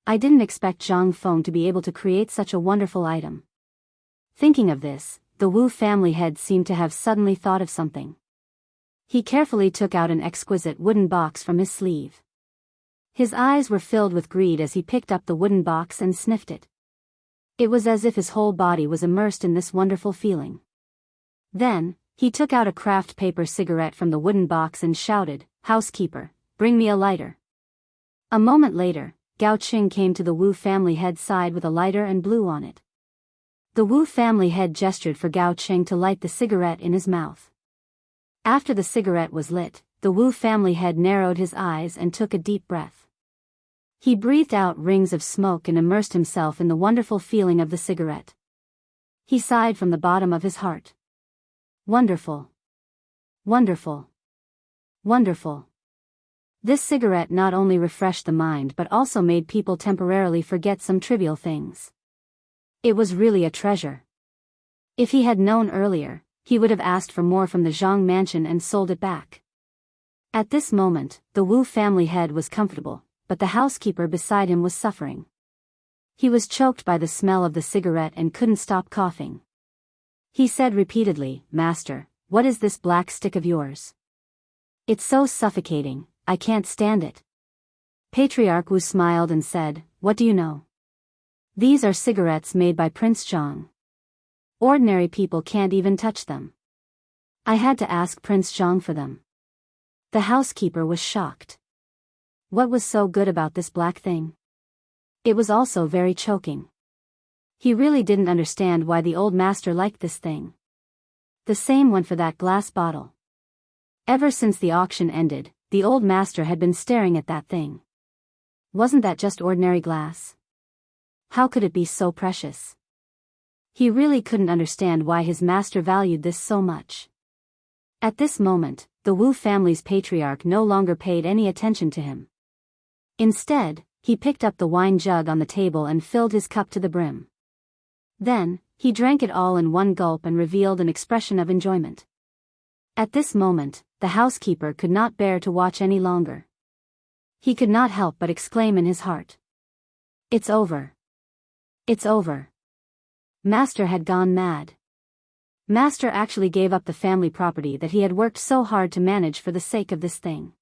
I didn't expect Zhang Feng to be able to create such a wonderful item." Thinking of this, the Wu family head seemed to have suddenly thought of something. He carefully took out an exquisite wooden box from his sleeve. His eyes were filled with greed as he picked up the wooden box and sniffed it. It was as if his whole body was immersed in this wonderful feeling. Then, he took out a craft paper cigarette from the wooden box and shouted, "Housekeeper, bring me a lighter." A moment later, Gao Qing came to the Wu family head's side with a lighter and blew on it. The Wu family head gestured for Gao Cheng to light the cigarette in his mouth. After the cigarette was lit, the Wu family head narrowed his eyes and took a deep breath. He breathed out rings of smoke and immersed himself in the wonderful feeling of the cigarette. He sighed from the bottom of his heart. Wonderful. Wonderful. Wonderful. This cigarette not only refreshed the mind but also made people temporarily forget some trivial things. It was really a treasure. If he had known earlier, he would have asked for more from the Zhang mansion and sold it back. At this moment, the Wu family head was comfortable, but the housekeeper beside him was suffering. He was choked by the smell of the cigarette and couldn't stop coughing. He said repeatedly, "Master, what is this black stick of yours? It's so suffocating, I can't stand it." Patriarch Wu smiled and said, "What do you know? These are cigarettes made by Prince Zhang. Ordinary people can't even touch them. I had to ask Prince Zhang for them." The housekeeper was shocked. What was so good about this black thing? It was also very choking. He really didn't understand why the old master liked this thing. The same went for that glass bottle. Ever since the auction ended, the old master had been staring at that thing. Wasn't that just ordinary glass? How could it be so precious? He really couldn't understand why his master valued this so much. At this moment, the Wu family's patriarch no longer paid any attention to him. Instead, he picked up the wine jug on the table and filled his cup to the brim. Then, he drank it all in one gulp and revealed an expression of enjoyment. At this moment, the housekeeper could not bear to watch any longer. He could not help but exclaim in his heart. "It's over. It's over." Master had gone mad. Master actually gave up the family property that he had worked so hard to manage for the sake of this thing.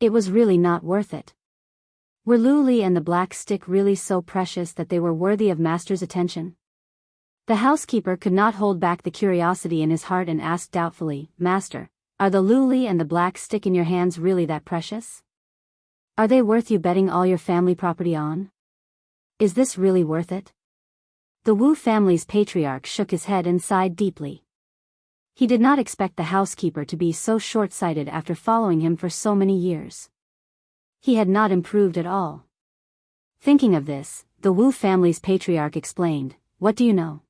It was really not worth it. Were Luli and the black stick really so precious that they were worthy of Master's attention? The housekeeper could not hold back the curiosity in his heart and asked doubtfully, "Master, are the Luli and the black stick in your hands really that precious? Are they worth you betting all your family property on? Is this really worth it?" The Wu family's patriarch shook his head and sighed deeply. He did not expect the housekeeper to be so short-sighted after following him for so many years. He had not improved at all. Thinking of this, the Wu family's patriarch explained, "What do you know?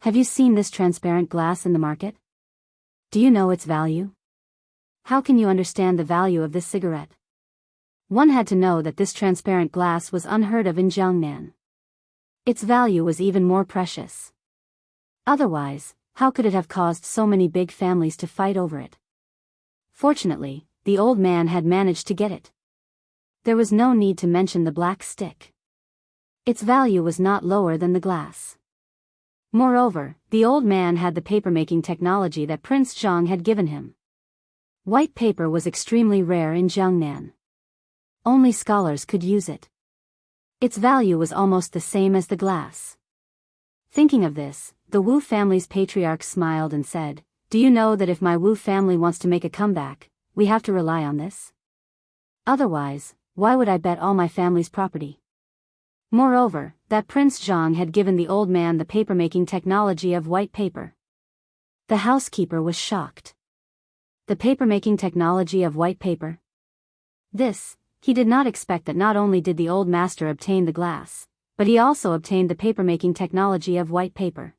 Have you seen this transparent glass in the market? Do you know its value? How can you understand the value of this cigarette?" One had to know that this transparent glass was unheard of in Chang'an. Its value was even more precious. Otherwise, how could it have caused so many big families to fight over it? Fortunately, the old man had managed to get it. There was no need to mention the black stick. Its value was not lower than the glass. Moreover, the old man had the paper-making technology that Prince Zhang had given him. White paper was extremely rare in Chang'an. Only scholars could use it. Its value was almost the same as the glass. Thinking of this, the Wu family's patriarch smiled and said, "Do you know that if my Wu family wants to make a comeback, we have to rely on this? Otherwise, why would I bet all my family's property?" Moreover, that Prince Zhang had given the old man the paper-making technology of white paper. The housekeeper was shocked. The paper-making technology of white paper? He did not expect that not only did the old master obtain the glass, but he also obtained the paper-making technology of white paper.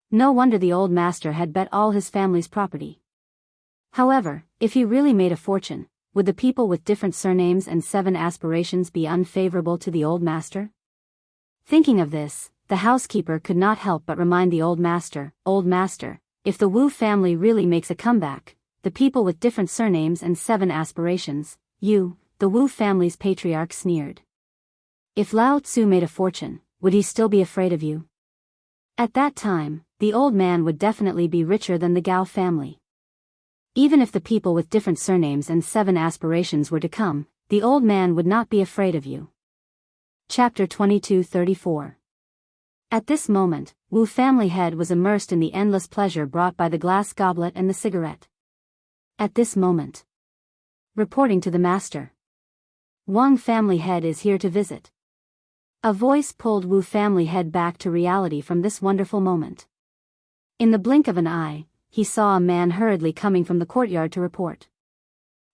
No wonder the old master had bet all his family's property. However, if he really made a fortune, would the people with different surnames and 7 aspirations be unfavorable to the old master? Thinking of this, the housekeeper could not help but remind the old master, if the Wu family really makes a comeback, the people with different surnames and 7 aspirations, the Wu family's patriarch sneered. If Lao Tzu made a fortune, would he still be afraid of you? At that time, the old man would definitely be richer than the Gao family. Even if the people with different surnames and 7 aspirations were to come, the old man would not be afraid of you. Chapter 22:34. At this moment, Wu family head was immersed in the endless pleasure brought by the glass goblet and the cigarette. At this moment. Reporting to the master. Wang family head is here to visit. A voice pulled Wu family head back to reality from this wonderful moment. In the blink of an eye, he saw a man hurriedly coming from the courtyard to report.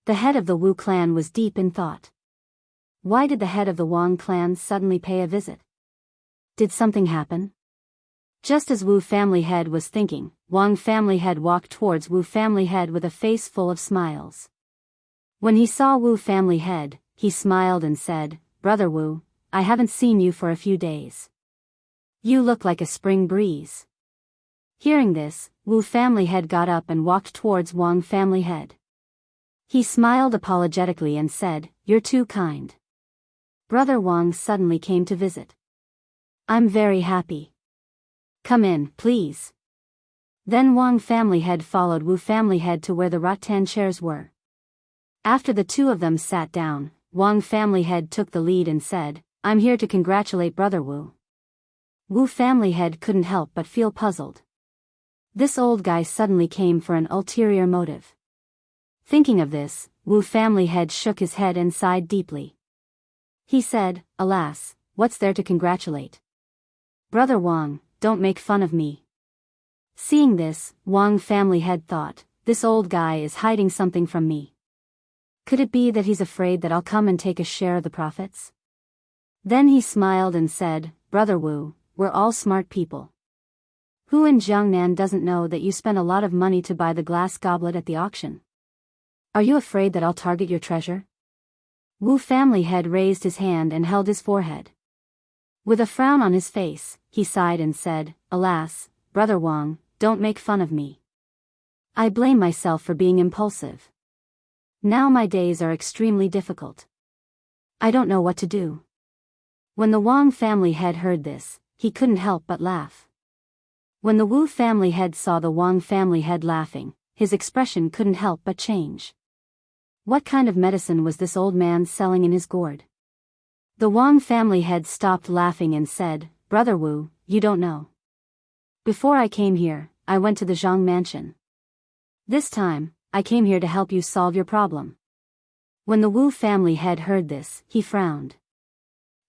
The head of the Wu clan was deep in thought. Why did the head of the Wang clan suddenly pay a visit? Did something happen? Just as Wu family head was thinking, Wang family head walked towards Wu family head with a face full of smiles. When he saw Wu family head, he smiled and said, "Brother Wu, I haven't seen you for a few days. You look like a spring breeze." Hearing this, Wu family head got up and walked towards Wang family head. He smiled apologetically and said, "You're too kind. Brother Wang suddenly came to visit. I'm very happy. Come in, please." Then Wang family head followed Wu family head to where the rattan chairs were. After the two of them sat down, Wang family head took the lead and said, "I'm here to congratulate Brother Wu." Wu family head couldn't help but feel puzzled. This old guy suddenly came for an ulterior motive. Thinking of this, Wu family head shook his head and sighed deeply. He said, "Alas, what's there to congratulate? Brother Wang, don't make fun of me." Seeing this, Wang family head thought, this old guy is hiding something from me. Could it be that he's afraid that I'll come and take a share of the profits? Then he smiled and said, "Brother Wu, we're all smart people. Who in Chang'an doesn't know that you spent a lot of money to buy the glass goblet at the auction? Are you afraid that I'll target your treasure?" Wu family head raised his hand and held his forehead. With a frown on his face, he sighed and said, "Alas, Brother Wang, don't make fun of me. I blame myself for being impulsive. Now my days are extremely difficult. I don't know what to do." When the Wang family head heard this, he couldn't help but laugh. When the Wu family head saw the Wang family head laughing, his expression couldn't help but change. What kind of medicine was this old man selling in his gourd? The Wang family head stopped laughing and said, "Brother Wu, you don't know. Before I came here, I went to the Zhang mansion. This time, I came here to help you solve your problem." When the Wu family head heard this, he frowned.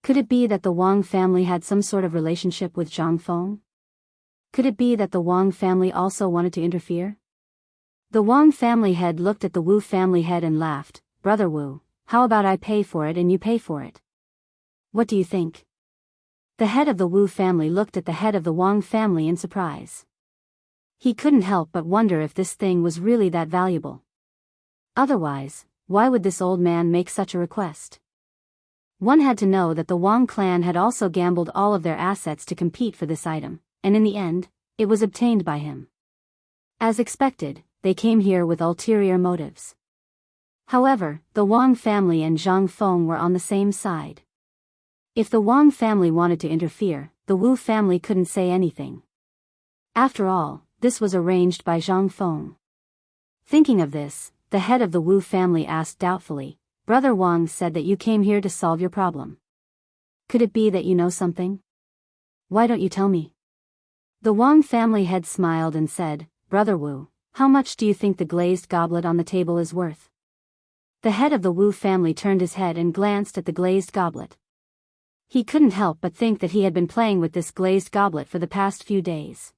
Could it be that the Wang family had some sort of relationship with Zhang Feng? Could it be that the Wang family also wanted to interfere? The Wang family head looked at the Wu family head and laughed, "Brother Wu, how about I pay for it and you pay for it? What do you think?" The head of the Wu family looked at the head of the Wang family in surprise. He couldn't help but wonder if this thing was really that valuable. Otherwise, why would this old man make such a request? One had to know that the Wang clan had also gambled all of their assets to compete for this item, and in the end, it was obtained by him. As expected, they came here with ulterior motives. However, the Wang family and Zhang Feng were on the same side. If the Wang family wanted to interfere, the Wu family couldn't say anything. After all, this was arranged by Zhang Feng. Thinking of this, the head of the Wu family asked doubtfully, "Brother Wang said that you came here to solve your problem. Could it be that you know something? Why don't you tell me?" The Wang family head smiled and said, "Brother Wu, how much do you think the glazed goblet on the table is worth?" The head of the Wu family turned his head and glanced at the glazed goblet. He couldn't help but think that he had been playing with this glazed goblet for the past few days.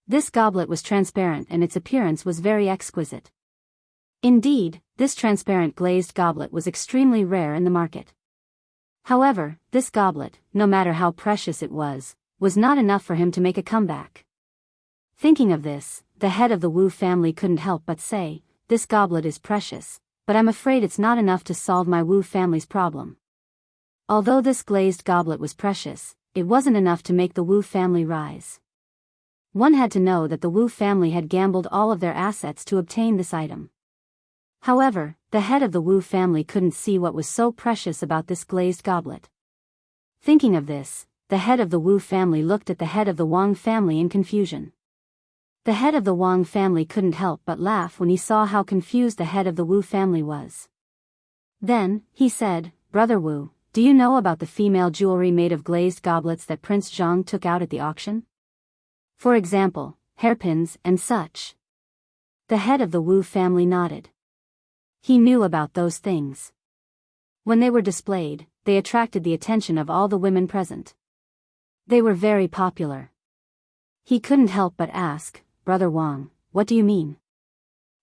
This goblet was transparent and its appearance was very exquisite. Indeed, this transparent glazed goblet was extremely rare in the market. However, this goblet, no matter how precious it was not enough for him to make a comeback. Thinking of this, the head of the Wu family couldn't help but say, "This goblet is precious, but I'm afraid it's not enough to solve my Wu family's problem." Although this glazed goblet was precious, it wasn't enough to make the Wu family rise. One had to know that the Wu family had gambled all of their assets to obtain this item. However, the head of the Wu family couldn't see what was so precious about this glazed goblet. Thinking of this, the head of the Wu family looked at the head of the Wang family in confusion. The head of the Wang family couldn't help but laugh when he saw how confused the head of the Wu family was. Then, he said, "Brother Wu, do you know about the female jewelry made of glazed goblets that Prince Zhang took out at the auction? For example, hairpins and such." The head of the Wu family nodded. He knew about those things. When they were displayed, they attracted the attention of all the women present. They were very popular. He couldn't help but ask, "Brother Wang, what do you mean?"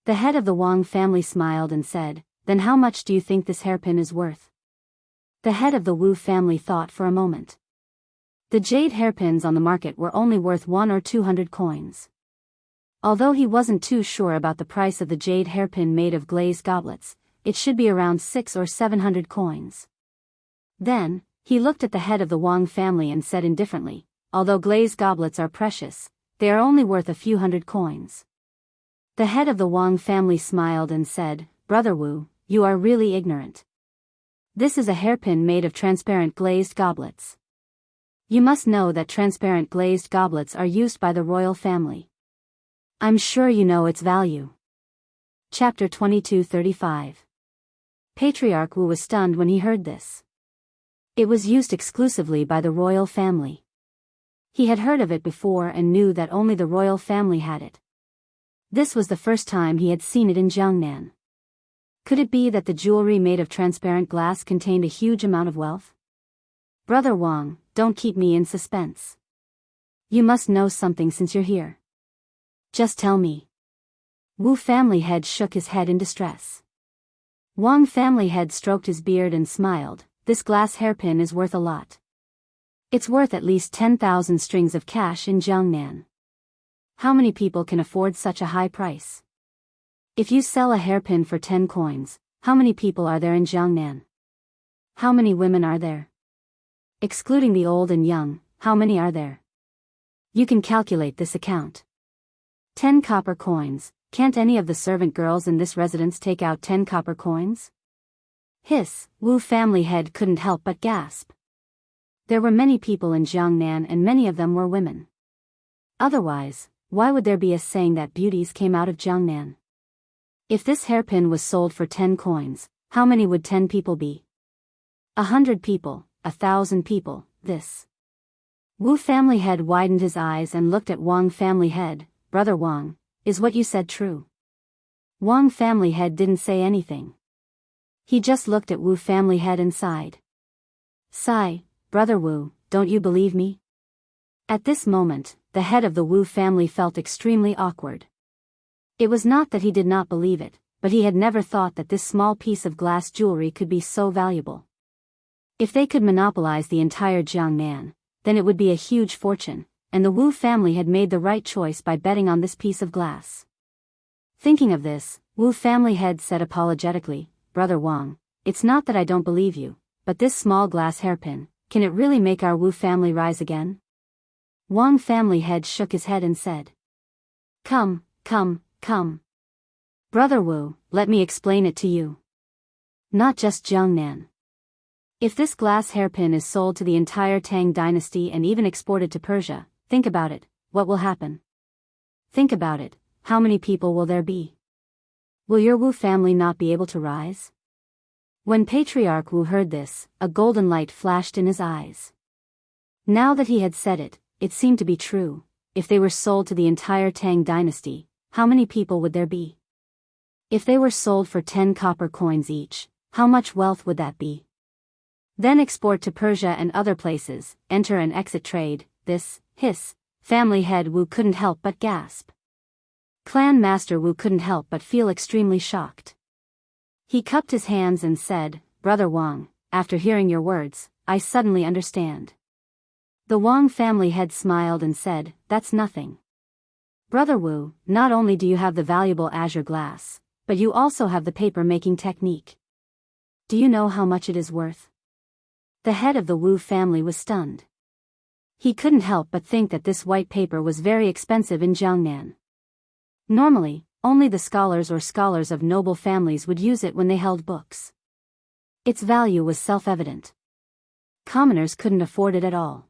The head of the Wang family smiled and said, "Then how much do you think this hairpin is worth?" The head of the Wu family thought for a moment. The jade hairpins on the market were only worth 100 or 200 coins. Although he wasn't too sure about the price of the jade hairpin made of glazed goblets, it should be around 600 or 700 coins. Then, he looked at the head of the Wang family and said indifferently, "Although glazed goblets are precious, they are only worth a few hundred coins." The head of the Wang family smiled and said, "Brother Wu, you are really ignorant. This is a hairpin made of transparent glazed goblets. You must know that transparent glazed goblets are used by the royal family. I'm sure you know its value." Chapter 22:35. Patriarch Wu was stunned when he heard this. It was used exclusively by the royal family. He had heard of it before and knew that only the royal family had it. This was the first time he had seen it in Chang'an. Could it be that the jewelry made of transparent glass contained a huge amount of wealth? "Brother Wang, don't keep me in suspense. You must know something since you're here. Just tell me." Wu family head shook his head in distress. Wang family head stroked his beard and smiled. "This glass hairpin is worth a lot. It's worth at least 10,000 strings of cash in Chang'an. How many people can afford such a high price? If you sell a hairpin for 10 coins, how many people are there in Chang'an? How many women are there? Excluding the old and young, how many are there? You can calculate this account. 10 copper coins, can't any of the servant girls in this residence take out 10 copper coins?" Hiss, Wu family head couldn't help but gasp. There were many people in Chang'an and many of them were women. Otherwise, why would there be a saying that beauties came out of Chang'an? If this hairpin was sold for 10 coins, how many would 10 people be? 100 people, 1,000 people, this. Wu family head widened his eyes and looked at Wang family head. "Brother Wang, is what you said true?" Wang family head didn't say anything. He just looked at Wu family head and sighed. "Sigh, Brother Wu, don't you believe me?" At this moment, the head of the Wu family felt extremely awkward. It was not that he did not believe it, but he had never thought that this small piece of glass jewelry could be so valuable. If they could monopolize the entire Chang'an, then it would be a huge fortune, and the Wu family had made the right choice by betting on this piece of glass. Thinking of this, Wu family head said apologetically, "Brother Wang, it's not that I don't believe you, but this small glass hairpin, can it really make our Wu family rise again?" Wang family head shook his head and said, Come. Brother Wu, let me explain it to you. Not just Chang'an. If this glass hairpin is sold to the entire Tang dynasty and even exported to Persia, think about it, what will happen? Think about it, how many people will there be? Will your Wu family not be able to rise? When Patriarch Wu heard this, a golden light flashed in his eyes. Now that he had said it, it seemed to be true. If they were sold to the entire Tang dynasty, how many people would there be? If they were sold for 10 copper coins each, how much wealth would that be? Then export to Persia and other places, enter and exit trade, hiss, family head Wu couldn't help but gasp. Clan Master Wu couldn't help but feel extremely shocked. He cupped his hands and said, "Brother Wang, after hearing your words, I suddenly understand." The Wang family head smiled and said, "That's nothing. Brother Wu, not only do you have the valuable azure glass, but you also have the paper-making technique. Do you know how much it is worth?" The head of the Wu family was stunned. He couldn't help but think that this white paper was very expensive in Chang'an. Normally, only the scholars of noble families would use it when they held books. Its value was self-evident. Commoners couldn't afford it at all.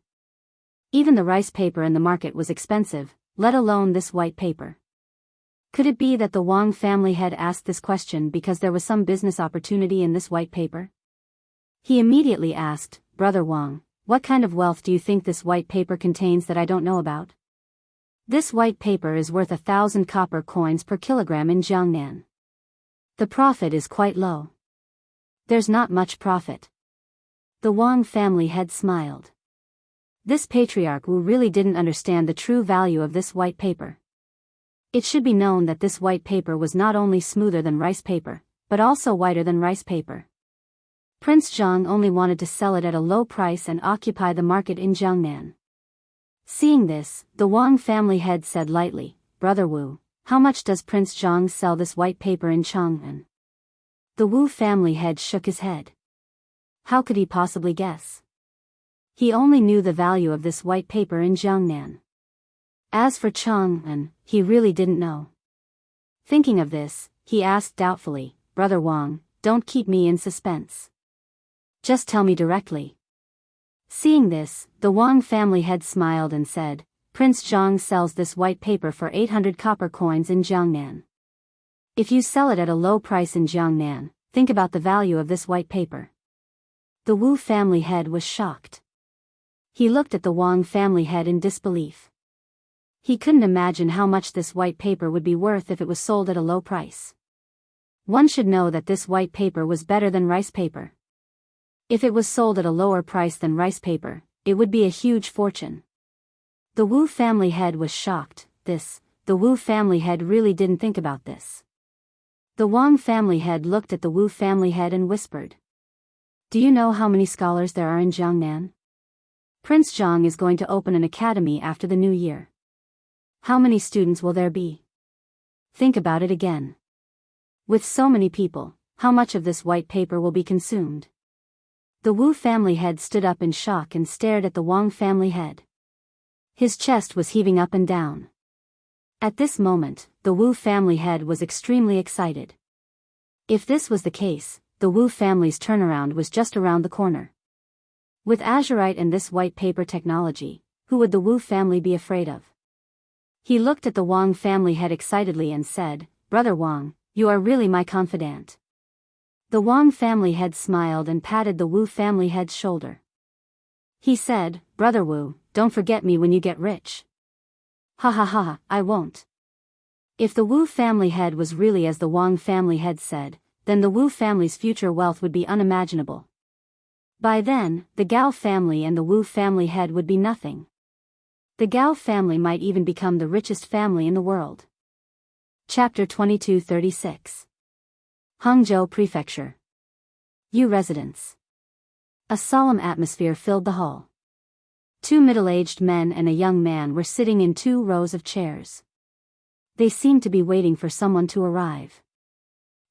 Even the rice paper in the market was expensive, let alone this white paper. Could it be that the Wang family had asked this question because there was some business opportunity in this white paper? He immediately asked, "Brother Wang, what kind of wealth do you think this white paper contains that I don't know about?" This white paper is worth 1,000 copper coins per kilogram in Chang'an. The profit is quite low. There's not much profit. The Wang family head smiled. This patriarch Wu really didn't understand the true value of this white paper. It should be known that this white paper was not only smoother than rice paper, but also whiter than rice paper. Prince Zhang only wanted to sell it at a low price and occupy the market in Chang'an. Seeing this, the Wang family head said lightly, "Brother Wu, how much does Prince Zhang sell this white paper in Chang'an?" The Wu family head shook his head. How could he possibly guess? He only knew the value of this white paper in Chang'an. As for Chang'an, he really didn't know. Thinking of this, he asked doubtfully, "Brother Wang, don't keep me in suspense. Just tell me directly." Seeing this, the Wang family head smiled and said, "Prince Zhang sells this white paper for 800 copper coins in Jiangnan. If you sell it at a low price in Jiangnan, think about the value of this white paper." The Wu family head was shocked. He looked at the Wang family head in disbelief. He couldn't imagine how much this white paper would be worth if it was sold at a low price. One should know that this white paper was better than rice paper. If it was sold at a lower price than rice paper, it would be a huge fortune. The Wu family head was shocked. The Wu family head really didn't think about this. The Wang family head looked at the Wu family head and whispered, "Do you know how many scholars there are in Jiangnan? Prince Zhang is going to open an academy after the new year. How many students will there be? Think about it again. With so many people, how much of this white paper will be consumed?" The Wu family head stood up in shock and stared at the Wang family head. His chest was heaving up and down. At this moment, the Wu family head was extremely excited. If this was the case, the Wu family's turnaround was just around the corner. With azurite and this white paper technology, who would the Wu family be afraid of? He looked at the Wang family head excitedly and said, "Brother Wang, you are really my confidant." The Wang family head smiled and patted the Wu family head's shoulder. He said, "Brother Wu, don't forget me when you get rich." "Ha ha ha, I won't." If the Wu family head was really as the Wang family head said, then the Wu family's future wealth would be unimaginable. By then, the Gao family and the Wu family head would be nothing. The Gao family might even become the richest family in the world. Chapter 2236. Hangzhou Prefecture. Yu Residence. A solemn atmosphere filled the hall. Two middle-aged men and a young man were sitting in 2 rows of chairs. They seemed to be waiting for someone to arrive.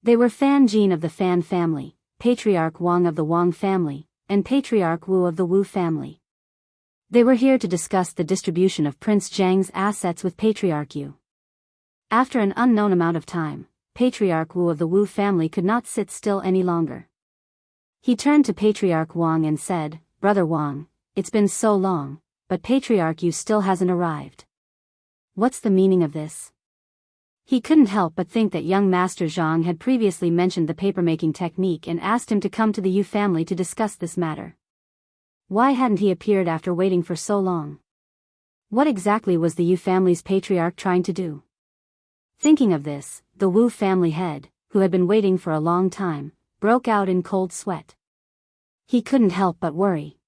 They were Fan Jin of the Fan family, Patriarch Wang of the Wang family, and Patriarch Wu of the Wu family. They were here to discuss the distribution of Prince Zhang's assets with Patriarch Yu. After an unknown amount of time, Patriarch Wu of the Wu family could not sit still any longer. He turned to Patriarch Wang and said, "Brother Wang, it's been so long, but Patriarch Yu still hasn't arrived. What's the meaning of this?" He couldn't help but think that young Master Zhang had previously mentioned the papermaking technique and asked him to come to the Yu family to discuss this matter. Why hadn't he appeared after waiting for so long? What exactly was the Yu family's patriarch trying to do? Thinking of this, the Wu family head, who had been waiting for a long time, broke out in cold sweat. He couldn't help but worry.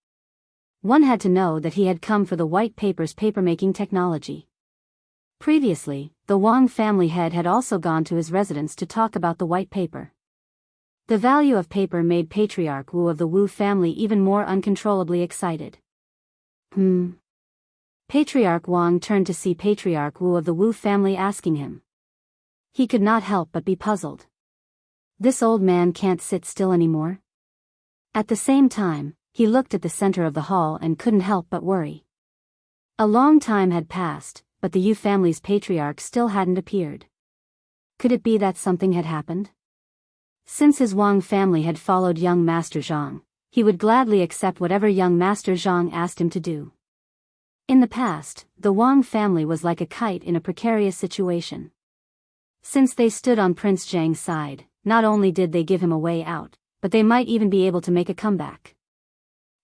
One had to know that he had come for the white paper's papermaking technology. Previously, the Wang family head had also gone to his residence to talk about the white paper. The value of paper made Patriarch Wu of the Wu family even more uncontrollably excited. Patriarch Wang turned to see Patriarch Wu of the Wu family asking him. He could not help but be puzzled. This old man can't sit still anymore? At the same time, he looked at the center of the hall and couldn't help but worry. A long time had passed, but the Yu family's patriarch still hadn't appeared. Could it be that something had happened? Since his Wang family had followed young Master Zhang, he would gladly accept whatever young Master Zhang asked him to do. In the past, the Wang family was like a kite in a precarious situation. Since they stood on Prince Zhang's side, not only did they give him a way out, but they might even be able to make a comeback.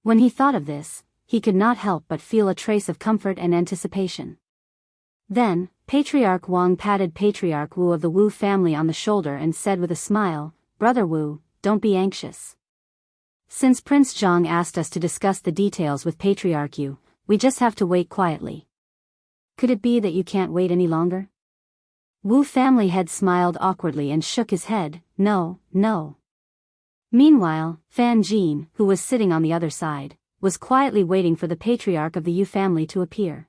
When he thought of this, he could not help but feel a trace of comfort and anticipation. Then, Patriarch Wang patted Patriarch Wu of the Wu family on the shoulder and said with a smile, "Brother Wu, don't be anxious. Since Prince Zhang asked us to discuss the details with Patriarch Yu, we just have to wait quietly. Could it be that you can't wait any longer? Wu family head smiled awkwardly and shook his head, no, no. Meanwhile, Fan Jin, who was sitting on the other side, was quietly waiting for the patriarch of the Yu family to appear.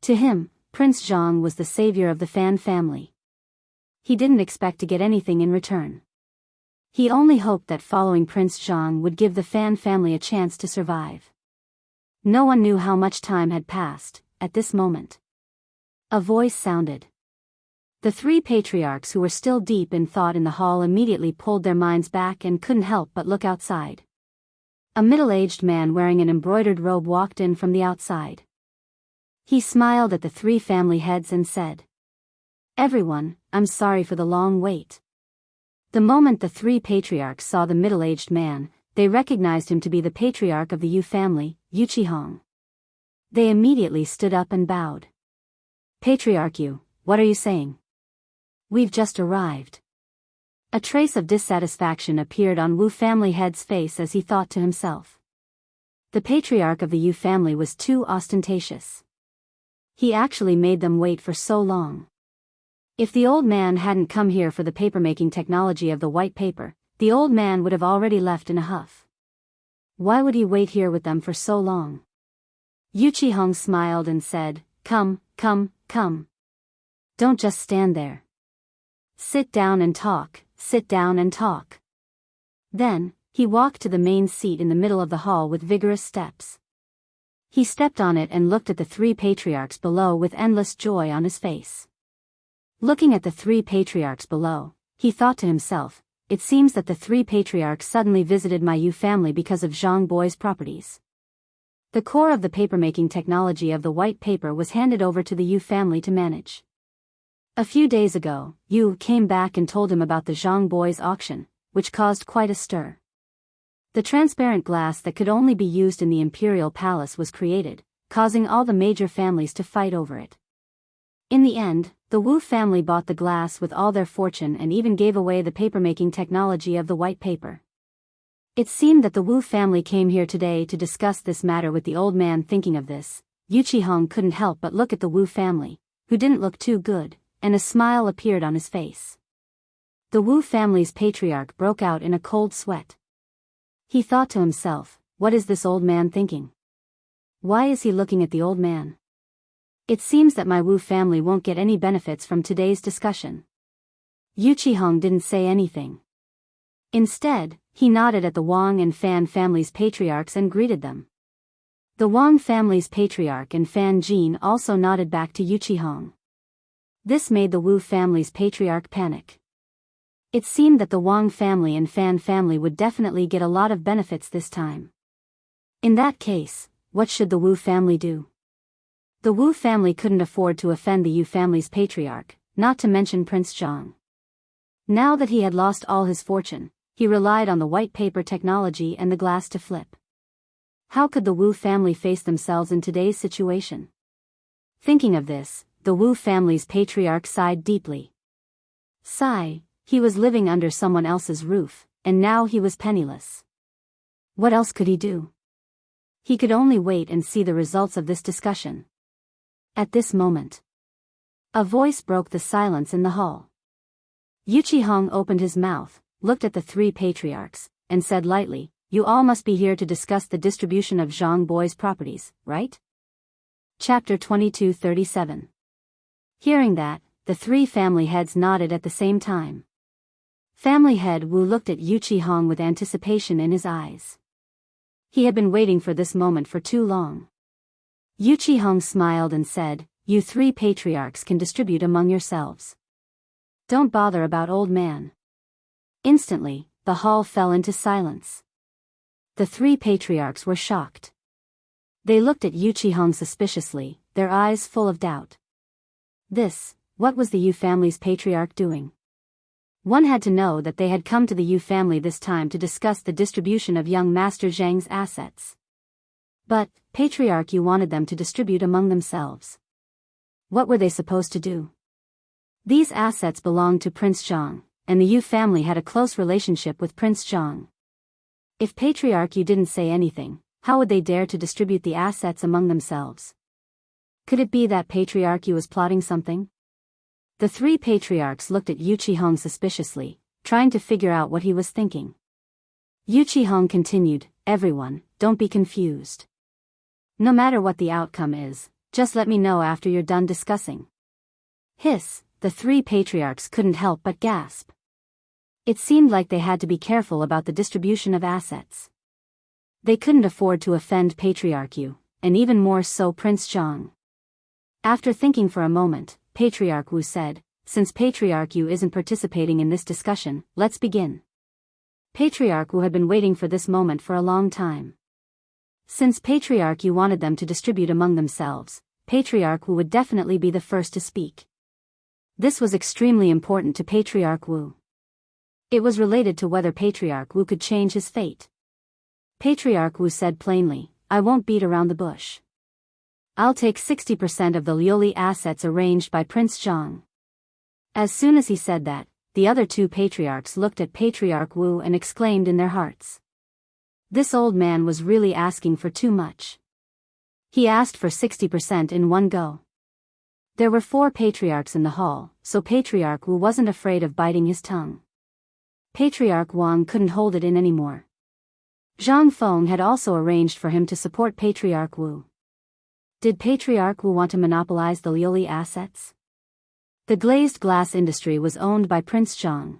To him, Prince Zhang was the savior of the Fan family. He didn't expect to get anything in return. He only hoped that following Prince Zhang would give the Fan family a chance to survive. No one knew how much time had passed, at this moment. A voice sounded. The three patriarchs who were still deep in thought in the hall immediately pulled their minds back and couldn't help but look outside. A middle-aged man wearing an embroidered robe walked in from the outside. He smiled at the three family heads and said, "Everyone, I'm sorry for the long wait." The moment the three patriarchs saw the middle-aged man, they recognized him to be the patriarch of the Yu family, Yu Qihong. They immediately stood up and bowed. "Patriarch Yu, what are you saying? We've just arrived." A trace of dissatisfaction appeared on Wu family head's face as he thought to himself. The patriarch of the Yu family was too ostentatious. He actually made them wait for so long. If the old man hadn't come here for the papermaking technology of the white paper, the old man would have already left in a huff. Why would he wait here with them for so long? Yu Qihong smiled and said, Come, come, come. Don't just stand there. Sit down and talk, sit down and talk." Then, he walked to the main seat in the middle of the hall with vigorous steps. He stepped on it and looked at the three patriarchs below with endless joy on his face. Looking at the three patriarchs below, he thought to himself, it seems that the three patriarchs suddenly visited my Yu family because of Zhang Boy's properties. The core of the papermaking technology of the white paper was handed over to the Yu family to manage. A few days ago, Yu came back and told him about the Zhang Boy's auction, which caused quite a stir. The transparent glass that could only be used in the imperial palace was created, causing all the major families to fight over it. In the end, the Wu family bought the glass with all their fortune and even gave away the papermaking technology of the white paper. It seemed that the Wu family came here today to discuss this matter with the old man. Thinking of this, Yu Qihong couldn't help but look at the Wu family, who didn't look too good, and a smile appeared on his face. The Wu family's patriarch broke out in a cold sweat. He thought to himself, what is this old man thinking? Why is he looking at the old man? It seems that my Wu family won't get any benefits from today's discussion. Yu Qihong didn't say anything. Instead, he nodded at the Wang and Fan family's patriarchs and greeted them. The Wang family's patriarch and Fan Jin also nodded back to Yu Qihong. This made the Wu family's patriarch panic. It seemed that the Wang family and Fan family would definitely get a lot of benefits this time. In that case, what should the Wu family do? The Wu family couldn't afford to offend the Yu family's patriarch, not to mention Prince Zhang. Now that he had lost all his fortune, he relied on the white paper technology and the glass to flip. How could the Wu family face themselves in today's situation? Thinking of this, the Wu family's patriarch sighed deeply. Sigh, he was living under someone else's roof, and now he was penniless. What else could he do? He could only wait and see the results of this discussion. At this moment, a voice broke the silence in the hall. Yu Qihong opened his mouth, looked at the three patriarchs, and said lightly, "You all must be here to discuss the distribution of Zhang Boy's properties, right?" Chapter 2237. Hearing that, the three family heads nodded at the same time. Family head Wu looked at Yu Qihong with anticipation in his eyes. He had been waiting for this moment for too long. Yu Qihong smiled and said, "You three patriarchs can distribute among yourselves. Don't bother about old man." Instantly, the hall fell into silence. The three patriarchs were shocked. They looked at Yu Qihong suspiciously, their eyes full of doubt. What was the Yu family's patriarch doing? One had to know that they had come to the Yu family this time to discuss the distribution of young Master Zhang's assets. But, Patriarch Yu wanted them to distribute among themselves. What were they supposed to do? These assets belonged to Prince Zhang, and the Yu family had a close relationship with Prince Chang. If Patriarch Yu didn't say anything, how would they dare to distribute the assets among themselves? Could it be that Patriarch Yu was plotting something? The three patriarchs looked at Yu Qihong suspiciously, trying to figure out what he was thinking. Yu Qihong continued, "Everyone, don't be confused. No matter what the outcome is, just let me know after you're done discussing." Hiss, the three patriarchs couldn't help but gasp. It seemed like they had to be careful about the distribution of assets. They couldn't afford to offend Patriarch Yu, and even more so Prince Chang. After thinking for a moment, Patriarch Wu said, "Since Patriarch Yu isn't participating in this discussion, let's begin." Patriarch Wu had been waiting for this moment for a long time. Since Patriarch Yu wanted them to distribute among themselves, Patriarch Wu would definitely be the first to speak. This was extremely important to Patriarch Wu. It was related to whether Patriarch Wu could change his fate. Patriarch Wu said plainly, "I won't beat around the bush. I'll take 60% of the Liuli assets arranged by Prince Chang." As soon as he said that, the other two patriarchs looked at Patriarch Wu and exclaimed in their hearts. This old man was really asking for too much. He asked for 60% in one go. There were 4 patriarchs in the hall, so Patriarch Wu wasn't afraid of biting his tongue. Patriarch Wang couldn't hold it in anymore. Zhang Feng had also arranged for him to support Patriarch Wu. Did Patriarch Wu want to monopolize the Liuli assets? The glazed glass industry was owned by Prince Zhang.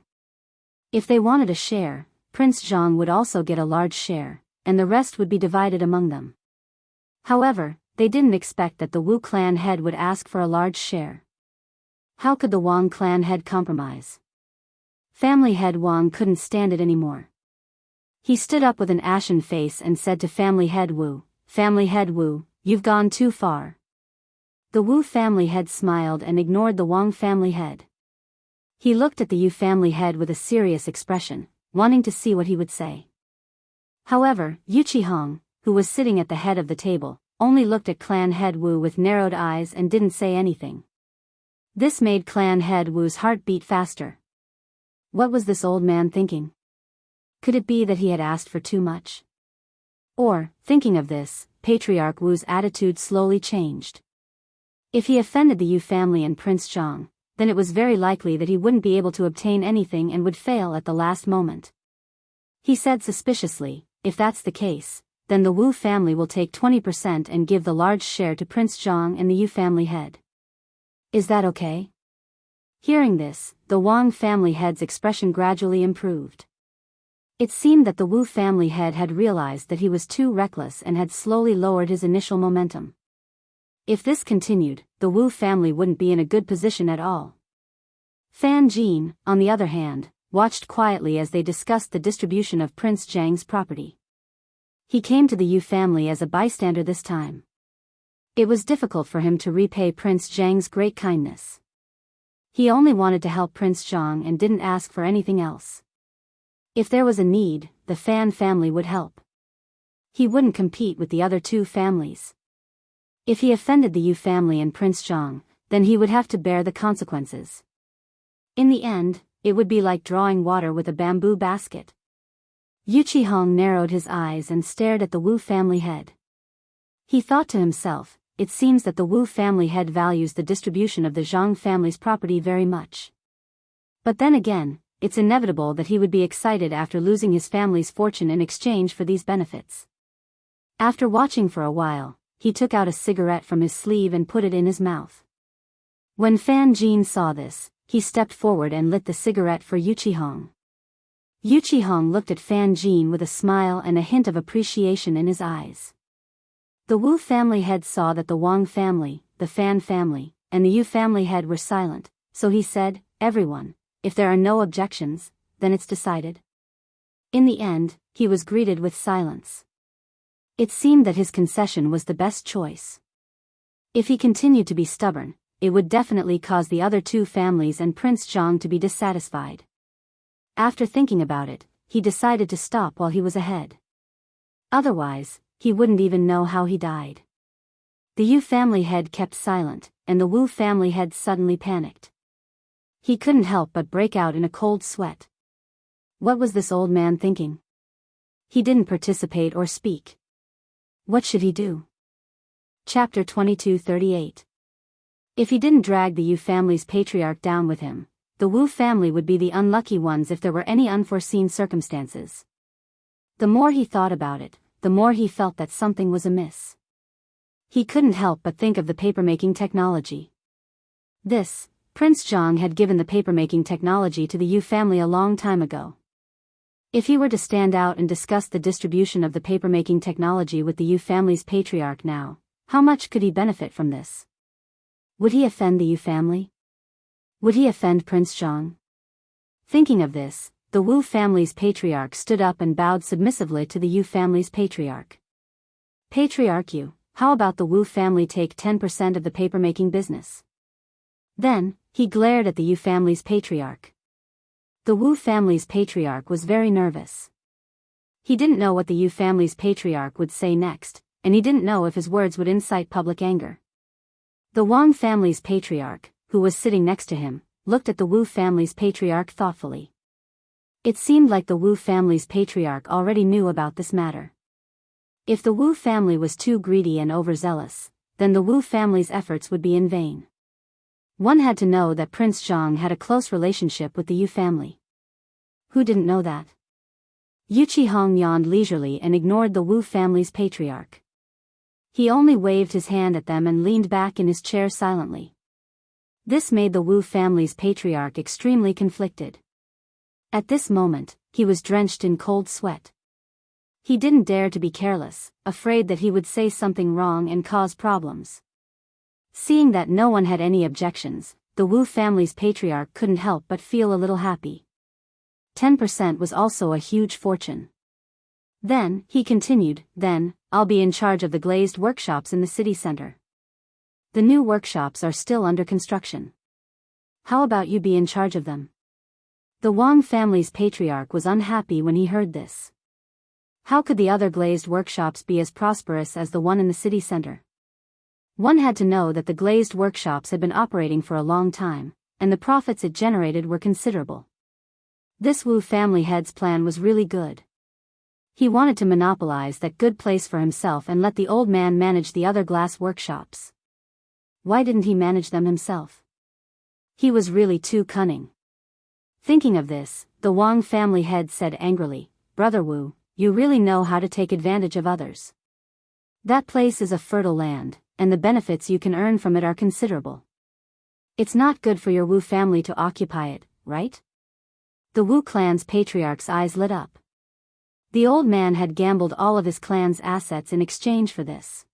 If they wanted a share, Prince Zhang would also get a large share, and the rest would be divided among them. However, they didn't expect that the Wu clan head would ask for a large share. How could the Wang clan head compromise? Family head Wang couldn't stand it anymore. He stood up with an ashen face and said to Family head Wu, "Family head Wu, you've gone too far." The Wu family head smiled and ignored the Wang family head. He looked at the Yu family head with a serious expression, wanting to see what he would say. However, Yu Qihong, who was sitting at the head of the table, only looked at clan head Wu with narrowed eyes and didn't say anything. This made clan head Wu's heart beat faster. What was this old man thinking? Could it be that he had asked for too much? Or, thinking of this, Patriarch Wu's attitude slowly changed. If he offended the Yu family and Prince Zhang, then it was very likely that he wouldn't be able to obtain anything and would fail at the last moment. He said suspiciously, "If that's the case, then the Wu family will take 20% and give the large share to Prince Zhang and the Yu family head. Is that okay?" Hearing this, the Wang family head's expression gradually improved. It seemed that the Wu family head had realized that he was too reckless and had slowly lowered his initial momentum. If this continued, the Wu family wouldn't be in a good position at all. Fan Jin, on the other hand, watched quietly as they discussed the distribution of Prince Zhang's property. He came to the Yu family as a bystander this time. It was difficult for him to repay Prince Zhang's great kindness. He only wanted to help Prince Zhang and didn't ask for anything else. If there was a need, the Fan family would help. He wouldn't compete with the other two families. If he offended the Yu family and Prince Zhang, then he would have to bear the consequences. In the end, it would be like drawing water with a bamboo basket. Yu Qihong narrowed his eyes and stared at the Wu family head. He thought to himself, it seems that the Wu family head values the distribution of the Zhang family's property very much. But then again, it's inevitable that he would be excited after losing his family's fortune in exchange for these benefits. After watching for a while, he took out a cigarette from his sleeve and put it in his mouth. When Fan Jin saw this, he stepped forward and lit the cigarette for Yu Qihong. Yu Qihong looked at Fan Jin with a smile and a hint of appreciation in his eyes. The Wu family head saw that the Wang family, the Fan family, and the Yu family head were silent, so he said, "Everyone, if there are no objections, then it's decided." In the end, he was greeted with silence. It seemed that his concession was the best choice. If he continued to be stubborn, it would definitely cause the other two families and Prince Zhang to be dissatisfied. After thinking about it, he decided to stop while he was ahead. Otherwise, he wouldn't even know how he died. The Yu family head kept silent, and the Wu family head suddenly panicked. He couldn't help but break out in a cold sweat. What was this old man thinking? He didn't participate or speak. What should he do? Chapter 22:38. If he didn't drag the Yu family's patriarch down with him, the Wu family would be the unlucky ones if there were any unforeseen circumstances. The more he thought about it, the more he felt that something was amiss. He couldn't help but think of the papermaking technology. Prince Chang'an had given the papermaking technology to the Yu family a long time ago. If he were to stand out and discuss the distribution of the papermaking technology with the Yu family's patriarch now, how much could he benefit from this? Would he offend the Yu family? Would he offend Prince Chang'an? Thinking of this, the Wu family's patriarch stood up and bowed submissively to the Yu family's patriarch. Patriarch Yu, how about the Wu family take 10% of the papermaking business? Then, he glared at the Yu family's patriarch. The Wu family's patriarch was very nervous. He didn't know what the Yu family's patriarch would say next, and he didn't know if his words would incite public anger. The Wang family's patriarch, who was sitting next to him, looked at the Wu family's patriarch thoughtfully. It seemed like the Wu family's patriarch already knew about this matter. If the Wu family was too greedy and overzealous, then the Wu family's efforts would be in vain. One had to know that Prince Chang'an had a close relationship with the Yu family. Who didn't know that? Yu Qihong yawned leisurely and ignored the Wu family's patriarch. He only waved his hand at them and leaned back in his chair silently. This made the Wu family's patriarch extremely conflicted. At this moment, he was drenched in cold sweat. He didn't dare to be careless, afraid that he would say something wrong and cause problems. Seeing that no one had any objections, the Wu family's patriarch couldn't help but feel a little happy. 10% was also a huge fortune. Then, he continued, I'll be in charge of the glazed workshops in the city center. The new workshops are still under construction. How about you be in charge of them? The Wang family's patriarch was unhappy when he heard this. How could the other glazed workshops be as prosperous as the one in the city center? One had to know that the glazed workshops had been operating for a long time, and the profits it generated were considerable. This Wu family head's plan was really good. He wanted to monopolize that good place for himself and let the old man manage the other glass workshops. Why didn't he manage them himself? He was really too cunning. Thinking of this, the Wang family head said angrily, Brother Wu, you really know how to take advantage of others. That place is a fertile land, and the benefits you can earn from it are considerable. It's not good for your Wu family to occupy it, right? The Wu clan's patriarch's eyes lit up. The old man had gambled all of his clan's assets in exchange for this.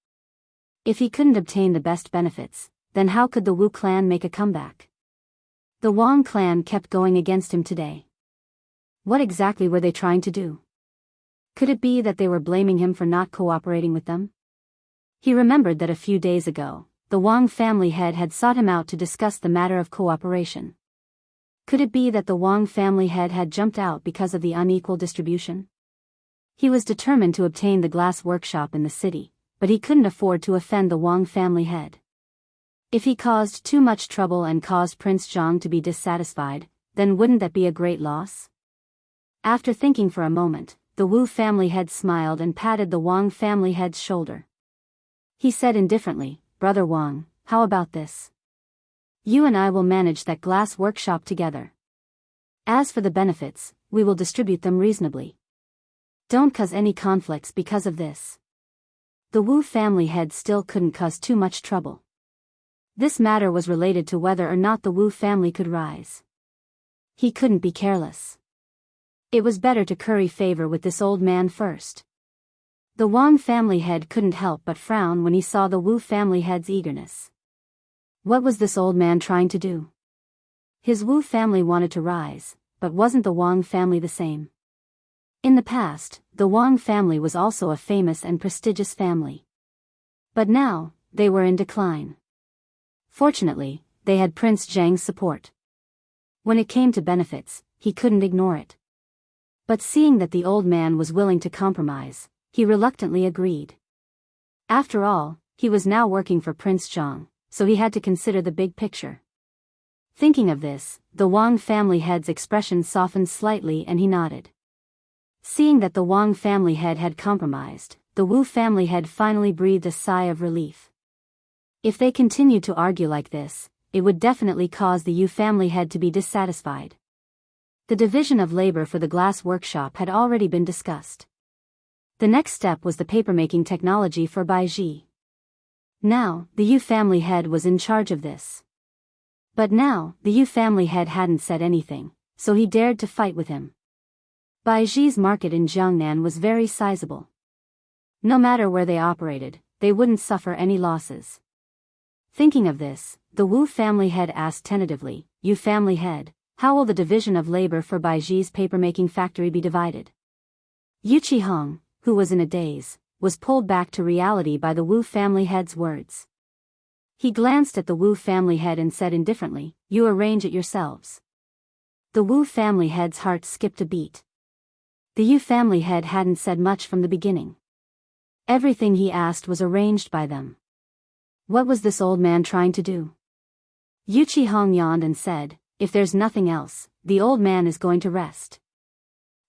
If he couldn't obtain the best benefits, then how could the Wu clan make a comeback? The Wang clan kept going against him today. What exactly were they trying to do? Could it be that they were blaming him for not cooperating with them? He remembered that a few days ago, the Wang family head had sought him out to discuss the matter of cooperation. Could it be that the Wang family head had jumped out because of the unequal distribution? He was determined to obtain the glass workshop in the city, but he couldn't afford to offend the Wang family head. If he caused too much trouble and caused Prince Chang'an to be dissatisfied, then wouldn't that be a great loss? After thinking for a moment, the Wu family head smiled and patted the Wang family head's shoulder. He said indifferently, Brother Wang, how about this? You and I will manage that glass workshop together. As for the benefits, we will distribute them reasonably. Don't cause any conflicts because of this. The Wu family head still couldn't cause too much trouble. This matter was related to whether or not the Wu family could rise. He couldn't be careless. It was better to curry favor with this old man first. The Wang family head couldn't help but frown when he saw the Wu family head's eagerness. What was this old man trying to do? His Wu family wanted to rise, but wasn't the Wang family the same? In the past, the Wang family was also a famous and prestigious family. But now, they were in decline. Fortunately, they had Prince Zhang's support. When it came to benefits, he couldn't ignore it. But seeing that the old man was willing to compromise, he reluctantly agreed. After all, he was now working for Prince Chang'an, so he had to consider the big picture. Thinking of this, the Wang family head's expression softened slightly and he nodded. Seeing that the Wang family head had compromised, the Wu family head finally breathed a sigh of relief. If they continued to argue like this, it would definitely cause the Yu family head to be dissatisfied. The division of labor for the glass workshop had already been discussed. The next step was the papermaking technology for Baiji. Now, the Yu family head was in charge of this. But now, the Yu family head hadn't said anything, so he dared to fight with him. Baiji's market in Chang'an was very sizable. No matter where they operated, they wouldn't suffer any losses. Thinking of this, the Wu family head asked tentatively, "Yu family head, how will the division of labor for Baiji's papermaking factory be divided?" Yu Qihong, who was in a daze, was pulled back to reality by the Wu family head's words. He glanced at the Wu family head and said indifferently, "You arrange it yourselves." The Wu family head's heart skipped a beat. The Yu family head hadn't said much from the beginning. Everything he asked was arranged by them. What was this old man trying to do? Yu Qihong yawned and said, "If there's nothing else, the old man is going to rest."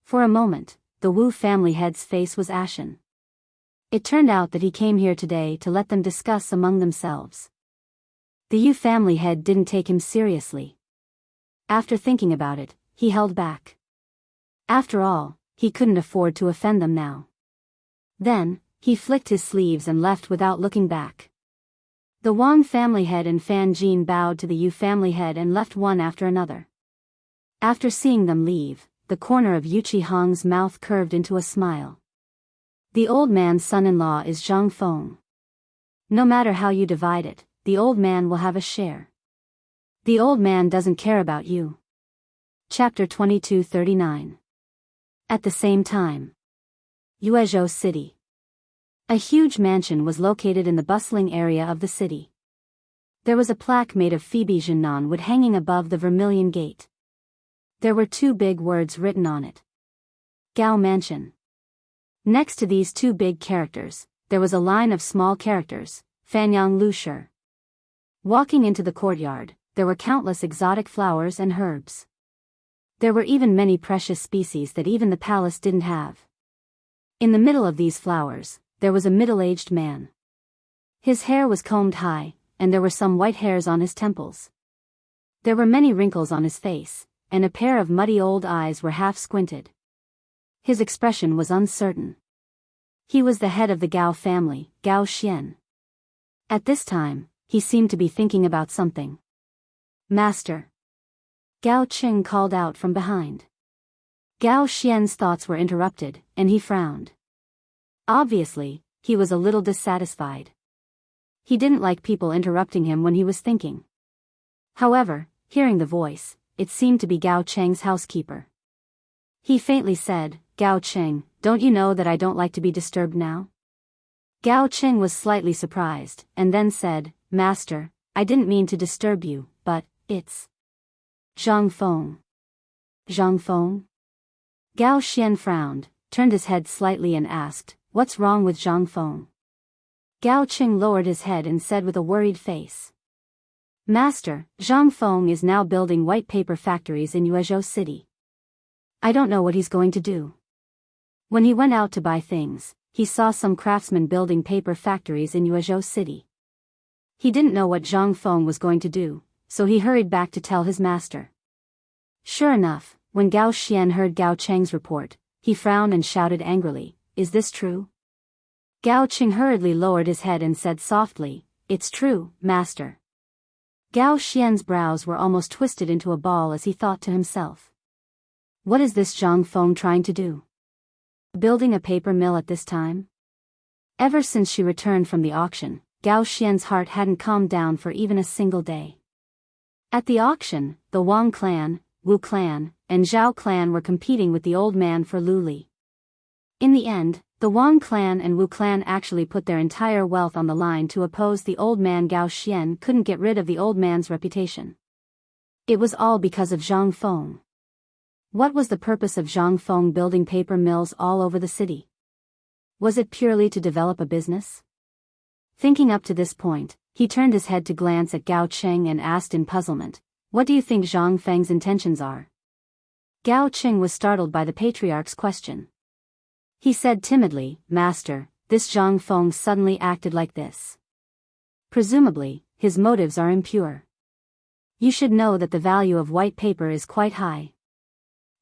For a moment, the Wu family head's face was ashen. It turned out that he came here today to let them discuss among themselves. The Yu family head didn't take him seriously. After thinking about it, he held back. After all, he couldn't afford to offend them now. Then, he flicked his sleeves and left without looking back. The Wang family head and Fan Jin bowed to the Yu family head and left one after another. After seeing them leave, the corner of Yu Qihong's mouth curved into a smile. The old man's son-in-law is Zhang Feng. No matter how you divide it, the old man will have a share. The old man doesn't care about you. Chapter 2239. At the same time, Yuezhou City. A huge mansion was located in the bustling area of the city. There was a plaque made of Phoebe Jinan wood hanging above the Vermilion Gate. There were two big words written on it. Gao Mansion. Next to these two big characters, there was a line of small characters, Fanyang Lushi. Walking into the courtyard, there were countless exotic flowers and herbs. There were even many precious species that even the palace didn't have. In the middle of these flowers, there was a middle-aged man. His hair was combed high, and there were some white hairs on his temples. There were many wrinkles on his face, and a pair of muddy old eyes were half squinted. His expression was uncertain. He was the head of the Gao family, Gao Xian. At this time, he seemed to be thinking about something. "Master." Gao Qing called out from behind. Gao Xian's thoughts were interrupted, and he frowned. Obviously, he was a little dissatisfied. He didn't like people interrupting him when he was thinking. However, hearing the voice, it seemed to be Gao Cheng's housekeeper. He faintly said, "Gao Cheng, don't you know that I don't like to be disturbed now?" Gao Cheng was slightly surprised, and then said, "Master, I didn't mean to disturb you, but, it's Zhang Feng." Zhang Feng? Gao Xian frowned, turned his head slightly and asked, "What's wrong with Zhang Feng?" Gao Qing lowered his head and said with a worried face, "Master, Zhang Feng is now building white paper factories in Yuezhou City. I don't know what he's going to do." When he went out to buy things, he saw some craftsmen building paper factories in Yuezhou City. He didn't know what Zhang Feng was going to do, so he hurried back to tell his master. Sure enough, when Gao Xian heard Gao Cheng's report, he frowned and shouted angrily, "Is this true?" Gao Qing hurriedly lowered his head and said softly, "It's true, master." Gao Xian's brows were almost twisted into a ball as he thought to himself. What is this Zhang Feng trying to do? Building a paper mill at this time? Ever since she returned from the auction, Gao Xian's heart hadn't calmed down for even a single day. At the auction, the Wang clan, Wu clan, and Zhao clan were competing with the old man for Lu Li. In the end, the Wang clan and Wu clan actually put their entire wealth on the line to oppose the old man. Gao Xian couldn't get rid of the old man's reputation. It was all because of Zhang Feng. What was the purpose of Zhang Feng building paper mills all over the city? Was it purely to develop a business? Thinking up to this point, he turned his head to glance at Gao Cheng and asked in puzzlement, What do you think Zhang Feng's intentions are? Gao Qing was startled by the patriarch's question. He said timidly, Master, this Zhang Feng suddenly acted like this. Presumably, his motives are impure. You should know that the value of white paper is quite high.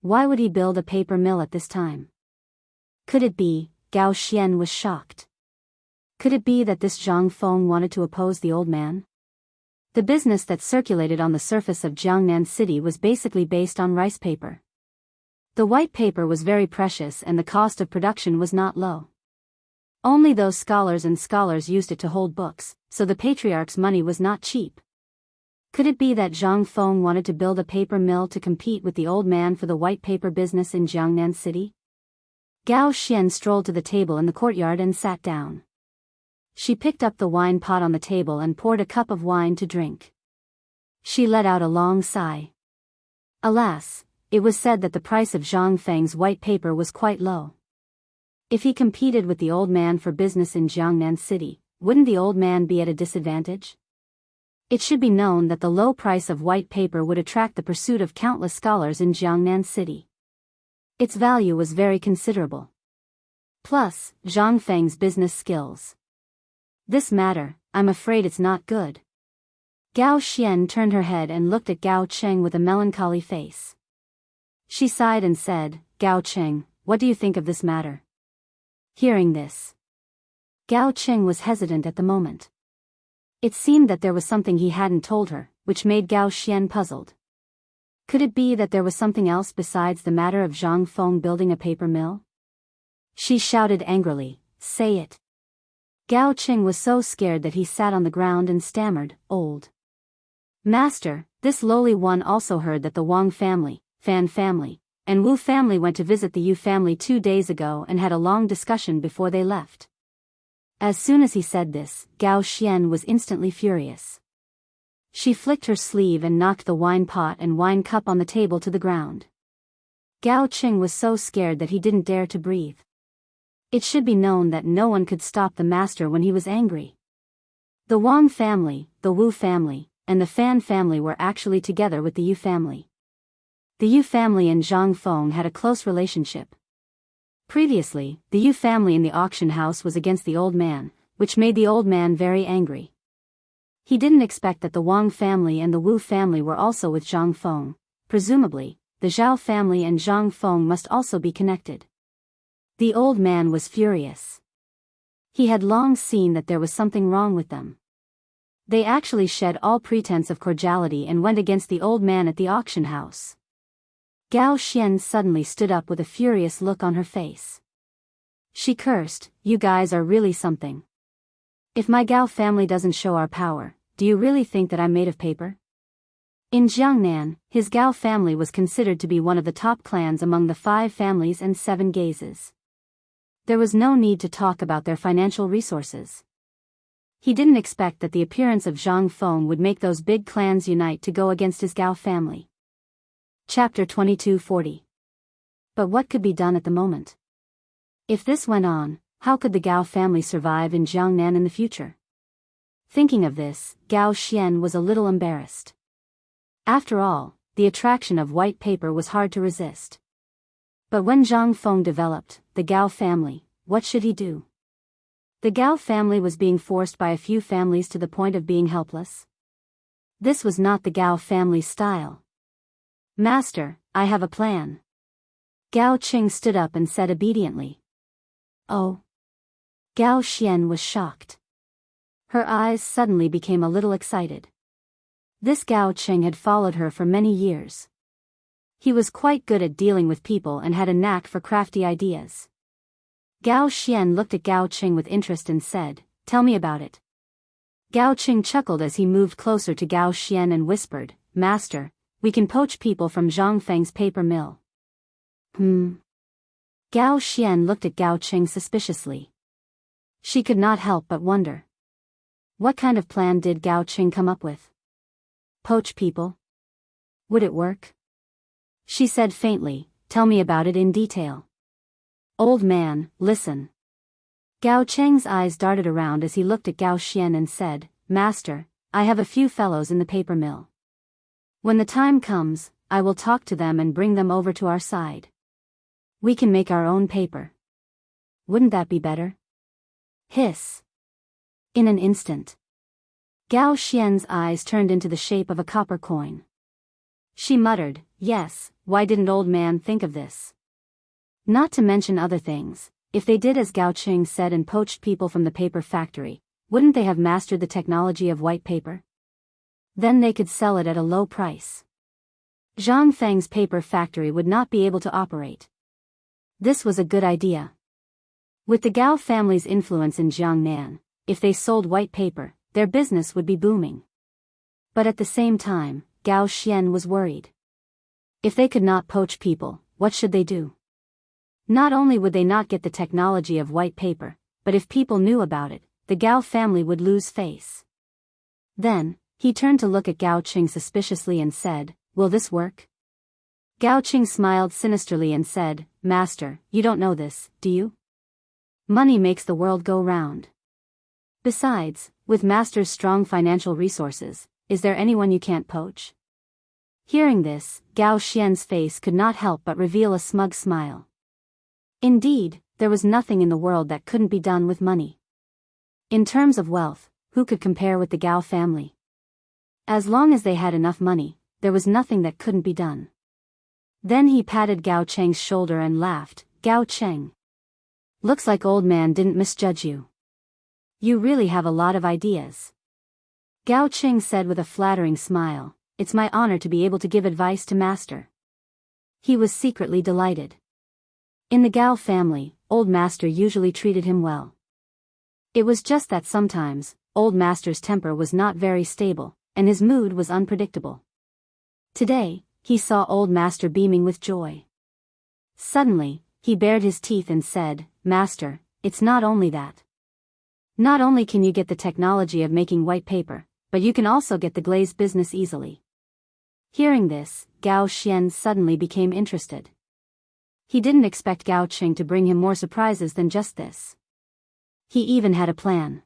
Why would he build a paper mill at this time? Could it be? Gao Xian was shocked. Could it be that this Zhang Feng wanted to oppose the old man? The business that circulated on the surface of Jiangnan City was basically based on rice paper. The white paper was very precious and the cost of production was not low. Only those scholars used it to hold books, so the patriarch's money was not cheap. Could it be that Zhang Feng wanted to build a paper mill to compete with the old man for the white paper business in Jiangnan City? Gao Xian strolled to the table in the courtyard and sat down. She picked up the wine pot on the table and poured a cup of wine to drink. She let out a long sigh. Alas, it was said that the price of Zhang Feng's white paper was quite low. If he competed with the old man for business in Jiangnan City, wouldn't the old man be at a disadvantage? It should be known that the low price of white paper would attract the pursuit of countless scholars in Jiangnan City. Its value was very considerable. Plus, Zhang Feng's business skills. This matter, I'm afraid it's not good. Gao Xian turned her head and looked at Gao Cheng with a melancholy face. She sighed and said, Gao Cheng, what do you think of this matter? Hearing this, Gao Cheng was hesitant at the moment. It seemed that there was something he hadn't told her, which made Gao Xian puzzled. Could it be that there was something else besides the matter of Zhang Feng building a paper mill? She shouted angrily, say it. Gao Cheng was so scared that he sat on the ground and stammered, Old Master, this lowly one also heard that the Wang family, Fan family, and Wu family went to visit the Yu family 2 days ago and had a long discussion before they left. As soon as he said this, Gao Xian was instantly furious. She flicked her sleeve and knocked the wine pot and wine cup on the table to the ground. Gao Cheng was so scared that he didn't dare to breathe. It should be known that no one could stop the master when he was angry. The Wang family, the Wu family, and the Fan family were actually together with the Yu family. The Yu family and Zhang Feng had a close relationship. Previously, the Yu family in the auction house was against the old man, which made the old man very angry. He didn't expect that the Wang family and the Wu family were also with Zhang Feng. Presumably, the Zhao family and Zhang Feng must also be connected. The old man was furious. He had long seen that there was something wrong with them. They actually shed all pretense of cordiality and went against the old man at the auction house. Gao Xian suddenly stood up with a furious look on her face. She cursed, you guys are really something. If my Gao family doesn't show our power, do you really think that I'm made of paper? In Jiangnan, his Gao family was considered to be one of the top clans among the 5 families and 7 gazes. There was no need to talk about their financial resources. He didn't expect that the appearance of Zhang Feng would make those big clans unite to go against his Gao family. Chapter 2240. But what could be done at the moment? If this went on, how could the Gao family survive in Jiangnan in the future? Thinking of this, Gao Xian was a little embarrassed. After all, the attraction of white paper was hard to resist. But when Zhang Feng developed the Gao family, what should he do? The Gao family was being forced by a few families to the point of being helpless. This was not the Gao family's style. Master, I have a plan. Gao Qing stood up and said obediently. Oh. Gao Xian was shocked. Her eyes suddenly became a little excited. This Gao Qing had followed her for many years. He was quite good at dealing with people and had a knack for crafty ideas. Gao Xian looked at Gao Qing with interest and said, tell me about it. Gao Qing chuckled as he moved closer to Gao Xian and whispered, Master, we can poach people from Zhang Feng's paper mill. Gao Xian looked at Gao Qing suspiciously. She could not help but wonder. What kind of plan did Gao Qing come up with? Poach people? Would it work? She said faintly, tell me about it in detail. Old man, listen. Gao Cheng's eyes darted around as he looked at Gao Xian and said, Master, I have a few fellows in the paper mill. When the time comes, I will talk to them and bring them over to our side. We can make our own paper. Wouldn't that be better? Hiss. In an instant, Gao Xian's eyes turned into the shape of a copper coin. She muttered, yes, why didn't old man think of this? Not to mention other things, if they did as Gao Qing said and poached people from the paper factory, wouldn't they have mastered the technology of white paper? Then they could sell it at a low price. Zhang Feng's paper factory would not be able to operate. This was a good idea. With the Gao family's influence in Chang'an, if they sold white paper, their business would be booming. But at the same time, Gao Xian was worried. If they could not poach people, what should they do? Not only would they not get the technology of white paper, but if people knew about it, the Gao family would lose face. Then, he turned to look at Gao Qing suspiciously and said, will this work? Gao Qing smiled sinisterly and said, Master, you don't know this, do you? Money makes the world go round. Besides, with Master's strong financial resources, is there anyone you can't poach? Hearing this, Gao Xian's face could not help but reveal a smug smile. Indeed, there was nothing in the world that couldn't be done with money. In terms of wealth, who could compare with the Gao family? As long as they had enough money, there was nothing that couldn't be done. Then he patted Gao Cheng's shoulder and laughed, Gao Cheng. Looks like old man didn't misjudge you. You really have a lot of ideas. Gao Cheng said with a flattering smile, it's my honor to be able to give advice to Master. He was secretly delighted. In the Gao family, old Master usually treated him well. It was just that sometimes, old Master's temper was not very stable, and his mood was unpredictable. Today, he saw old Master beaming with joy. Suddenly, he bared his teeth and said, Master, it's not only that. Not only can you get the technology of making white paper, but you can also get the glaze business easily. Hearing this, Gao Xian suddenly became interested. He didn't expect Gao Qing to bring him more surprises than just this. He even had a plan.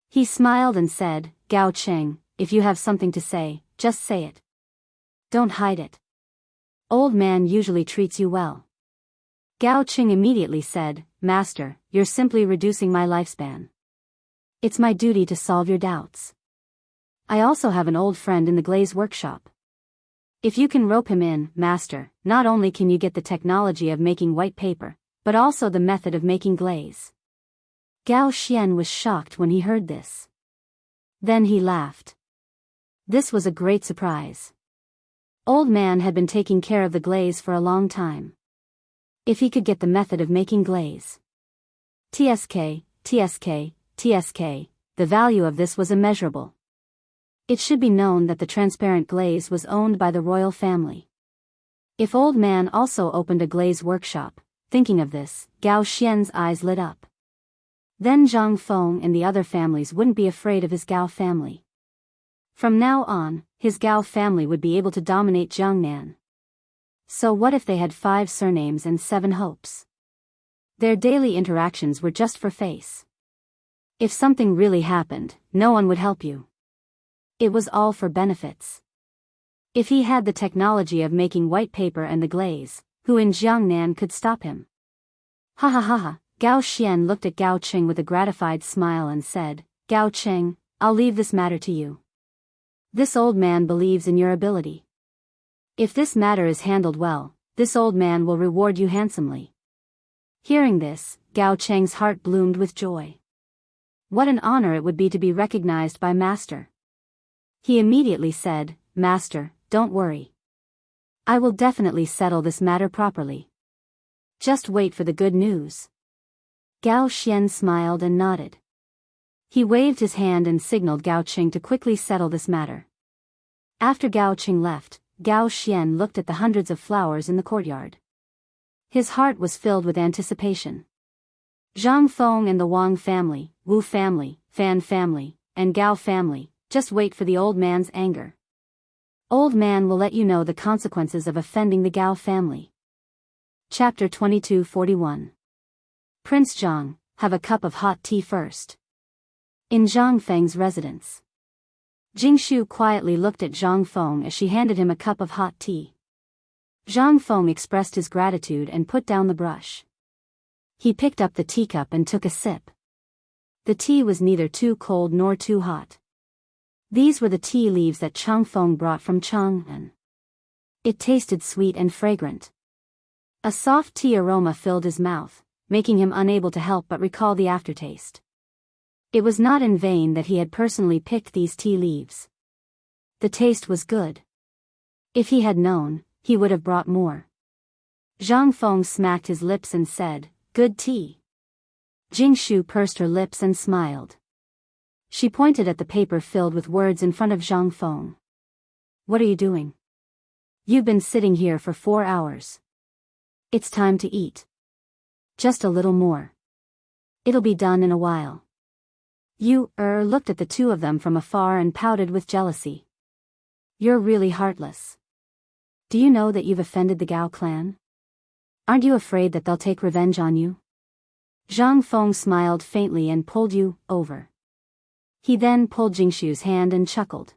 He smiled and said, Gao Qing, if you have something to say, just say it. Don't hide it. Old man usually treats you well. Gao Qing immediately said, Master, you're simply reducing my lifespan. It's my duty to solve your doubts. I also have an old friend in the glaze workshop. If you can rope him in, Master, not only can you get the technology of making white paper, but also the method of making glaze. Gao Xian was shocked when he heard this. Then he laughed. This was a great surprise. Old man had been taking care of the glaze for a long time. If he could get the method of making glaze. TSK, the value of this was immeasurable. It should be known that the transparent glaze was owned by the royal family. If old man also opened a glaze workshop, thinking of this, Gao Xian's eyes lit up. Then Zhang Feng and the other families wouldn't be afraid of his Gao family. From now on, his Gao family would be able to dominate Jiangnan. So what if they had 5 surnames and 7 hopes? Their daily interactions were just for face. If something really happened, no one would help you. It was all for benefits. If he had the technology of making white paper and the glaze, who in Jiangnan could stop him? Ha ha ha ha, Gao Xian looked at Gao Qing with a gratified smile and said, Gao Qing, I'll leave this matter to you. This old man believes in your ability. If this matter is handled well, this old man will reward you handsomely. Hearing this, Gao Cheng's heart bloomed with joy. What an honor it would be to be recognized by Master. He immediately said, Master, don't worry. I will definitely settle this matter properly. Just wait for the good news. Gao Xian smiled and nodded. He waved his hand and signaled Gao Qing to quickly settle this matter. After Gao Qing left, Gao Xian looked at the hundreds of flowers in the courtyard. His heart was filled with anticipation. Zhang Feng and the Wang family, Wu family, Fan family, and Gao family, just wait for the old man's anger. Old man will let you know the consequences of offending the Gao family. Chapter 2241. Prince Zhang, have a cup of hot tea first. In Zhang Feng's residence. Jingshu quietly looked at Zhang Feng as she handed him a cup of hot tea. Zhang Feng expressed his gratitude and put down the brush. He picked up the teacup and took a sip. The tea was neither too cold nor too hot. These were the tea leaves that Chang Feng brought from Chang'an. It tasted sweet and fragrant. A soft tea aroma filled his mouth, making him unable to help but recall the aftertaste. It was not in vain that he had personally picked these tea leaves. The taste was good. If he had known, he would have brought more. Zhang Feng smacked his lips and said, "Good tea." Jingshu pursed her lips and smiled. She pointed at the paper filled with words in front of Zhang Feng. "What are you doing? You've been sitting here for 4 hours. It's time to eat. Just a little more. It'll be done in a while." Yu looked at the two of them from afar and pouted with jealousy. "You're really heartless. Do you know that you've offended the Gao clan? Aren't you afraid that they'll take revenge on you?" Zhang Feng smiled faintly and pulled Yu over. He then pulled Jingshu's hand and chuckled.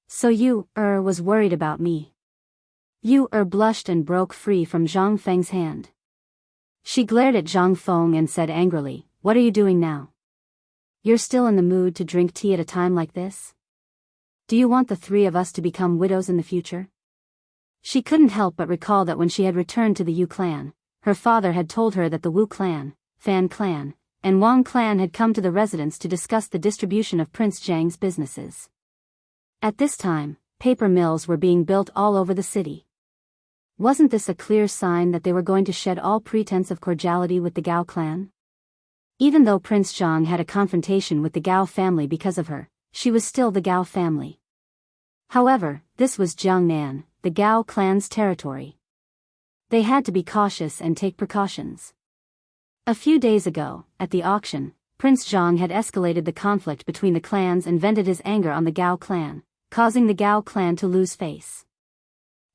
So Yu was worried about me." Yu blushed and broke free from Zhang Feng's hand. She glared at Zhang Feng and said angrily, "What are you doing now? You're still in the mood to drink tea at a time like this? Do you want the three of us to become widows in the future?" She couldn't help but recall that when she had returned to the Yu clan, her father had told her that the Wu clan, Fan clan, and Wang clan had come to the residence to discuss the distribution of Prince Zhang's businesses. At this time, paper mills were being built all over the city. Wasn't this a clear sign that they were going to shed all pretense of cordiality with the Gao clan? Even though Prince Zhang had a confrontation with the Gao family because of her, she was still the Gao family. However, this was Chang'an, the Gao clan's territory. They had to be cautious and take precautions. A few days ago, at the auction, Prince Zhang had escalated the conflict between the clans and vented his anger on the Gao clan, causing the Gao clan to lose face.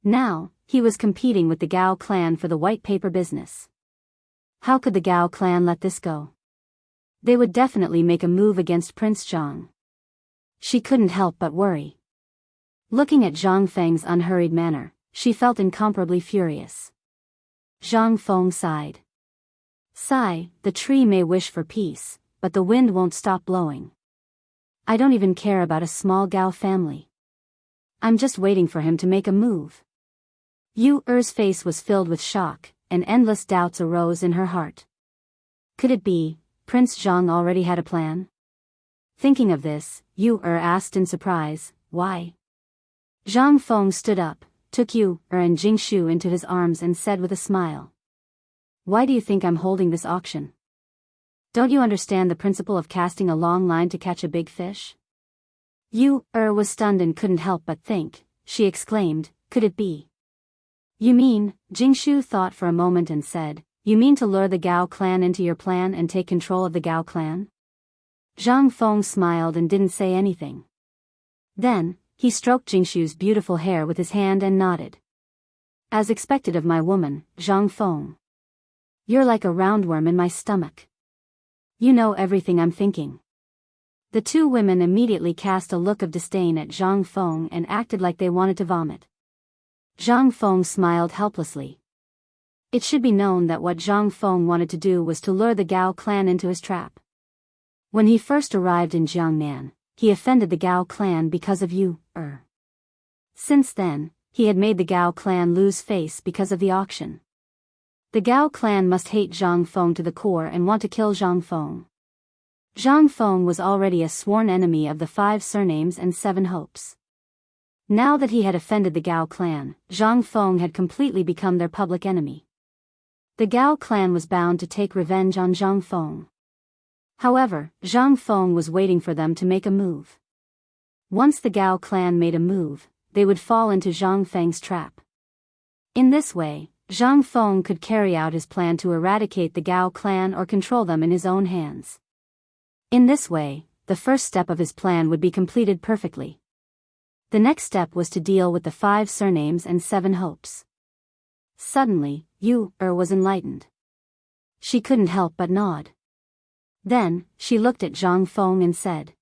Now, he was competing with the Gao clan for the white paper business. How could the Gao clan let this go? They would definitely make a move against Prince Zhang. She couldn't help but worry. Looking at Zhang Feng's unhurried manner, she felt incomparably furious. Zhang Feng sighed. "Sigh, the tree may wish for peace, but the wind won't stop blowing. I don't even care about a small Gao family. I'm just waiting for him to make a move." Yu-er's face was filled with shock, and endless doubts arose in her heart. Could it be, Prince Zhang already had a plan? Thinking of this, Yu-er asked in surprise, "Why?" Zhang Feng stood up, took Yu-er and Jingshu into his arms and said with a smile, "Why do you think I'm holding this auction? Don't you understand the principle of casting a long line to catch a big fish?" Yu-er was stunned and couldn't help but think. She exclaimed, "Could it be?" "You mean," Jingshu thought for a moment and said, "you mean to lure the Gao clan into your plan and take control of the Gao clan?" Zhang Feng smiled and didn't say anything. Then, he stroked Jingshu's beautiful hair with his hand and nodded. "As expected of my woman, Zhang Feng. You're like a roundworm in my stomach. You know everything I'm thinking." The two women immediately cast a look of disdain at Zhang Feng and acted like they wanted to vomit. Zhang Feng smiled helplessly. It should be known that what Zhang Feng wanted to do was to lure the Gao clan into his trap. When he first arrived in Jiangnan, he offended the Gao clan because of Yu-er. Since then, he had made the Gao clan lose face because of the auction. The Gao clan must hate Zhang Feng to the core and want to kill Zhang Feng. Zhang Feng was already a sworn enemy of the 5 surnames and 7 hopes. Now that he had offended the Gao clan, Zhang Feng had completely become their public enemy. The Gao clan was bound to take revenge on Zhang Feng. However, Zhang Feng was waiting for them to make a move. Once the Gao clan made a move, they would fall into Zhang Feng's trap. In this way, Zhang Feng could carry out his plan to eradicate the Gao clan or control them in his own hands. In this way, the first step of his plan would be completed perfectly. The next step was to deal with the 5 surnames and 7 hopes. Suddenly, Yu-er was enlightened. She couldn't help but nod. Then, she looked at Zhang Feng and said,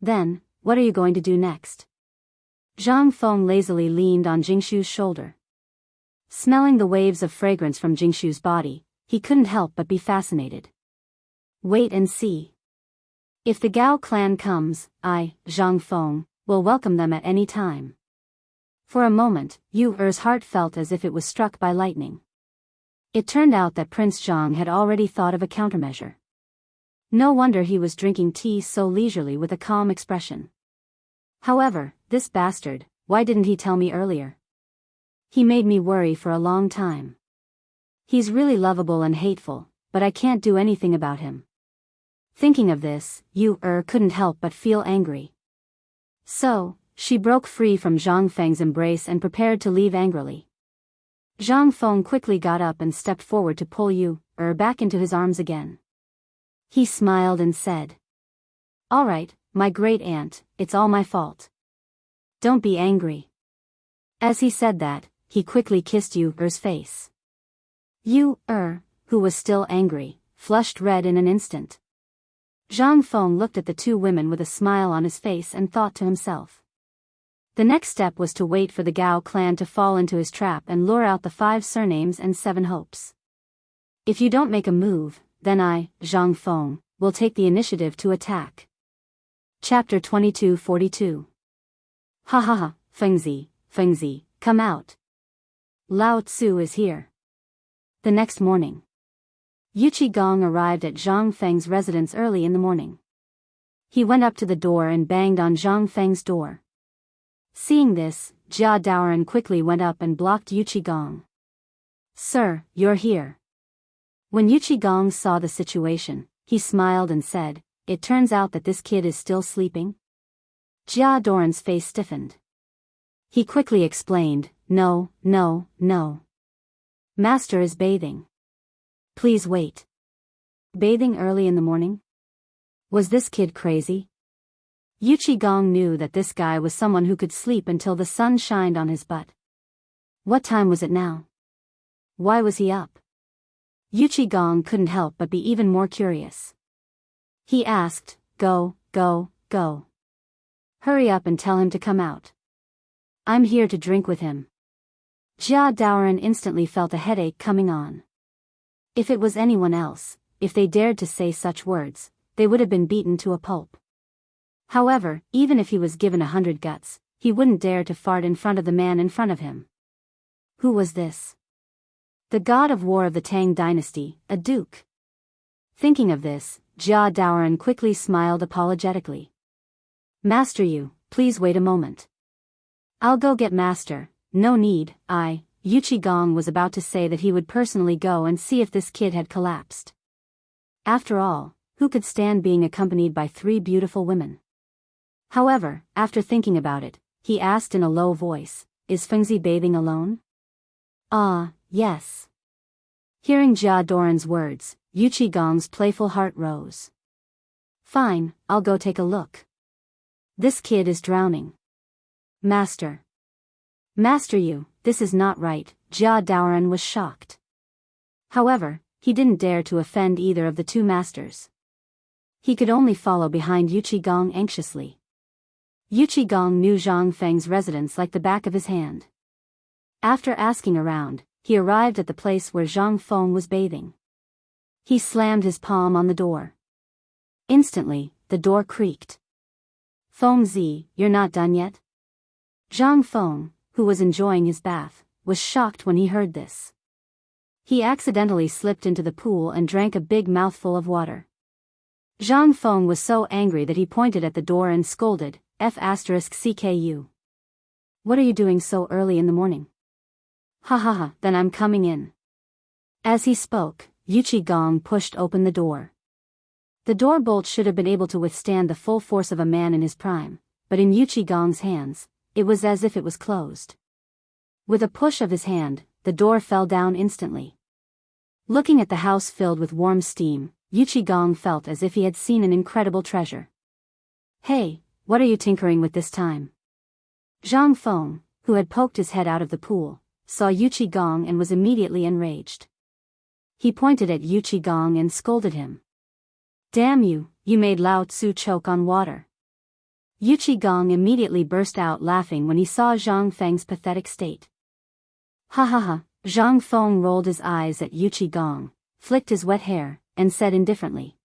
Then, what are you going to do next? Zhang Feng lazily leaned on Jingshu's shoulder. Smelling the waves of fragrance from Jingshu's body, he couldn't help but be fascinated. Wait and see. If the Gao clan comes, I, Zhang Feng, will welcome them at any time. For a moment, Yu Er's heart felt as if it was struck by lightning. It turned out that Prince Zhang had already thought of a countermeasure. No wonder he was drinking tea so leisurely with a calm expression. However, this bastard, why didn't he tell me earlier? He made me worry for a long time. He's really lovable and hateful, but I can't do anything about him. Thinking of this, Yu Er couldn't help but feel angry. So, she broke free from Zhang Feng's embrace and prepared to leave angrily. Zhang Feng quickly got up and stepped forward to pull Yu Er back into his arms again. He smiled and said, "All right, my great aunt, it's all my fault. Don't be angry." As he said that, he quickly kissed Yu Er's face. Yu Er, who was still angry, flushed red in an instant. Zhang Feng looked at the two women with a smile on his face and thought to himself. The next step was to wait for the Gao clan to fall into his trap and lure out the 5 surnames and 7 hopes. If you don't make a move, then I, Zhang Feng, will take the initiative to attack. Chapter 2242. Ha ha ha, Fengzi, come out. Lao Tzu is here. The next morning, Yu Qigong arrived at Zhang Feng's residence early in the morning. He went up to the door and banged on Zhang Feng's door. Seeing this, Jia Daoran quickly went up and blocked Yu Qigong. "Sir, you're here." When Yu Qigong saw the situation, he smiled and said, "It turns out that this kid is still sleeping?" Jia Daoran's face stiffened. He quickly explained, No. Master is bathing. Please wait. Bathing early in the morning? Was this kid crazy? Yu Qigong knew that this guy was someone who could sleep until the sun shined on his butt. What time was it now? Why was he up? Yu Qigong couldn't help but be even more curious. He asked, Go. Hurry up and tell him to come out. I'm here to drink with him." Jia Daoran instantly felt a headache coming on. If it was anyone else, if they dared to say such words, they would have been beaten to a pulp. However, even if he was given 100 guts, he wouldn't dare to fart in front of the man in front of him. Who was this? The god of war of the Tang dynasty, a duke. Thinking of this, Jia Daoran quickly smiled apologetically. "Master Yu, please wait a moment. I'll go get Master." "No need, Yu Qigong was about to say that he would personally go and see if this kid had collapsed. After all, who could stand being accompanied by 3 beautiful women? However, after thinking about it, he asked in a low voice, "Is Fengzi bathing alone?" "Ah, yes." Hearing Jia Daoran's words, Yu Qigong's playful heart rose. "Fine, I'll go take a look. This kid is drowning." Master Yu, this is not right." Jia Daoran was shocked. However, he didn't dare to offend either of the 2 masters. He could only follow behind Yu Qigong anxiously. Yu Qigong knew Zhang Feng's residence like the back of his hand. After asking around, he arrived at the place where Zhang Feng was bathing. He slammed his palm on the door. Instantly, the door creaked. "Fengzi, you're not done yet?" Zhang Feng, who was enjoying his bath, was shocked when he heard this. He accidentally slipped into the pool and drank a big mouthful of water. Zhang Feng was so angry that he pointed at the door and scolded, "F***CKU. What are you doing so early in the morning?" "Ha, then I'm coming in." As he spoke, Yu Qigong pushed open the door. The door bolt should have been able to withstand the full force of a man in his prime, but in Yu Qigong's hands, it was as if it was closed. With a push of his hand, the door fell down instantly. Looking at the house filled with warm steam, Yu Qigong felt as if he had seen an incredible treasure. "Hey, what are you tinkering with this time?" Zhang Feng, who had poked his head out of the pool, saw Yu Qigong and was immediately enraged. He pointed at Yu Qigong and scolded him. "Damn you, you made Lao Tzu choke on water. Gong immediately burst out laughing when he saw Zhang Feng's pathetic state. Ha ha ha, Zhang Feng rolled his eyes at Gong, flicked his wet hair, and said indifferently.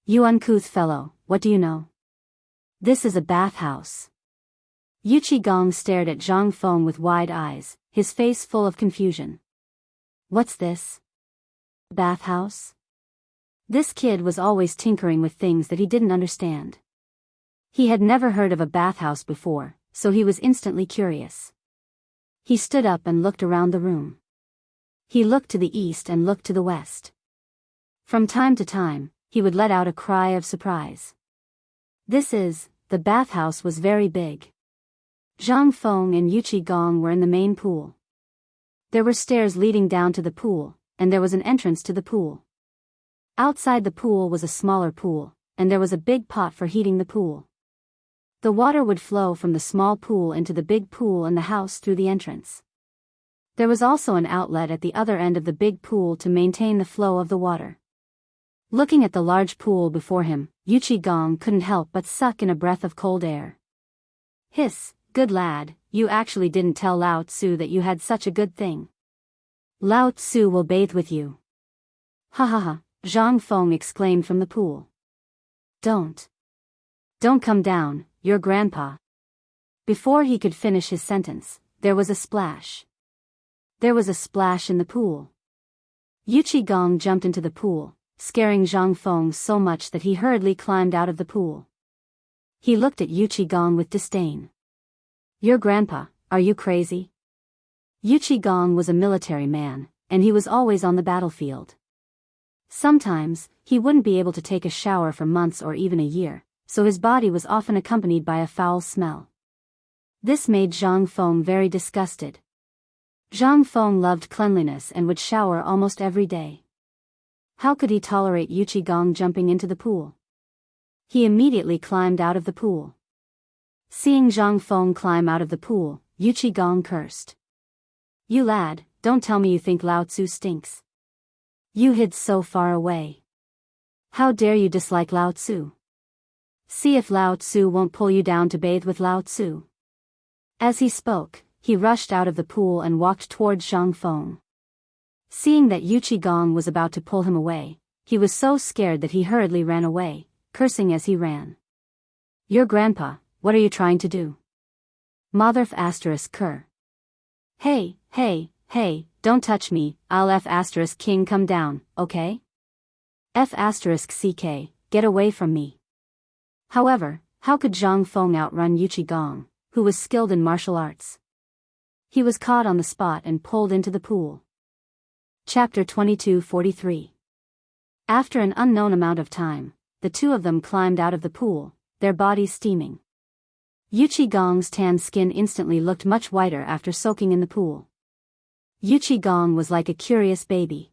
You uncouth fellow, what do you know? This is a bathhouse. Gong stared at Zhang Feng with wide eyes, his face full of confusion. What's this? Bathhouse? This kid was always tinkering with things that he didn't understand. He had never heard of a bathhouse before, so he was instantly curious. He stood up and looked around the room. He looked to the east and looked to the west. From time to time, he would let out a cry of surprise. The bathhouse was very big. Zhang Feng and Gong were in the main pool. There were stairs leading down to the pool, and there was an entrance to the pool. Outside the pool was a smaller pool, and there was a big pot for heating the pool. The water would flow from the small pool into the big pool in the house through the entrance. There was also an outlet at the other end of the big pool to maintain the flow of the water. Looking at the large pool before him, Gong couldn't help but suck in a breath of cold air. Hiss, good lad, you actually didn't tell Lao Tzu that you had such a good thing. Lao Tzu will bathe with you. Ha ha ha, Zhang Feng exclaimed from the pool. Don't come down, your grandpa. Before he could finish his sentence, there was a splash. There was a splash in the pool. Gong jumped into the pool, scaring Zhang Feng so much that he hurriedly climbed out of the pool. He looked at Gong with disdain. Your grandpa, are you crazy? Gong was a military man, and he was always on the battlefield. Sometimes, he wouldn't be able to take a shower for months or even a year, so his body was often accompanied by a foul smell. This made Zhang Feng very disgusted. Zhang Feng loved cleanliness and would shower almost every day. How could he tolerate Gong jumping into the pool? He immediately climbed out of the pool. Seeing Zhang Feng climb out of the pool, Gong cursed. You lad, don't tell me you think Lao Tzu stinks. You hid so far away. How dare you dislike Lao Tzu? See if Lao Tzu won't pull you down to bathe with Lao Tzu. As he spoke, he rushed out of the pool and walked towards Zhang Feng. Seeing that Gong was about to pull him away, he was so scared that he hurriedly ran away, cursing as he ran. Your grandpa, what are you trying to do? Motherf *****. Hey, don't touch me, I'll F*** king come down, okay? F***ck, get away from me. However, how could Zhang Feng outrun Gong, who was skilled in martial arts? He was caught on the spot and pulled into the pool. Chapter 22:43. After an unknown amount of time, the two of them climbed out of the pool, their bodies steaming. Gong's tan skin instantly looked much whiter after soaking in the pool. Gong was like a curious baby.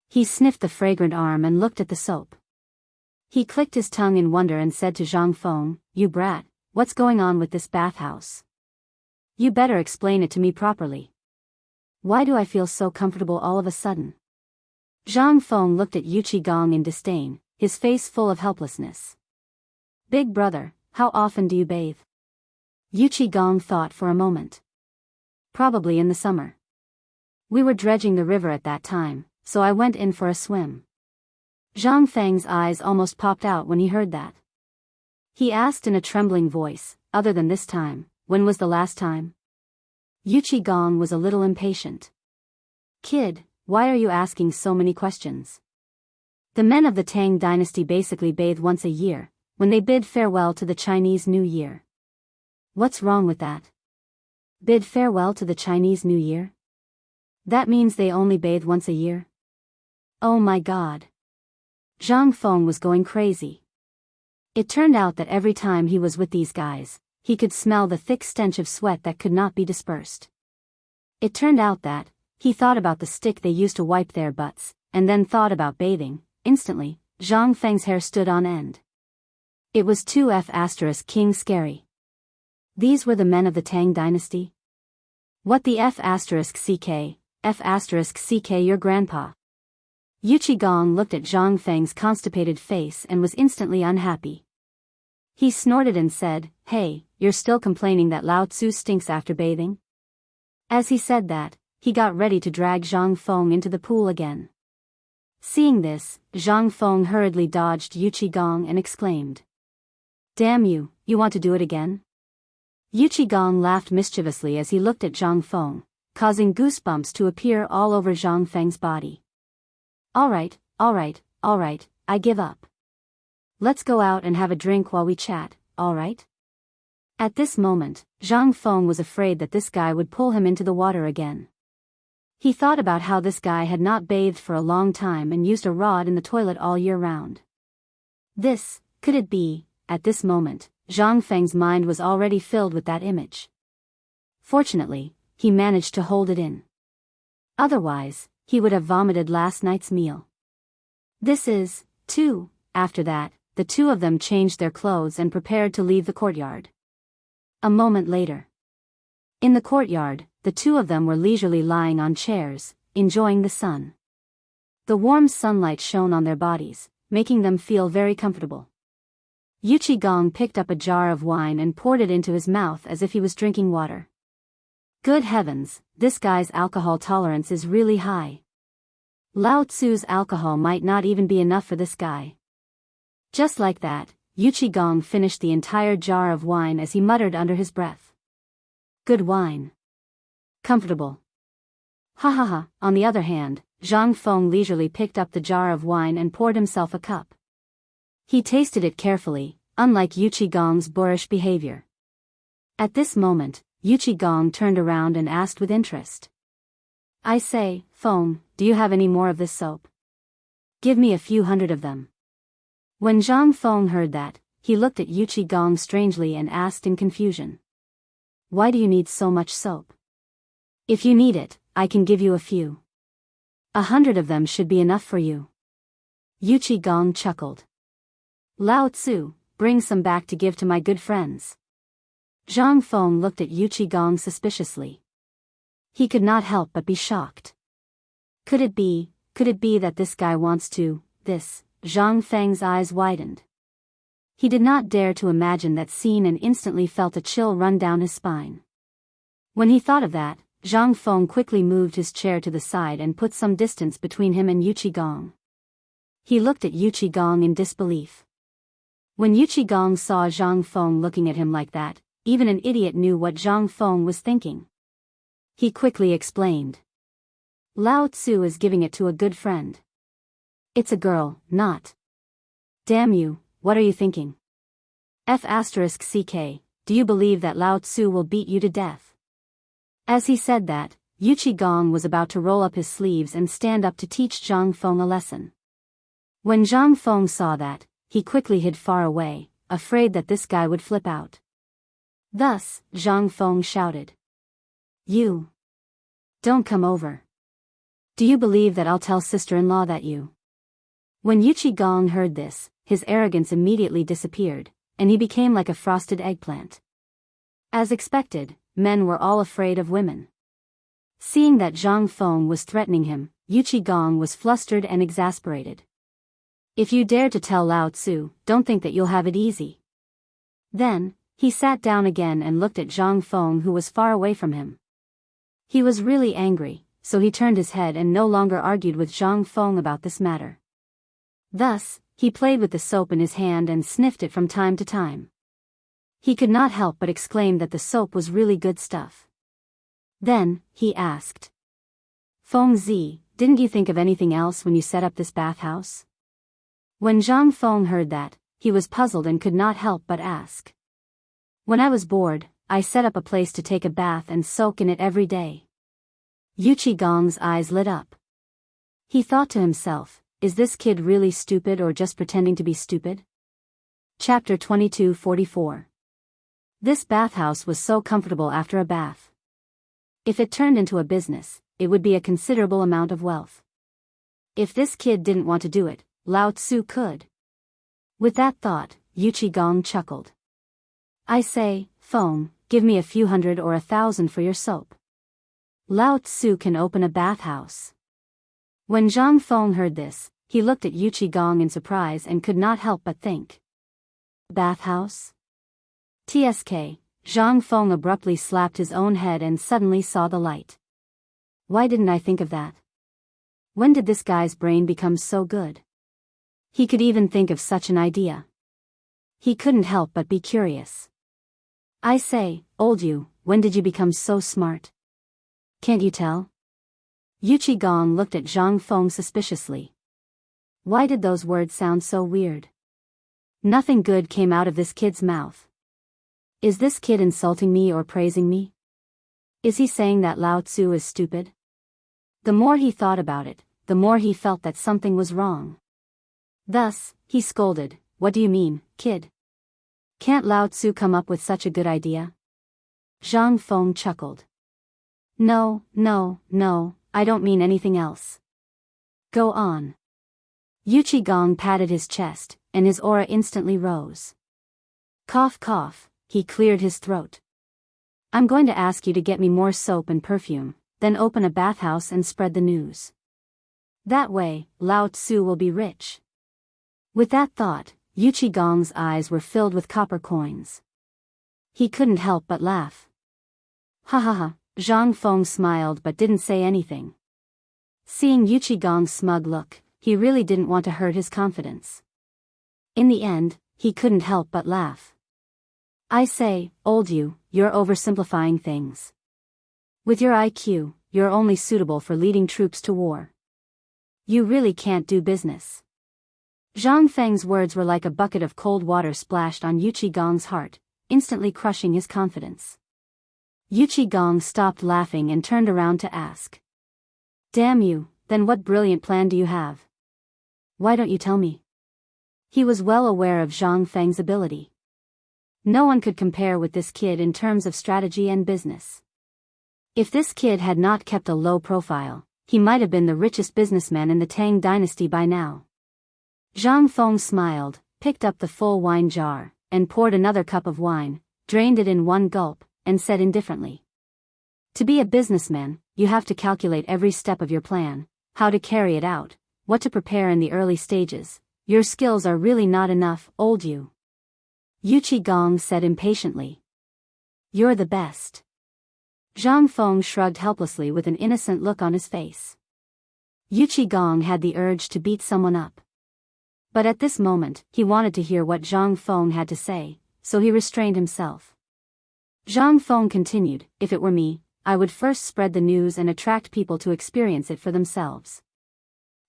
He sniffed the fragrant arm and looked at the soap. He clicked his tongue in wonder and said to Zhang Feng, You brat, what's going on with this bathhouse? You better explain it to me properly. Why do I feel so comfortable all of a sudden? Zhang Feng looked at Gong in disdain, his face full of helplessness. Big brother, how often do you bathe? Gong thought for a moment. Probably in the summer. We were dredging the river at that time, so I went in for a swim. Zhang Feng's eyes almost popped out when he heard that. He asked in a trembling voice, other than this time, when was the last time? Gong was a little impatient. Kid, why are you asking so many questions? The men of the Tang dynasty basically bathe once a year, when they bid farewell to the Chinese New Year. What's wrong with that? Bid farewell to the Chinese New Year? That means they only bathe once a year? Oh my god. Zhang Feng was going crazy. It turned out that every time he was with these guys, he could smell the thick stench of sweat that could not be dispersed. It turned out that, he thought about the stick they used to wipe their butts, and then thought about bathing. Instantly, Zhang Feng's hair stood on end. It was too F***ing scary. These were the men of the Tang dynasty? What the F***ck? F***ck your grandpa? Gong looked at Zhang Feng's constipated face and was instantly unhappy. He snorted and said, "Hey, you're still complaining that Lao Tzu stinks after bathing?" As he said that, he got ready to drag Zhang Feng into the pool again. Seeing this, Zhang Feng hurriedly dodged Yu Qigong and exclaimed, "Damn you, you want to do it again?" Yu Qigong laughed mischievously as he looked at Zhang Feng, causing goosebumps to appear all over Zhang Feng's body. Alright, I give up. Let's go out and have a drink while we chat, alright?" At this moment, Zhang Feng was afraid that this guy would pull him into the water again. He thought about how this guy had not bathed for a long time and used a rod in the toilet all year round. Could it be? At this moment, Zhang Feng's mind was already filled with that image. Fortunately, he managed to hold it in. Otherwise, he would have vomited last night's meal. After that, the two of them changed their clothes and prepared to leave the courtyard. A moment later. In the courtyard, the two of them were leisurely lying on chairs, enjoying the sun. The warm sunlight shone on their bodies, making them feel very comfortable. Yu Qigong picked up a jar of wine and poured it into his mouth as if he was drinking water. Good heavens, this guy's alcohol tolerance is really high. Lao Tzu's alcohol might not even be enough for this guy. Just like that, Yu Qigong finished the entire jar of wine as he muttered under his breath. Good wine. Comfortable. Ha ha ha. On the other hand, Zhang Feng leisurely picked up the jar of wine and poured himself a cup. He tasted it carefully, unlike Yu Qigong's boorish behavior. At this moment, Yu Qigong turned around and asked with interest. "I say, Feng, do you have any more of this soap? Give me a few hundred of them." When Zhang Feng heard that, he looked at Yu Qigong strangely and asked in confusion. "Why do you need so much soap? If you need it, I can give you a few. 100 of them should be enough for you." Yu Qigong chuckled. "Lao Tzu, bring some back to give to my good friends." Zhang Feng looked at Yu Qigong suspiciously. He could not help but be shocked. Could it be that this guy wants to, this? Zhang Feng's eyes widened. He did not dare to imagine that scene and instantly felt a chill run down his spine. When he thought of that, Zhang Feng quickly moved his chair to the side and put some distance between him and Yu Qigong. He looked at Yu Qigong in disbelief. When Yu Qigong saw Zhang Feng looking at him like that, even an idiot knew what Zhang Feng was thinking. He quickly explained. "Lao Tzu is giving it to a good friend. It's a girl, not." "Damn you, what are you thinking? *CK, do you believe that Lao Tzu will beat you to death?" As he said that, Yu Qigong was about to roll up his sleeves and stand up to teach Zhang Feng a lesson. When Zhang Feng saw that, he quickly hid far away, afraid that this guy would flip out. Thus, Zhang Feng shouted. "You! Don't come over. Do you believe that I'll tell sister-in-law that you..." When Yu Qigong heard this, his arrogance immediately disappeared, and he became like a frosted eggplant. As expected, men were all afraid of women. Seeing that Zhang Feng was threatening him, Yu Qigong was flustered and exasperated. "If you dare to tell Lao Tzu, don't think that you'll have it easy." Then, he sat down again and looked at Zhang Feng, who was far away from him. He was really angry, so he turned his head and no longer argued with Zhang Feng about this matter. Thus, he played with the soap in his hand and sniffed it from time to time. He could not help but exclaim that the soap was really good stuff. Then, he asked. "Feng Zi, didn't you think of anything else when you set up this bathhouse?" When Zhang Feng heard that, he was puzzled and could not help but ask. "When I was bored, I set up a place to take a bath and soak in it every day." Yu Qigong's eyes lit up. He thought to himself, is this kid really stupid or just pretending to be stupid? Chapter 22:44. This bathhouse was so comfortable after a bath. If it turned into a business, it would be a considerable amount of wealth. If this kid didn't want to do it, Lao Tzu could. With that thought, Yu Qigong chuckled. "I say, Feng, give me a few hundred or 1,000 for your soap. Lao Tzu can open a bathhouse." When Zhang Feng heard this, he looked at Yu Qigong in surprise and could not help but think. Bathhouse? TSK, Zhang Feng abruptly slapped his own head and suddenly saw the light. Why didn't I think of that? When did this guy's brain become so good? He could even think of such an idea. He couldn't help but be curious. I say, old you, when did you become so smart? Can't you tell? Yuchi Gong looked at Zhang Feng suspiciously. Why did those words sound so weird? Nothing good came out of this kid's mouth. Is this kid insulting me or praising me? Is he saying that Lao Tzu is stupid? The more he thought about it, the more he felt that something was wrong. Thus, he scolded, What do you mean, kid? Can't Lao Tzu come up with such a good idea? Zhang Feng chuckled. No, I don't mean anything else. Go on. Yuchi Gong patted his chest, and his aura instantly rose. Cough cough, he cleared his throat. I'm going to ask you to get me more soap and perfume, then open a bathhouse and spread the news. That way, Lao Tzu will be rich. With that thought, Yuchi Gong's eyes were filled with copper coins. He couldn't help but laugh. Ha ha ha, Zhang Feng smiled but didn't say anything. Seeing Yuchi Gong's smug look, he really didn't want to hurt his confidence. In the end, he couldn't help but laugh. I say, old you, you're oversimplifying things. With your IQ, you're only suitable for leading troops to war. You really can't do business. Zhang Feng's words were like a bucket of cold water splashed on Yuchi Gong's heart, instantly crushing his confidence. Yuchi Gong stopped laughing and turned around to ask. Damn you, then what brilliant plan do you have? Why don't you tell me? He was well aware of Zhang Feng's ability. No one could compare with this kid in terms of strategy and business. If this kid had not kept a low profile, he might have been the richest businessman in the Tang dynasty by now. Zhang Feng smiled, picked up the full wine jar, and poured another cup of wine, drained it in one gulp, and said indifferently. To be a businessman, you have to calculate every step of your plan, how to carry it out, what to prepare in the early stages. Your skills are really not enough, old you. Yuchi Gong said impatiently. You're the best. Zhang Feng shrugged helplessly with an innocent look on his face. Yuchi Gong had the urge to beat someone up. But at this moment, he wanted to hear what Zhang Feng had to say, so he restrained himself. Zhang Feng continued, If it were me, I would first spread the news and attract people to experience it for themselves.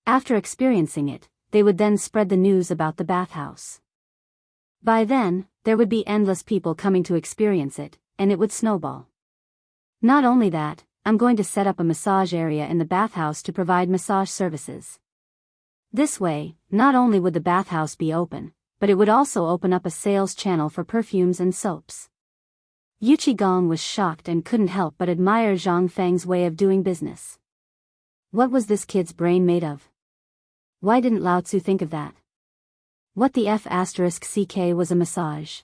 After experiencing it, they would then spread the news about the bathhouse. By then, there would be endless people coming to experience it, and it would snowball. Not only that, I'm going to set up a massage area in the bathhouse to provide massage services. This way, not only would the bathhouse be open, but it would also open up a sales channel for perfumes and soaps. Yuchi Gong was shocked and couldn't help but admire Zhang Feng's way of doing business. What was this kid's brain made of? Why didn't Lao Tzu think of that? What the F***ck was a massage?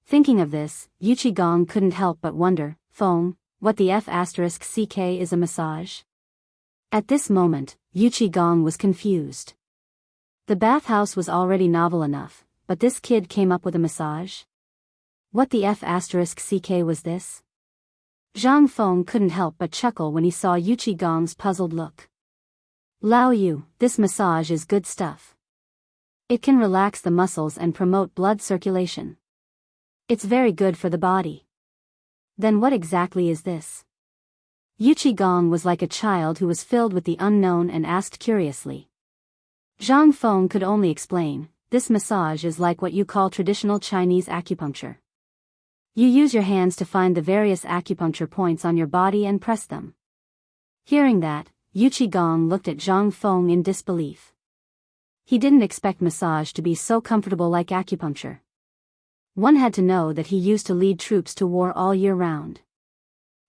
Thinking of this, Yuchi Gong couldn't help but wonder, Feng, what the F***ck is a massage? At this moment, Yuchi Gong was confused. The bathhouse was already novel enough, but this kid came up with a massage? What the F***ck was this? Zhang Feng couldn't help but chuckle when he saw Yuchi Gong's puzzled look. Lao Yu, this massage is good stuff. It can relax the muscles and promote blood circulation. It's very good for the body. Then what exactly is this? Yuchi Gong was like a child who was filled with the unknown and asked curiously. Zhang Feng could only explain, this massage is like what you call traditional Chinese acupuncture. You use your hands to find the various acupuncture points on your body and press them. Hearing that, Yuchi Gong looked at Zhang Feng in disbelief. He didn't expect massage to be so comfortable like acupuncture. One had to know that he used to lead troops to war all year round.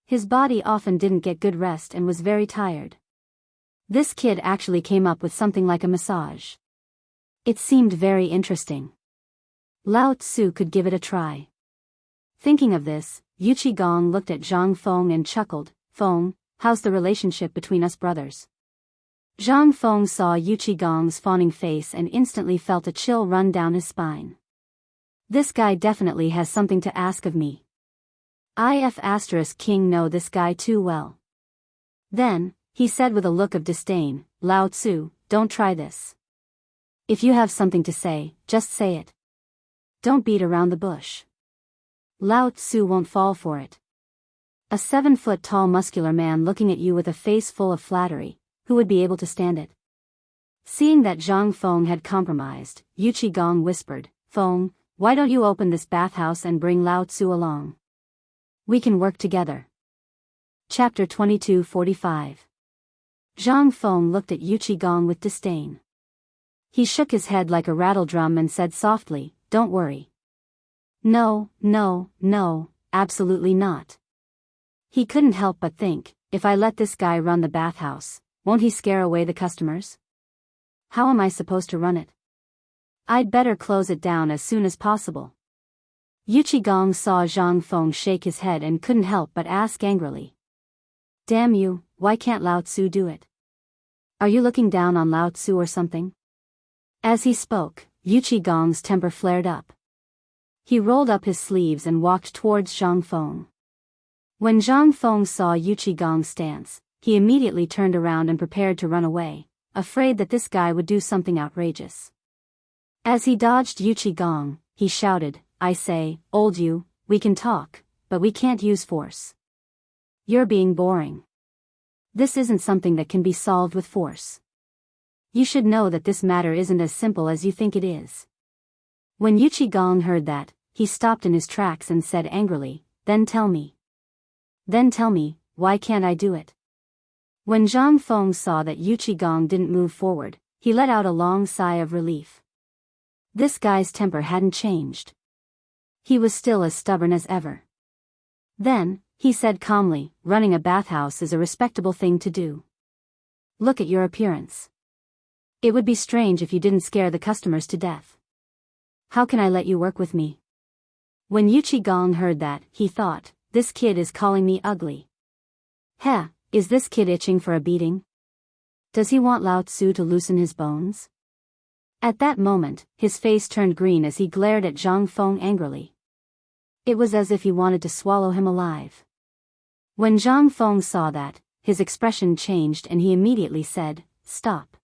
His body often didn't get good rest and was very tired. This kid actually came up with something like a massage. It seemed very interesting. Lao Tzu could give it a try. Thinking of this, Yuchi Gong looked at Zhang Feng and chuckled, Feng, how's the relationship between us brothers? Zhang Feng saw Yuchi Gong's fawning face and instantly felt a chill run down his spine. This guy definitely has something to ask of me. If King know this guy too well. Then, he said with a look of disdain, Lao Tzu, don't try this. If you have something to say, just say it. Don't beat around the bush. Lao Tzu won't fall for it. A 7-foot-tall muscular man looking at you with a face full of flattery, who would be able to stand it? Seeing that Zhang Feng had compromised, Yu Qigong whispered, Feng, why don't you open this bathhouse and bring Lao Tzu along? We can work together. Chapter 22:45. Zhang Feng looked at Yu Qigong with disdain. He shook his head like a rattledrum and said softly, don't worry. No, absolutely not. He couldn't help but think, if I let this guy run the bathhouse, won't he scare away the customers? How am I supposed to run it? I'd better close it down as soon as possible. Yu Qigong saw Zhang Feng shake his head and couldn't help but ask angrily. Damn you, why can't Lao Tzu do it? Are you looking down on Lao Tzu or something? As he spoke, Yu Qigong's temper flared up. He rolled up his sleeves and walked towards Zhang Feng. When Zhang Feng saw Yu Qigong's stance, he immediately turned around and prepared to run away, afraid that this guy would do something outrageous. As he dodged Yu Qigong, he shouted, I say, old you, we can talk, but we can't use force. You're being boring. This isn't something that can be solved with force. You should know that this matter isn't as simple as you think it is. When Yu Qigong heard that, he stopped in his tracks and said angrily, Then tell me, why can't I do it? When Zhang Feng saw that Yu Qigong didn't move forward, he let out a long sigh of relief. This guy's temper hadn't changed. He was still as stubborn as ever. Then, he said calmly, running a bathhouse is a respectable thing to do. Look at your appearance. It would be strange if you didn't scare the customers to death. How can I let you work with me? When Yu Qigong heard that, he thought, this kid is calling me ugly. Heh, is this kid itching for a beating? Does he want Lao Tzu to loosen his bones? At that moment, his face turned green as he glared at Zhang Feng angrily. It was as if he wanted to swallow him alive. When Zhang Feng saw that, his expression changed and he immediately said, Stop.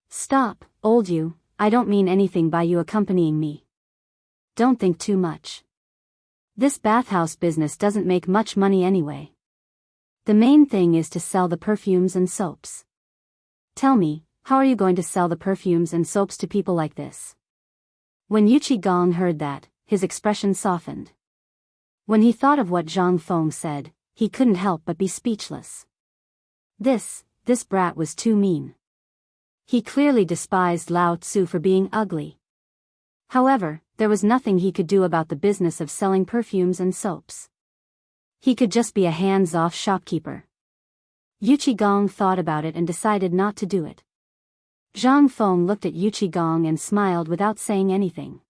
Stop, old you, I don't mean anything by you accompanying me. Don't think too much. This bathhouse business doesn't make much money anyway. The main thing is to sell the perfumes and soaps. Tell me, how are you going to sell the perfumes and soaps to people like this? When Yu Qigong heard that, his expression softened. When he thought of what Zhang Feng said, he couldn't help but be speechless. This brat was too mean. He clearly despised Lao Tzu for being ugly. However, there was nothing he could do about the business of selling perfumes and soaps. He could just be a hands-off shopkeeper. Yu Qigong thought about it and decided not to do it. Zhang Feng looked at Yu Qigong and smiled without saying anything.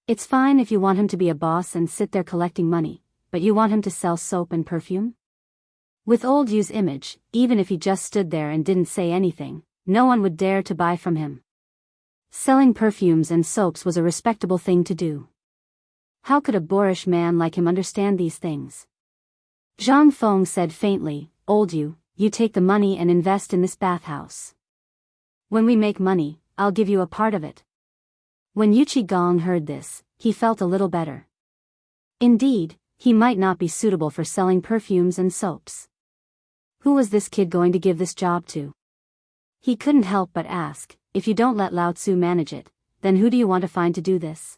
It's fine if you want him to be a boss and sit there collecting money, but you want him to sell soap and perfume? With old Yu's image, even if he just stood there and didn't say anything, no one would dare to buy from him. Selling perfumes and soaps was a respectable thing to do. How could a boorish man like him understand these things? Zhang Feng said faintly, Old you take the money and invest in this bathhouse. When we make money, I'll give you a part of it. When Yu Qigong heard this, he felt a little better. Indeed, he might not be suitable for selling perfumes and soaps. Who was this kid going to give this job to? He couldn't help but ask, if you don't let Lao Tzu manage it, then who do you want to find to do this?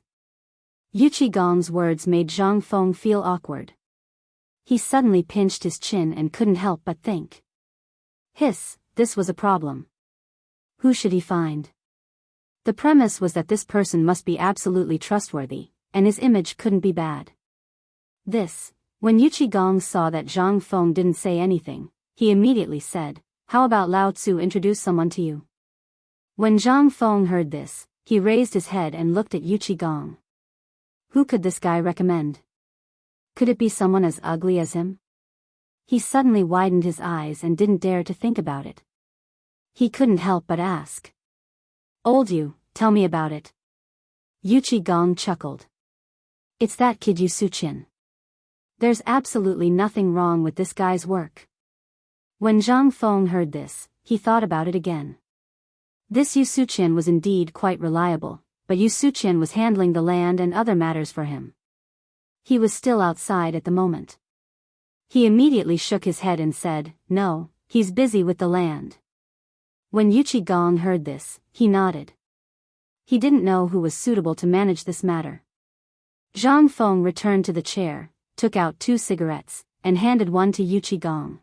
Yu Qigong's words made Zhang Feng feel awkward. He suddenly pinched his chin and couldn't help but think. Hiss, this was a problem. Who should he find? The premise was that this person must be absolutely trustworthy, and his image couldn't be bad. When Yu Qigong saw that Zhang Feng didn't say anything, he immediately said, How about Lao Tzu introduce someone to you? When Zhang Feng heard this, he raised his head and looked at Yu Qigong. Who could this guy recommend? Could it be someone as ugly as him? He suddenly widened his eyes and didn't dare to think about it. He couldn't help but ask. Old you, tell me about it. Yu Qigong chuckled. It's that kid Yu Suqian. There's absolutely nothing wrong with this guy's work. When Zhang Feng heard this, he thought about it again. This Yu Suqian was indeed quite reliable, but Yu Suqian was handling the land and other matters for him. He was still outside at the moment. He immediately shook his head and said, "No, he's busy with the land." When Yu Qigong heard this, he nodded. He didn't know who was suitable to manage this matter. Zhang Feng returned to the chair, took out 2 cigarettes, and handed one to Yu Qigong.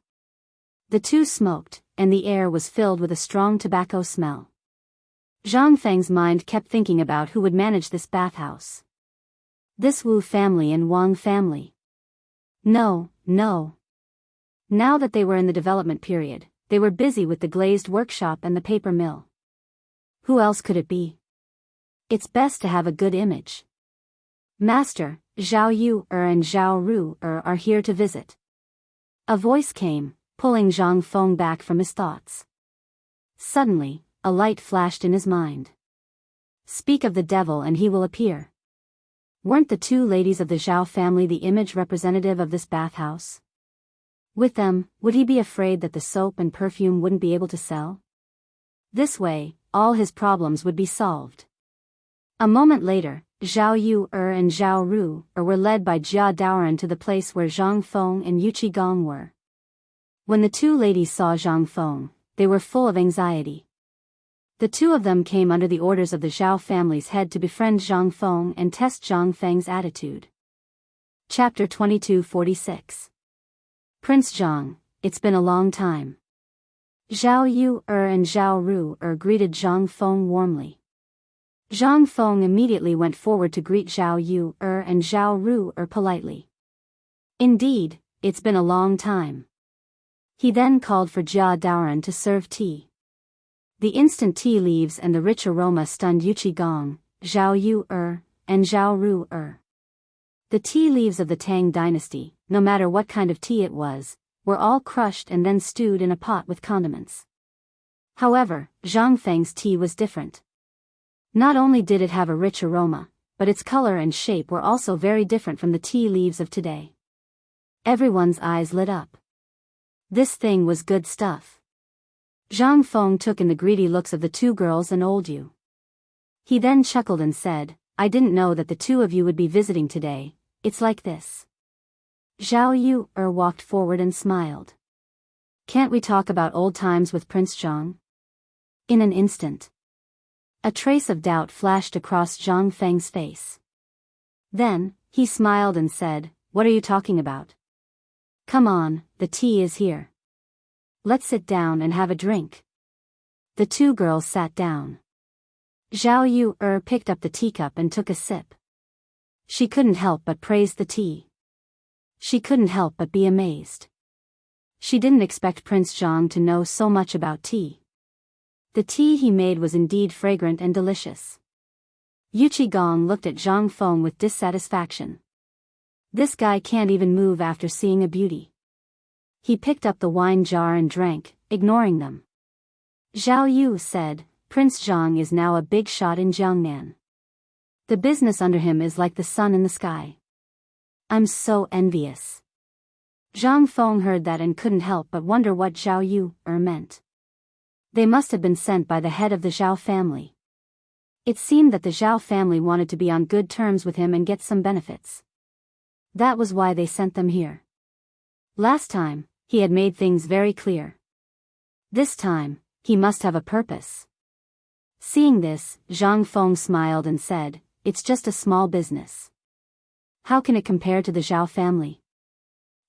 The two smoked, and the air was filled with a strong tobacco smell. Zhang Feng's mind kept thinking about who would manage this bathhouse. This Wu family and Wang family. No. Now that they were in the development period, they were busy with the glazed workshop and the paper mill. Who else could it be? It's best to have a good image. Master, Zhao Yu and Zhao Ru are here to visit. A voice came, pulling Zhang Feng back from his thoughts. Suddenly, a light flashed in his mind. Speak of the devil and he will appear. Weren't the 2 ladies of the Zhao family the image representative of this bathhouse? With them, would he be afraid that the soap and perfume wouldn't be able to sell? This way, all his problems would be solved. A moment later, Zhao Yu and Zhao Ru were led by Jia Daoran to the place where Zhang Feng and Yu Qigong were. When the 2 ladies saw Zhang Feng, they were full of anxiety. The 2 of them came under the orders of the Zhao family's head to befriend Zhang Feng and test Zhang Feng's attitude. Chapter 2246. Prince Zhang, it's been a long time. Zhao Yu and Zhao Ru greeted Zhang Feng warmly. Zhang Feng immediately went forward to greet Zhao Yu and Zhao Ru politely. Indeed, it's been a long time. He then called for Jia Daoran to serve tea. The instant tea leaves and the rich aroma stunned Yu Qigong, Zhao Yu and Zhao Ru The tea leaves of the Tang dynasty, no matter what kind of tea it was, were all crushed and then stewed in a pot with condiments. However, Zhang Feng's tea was different. Not only did it have a rich aroma, but its color and shape were also very different from the tea leaves of today. Everyone's eyes lit up. This thing was good stuff. Zhang Feng took in the greedy looks of the 2 girls and old Yu. He then chuckled and said, "I didn't know that the 2 of you would be visiting today. It's like this." Zhao Yu walked forward and smiled. "Can't we talk about old times with Prince Zhang?" In an instant, a trace of doubt flashed across Zhang Feng's face. Then, he smiled and said, "What are you talking about? Come on, the tea is here. Let's sit down and have a drink." The 2 girls sat down. Zhao Yu picked up the teacup and took a sip. She couldn't help but praise the tea. She couldn't help but be amazed. She didn't expect Prince Zhang to know so much about tea. The tea he made was indeed fragrant and delicious. Yu Qigong looked at Zhang Feng with dissatisfaction. This guy can't even move after seeing a beauty. He picked up the wine jar and drank, ignoring them. Zhao Yu said, "Prince Zhang is now a big shot in Jiangnan. The business under him is like the sun in the sky. I'm so envious." Zhang Feng heard that and couldn't help but wonder what Zhao Yu meant. They must have been sent by the head of the Zhao family. It seemed that the Zhao family wanted to be on good terms with him and get some benefits. That was why they sent them here. Last time, he had made things very clear. This time, he must have a purpose. Seeing this, Zhang Feng smiled and said, "It's just a small business. How can it compare to the Zhao family?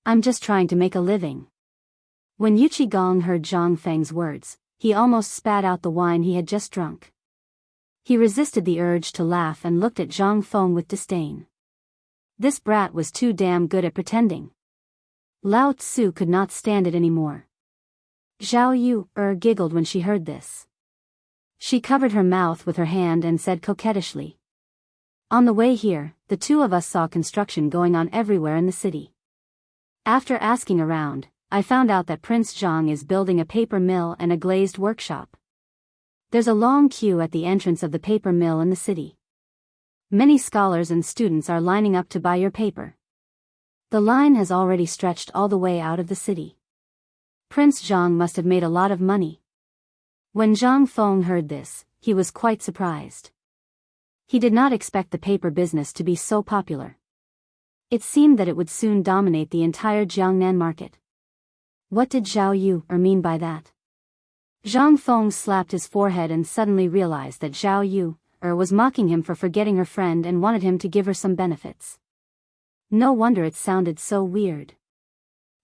I'm just trying to make a living." When Yu Qigong heard Zhang Feng's words, he almost spat out the wine he had just drunk. He resisted the urge to laugh and looked at Zhang Feng with disdain. This brat was too damn good at pretending. Lao Tzu could not stand it anymore. Zhao Yu giggled when she heard this. She covered her mouth with her hand and said coquettishly, "On the way here, the 2 of us saw construction going on everywhere in the city. After asking around, I found out that Prince Zhang is building a paper mill and a glazed workshop. There's a long queue at the entrance of the paper mill in the city. Many scholars and students are lining up to buy your paper. The line has already stretched all the way out of the city. Prince Zhang must have made a lot of money. When Zhang Feng heard this, he was quite surprised. He did not expect the paper business to be so popular. It seemed that it would soon dominate the entire Jiangnan market. What did Zhao Yu mean by that? Zhang Feng slapped his forehead and suddenly realized that Zhao Yu was mocking him for forgetting her friend and wanted him to give her some benefits. No wonder it sounded so weird.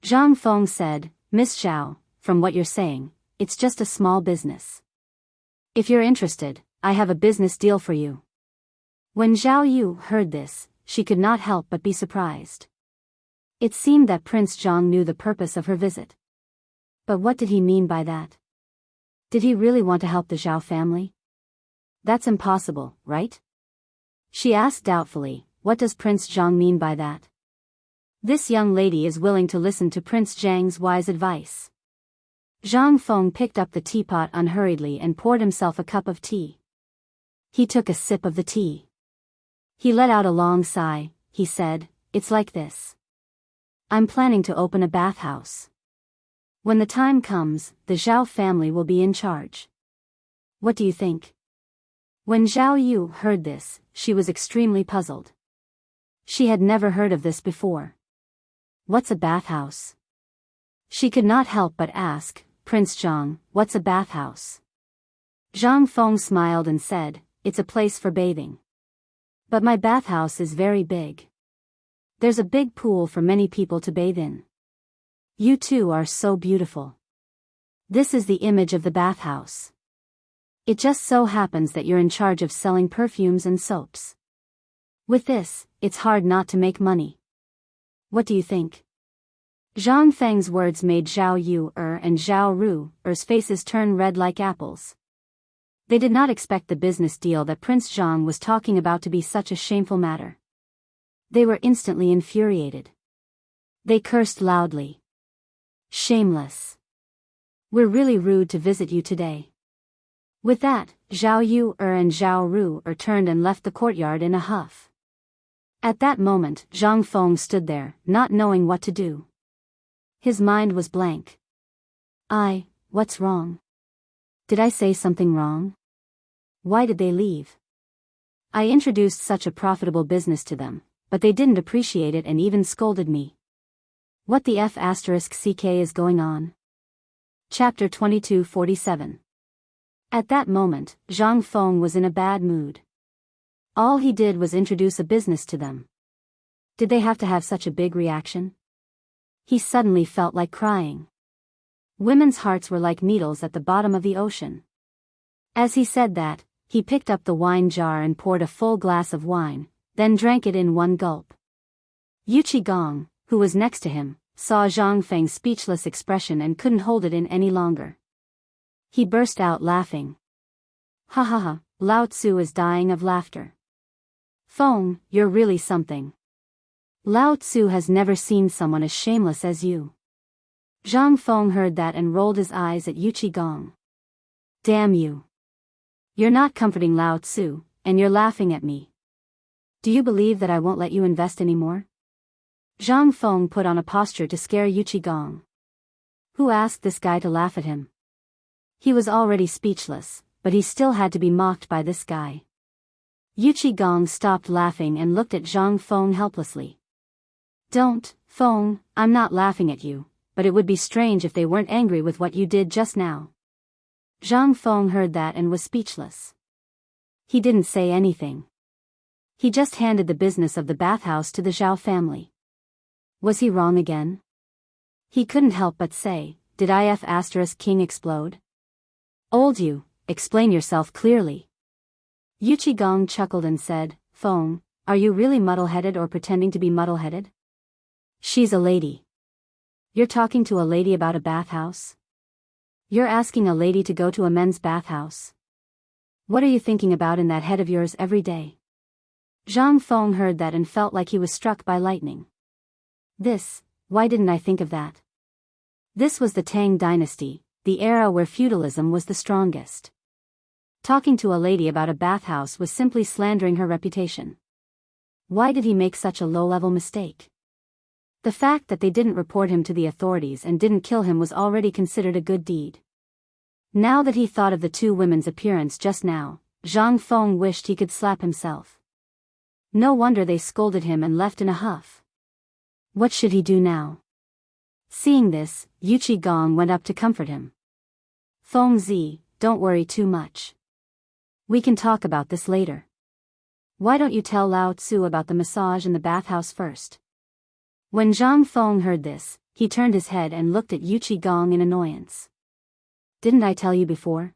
Zhang Feng said, "Miss Zhao, from what you're saying, it's just a small business. If you're interested, I have a business deal for you." When Zhao Yu heard this, she could not help but be surprised. It seemed that Prince Zhang knew the purpose of her visit. But what did he mean by that? Did he really want to help the Zhao family? That's impossible, right? She asked doubtfully, "What does Prince Zhang mean by that?" This young lady is willing to listen to Prince Zhang's wise advice. Zhang Feng picked up the teapot unhurriedly and poured himself a cup of tea. He took a sip of the tea. He let out a long sigh. He said, "It's like this. I'm planning to open a bathhouse. When the time comes, the Zhao family will be in charge. What do you think?" When Zhao Yu heard this, she was extremely puzzled. She had never heard of this before. What's a bathhouse? She could not help but ask, "Prince Zhang, what's a bathhouse?" Zhang Feng smiled and said, "It's a place for bathing. But my bathhouse is very big. There's a big pool for many people to bathe in. You two are so beautiful. This is the image of the bathhouse. It just so happens that you're in charge of selling perfumes and soaps. With this, it's hard not to make money. What do you think?" Zhang Feng's words made Zhao Yu and Zhao Ru's faces turn red like apples. They did not expect the business deal that Prince Zhang was talking about to be such a shameful matter. They were instantly infuriated. They cursed loudly. "Shameless. We're really rude to visit you today." With that, Zhao Yu and Zhao Ru turned and left the courtyard in a huff. At that moment, Zhang Feng stood there, not knowing what to do. His mind was blank. What's wrong? Did I say something wrong? Why did they leave? I introduced such a profitable business to them, but they didn't appreciate it and even scolded me. What the F***ck is going on? Chapter 2247. At that moment, Zhang Feng was in a bad mood. All he did was introduce a business to them. Did they have to have such a big reaction? He suddenly felt like crying. Women's hearts were like needles at the bottom of the ocean. As he said that, he picked up the wine jar and poured a full glass of wine, then drank it in one gulp. Yu Qigong, who was next to him, saw Zhang Feng's speechless expression and couldn't hold it in any longer. He burst out laughing. "Ha ha ha, Lao Tzu is dying of laughter. Feng, you're really something. Lao Tzu has never seen someone as shameless as you." Zhang Feng heard that and rolled his eyes at Yu Qigong. "Damn you. You're not comforting Lao Tzu, and you're laughing at me. Do you believe that I won't let you invest anymore?" Zhang Feng put on a posture to scare Yu Qigong. Who asked this guy to laugh at him? He was already speechless, but he still had to be mocked by this guy. Yu Qigong stopped laughing and looked at Zhang Feng helplessly. "Don't, Feng, I'm not laughing at you, but it would be strange if they weren't angry with what you did just now." Zhang Feng heard that and was speechless. He didn't say anything. He just handed the business of the bathhouse to the Zhao family. Was he wrong again? He couldn't help but say, "Did King explode?" "Old you, explain yourself clearly." Yu Qigong chuckled and said, "Feng, are you really muddle-headed or pretending to be muddle-headed? She's a lady. You're talking to a lady about a bathhouse? You're asking a lady to go to a men's bathhouse? What are you thinking about in that head of yours every day?" Zhang Feng heard that and felt like he was struck by lightning. Why didn't I think of that? This was the Tang dynasty, the era where feudalism was the strongest. Talking to a lady about a bathhouse was simply slandering her reputation. Why did he make such a low-level mistake? The fact that they didn't report him to the authorities and didn't kill him was already considered a good deed. Now that he thought of the two women's appearance just now, Zhang Feng wished he could slap himself. No wonder they scolded him and left in a huff. What should he do now? Seeing this, Yu Qigong went up to comfort him. Feng Zi, don't worry too much. We can talk about this later. Why don't you tell Lao Tzu about the massage in the bathhouse first? When Zhang Feng heard this, he turned his head and looked at Yu Qigong in annoyance. Didn't I tell you before?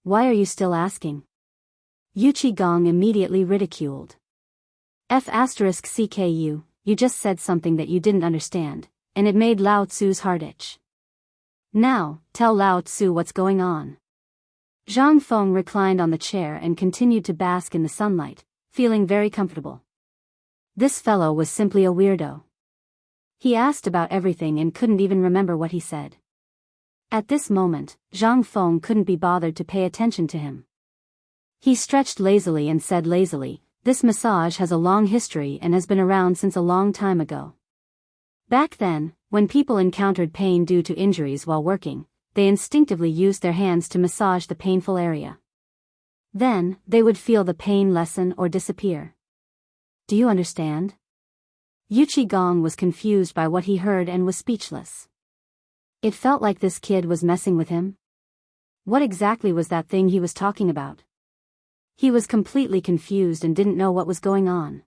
Why are you still asking? Yu Qigong immediately ridiculed. CKU, you just said something that you didn't understand, and it made Lao Tzu's heart itch. Now, tell Lao Tzu what's going on. Zhang Feng reclined on the chair and continued to bask in the sunlight, feeling very comfortable. This fellow was simply a weirdo. He asked about everything and couldn't even remember what he said. At this moment, Zhang Feng couldn't be bothered to pay attention to him. He stretched lazily and said lazily, "This massage has a long history and has been around since a long time ago. Back then, when people encountered pain due to injuries while working, they instinctively used their hands to massage the painful area. Then, they would feel the pain lessen or disappear. Do you understand?" Yu Qigong was confused by what he heard and was speechless. It felt like this kid was messing with him. What exactly was that thing he was talking about? He was completely confused and didn't know what was going on.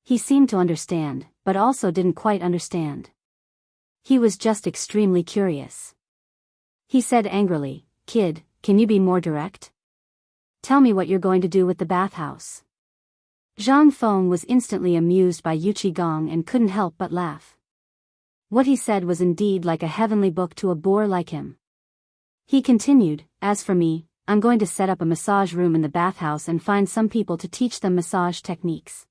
He seemed to understand, but also didn't quite understand. He was just extremely curious. He said angrily, "Kid, can you be more direct? Tell me what you're going to do with the bathhouse." Zhang Feng was instantly amused by Yu Qigong and couldn't help but laugh. What he said was indeed like a heavenly book to a boor like him. He continued, "As for me, I'm going to set up a massage room in the bathhouse and find some people to teach them massage techniques.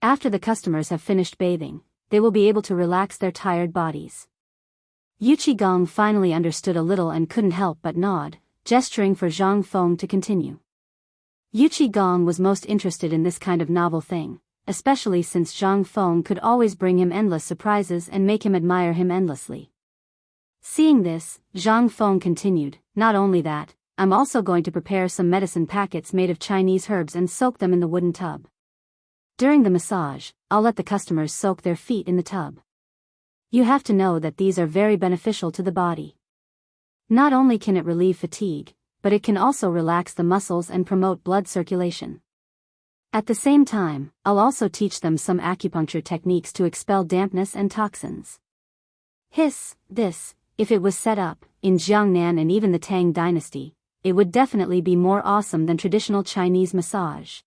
After the customers have finished bathing, they will be able to relax their tired bodies." Yu Qigong finally understood a little and couldn't help but nod, gesturing for Zhang Feng to continue. Yu Qigong was most interested in this kind of novel thing, especially since Zhang Feng could always bring him endless surprises and make him admire him endlessly. Seeing this, Zhang Feng continued, "Not only that, I'm also going to prepare some medicine packets made of Chinese herbs and soak them in the wooden tub. During the massage, I'll let the customers soak their feet in the tub. You have to know that these are very beneficial to the body. Not only can it relieve fatigue, but it can also relax the muscles and promote blood circulation. At the same time, I'll also teach them some acupuncture techniques to expel dampness and toxins." This, if it was set up, in Jiangnan and even the Tang dynasty, it would definitely be more awesome than traditional Chinese massage.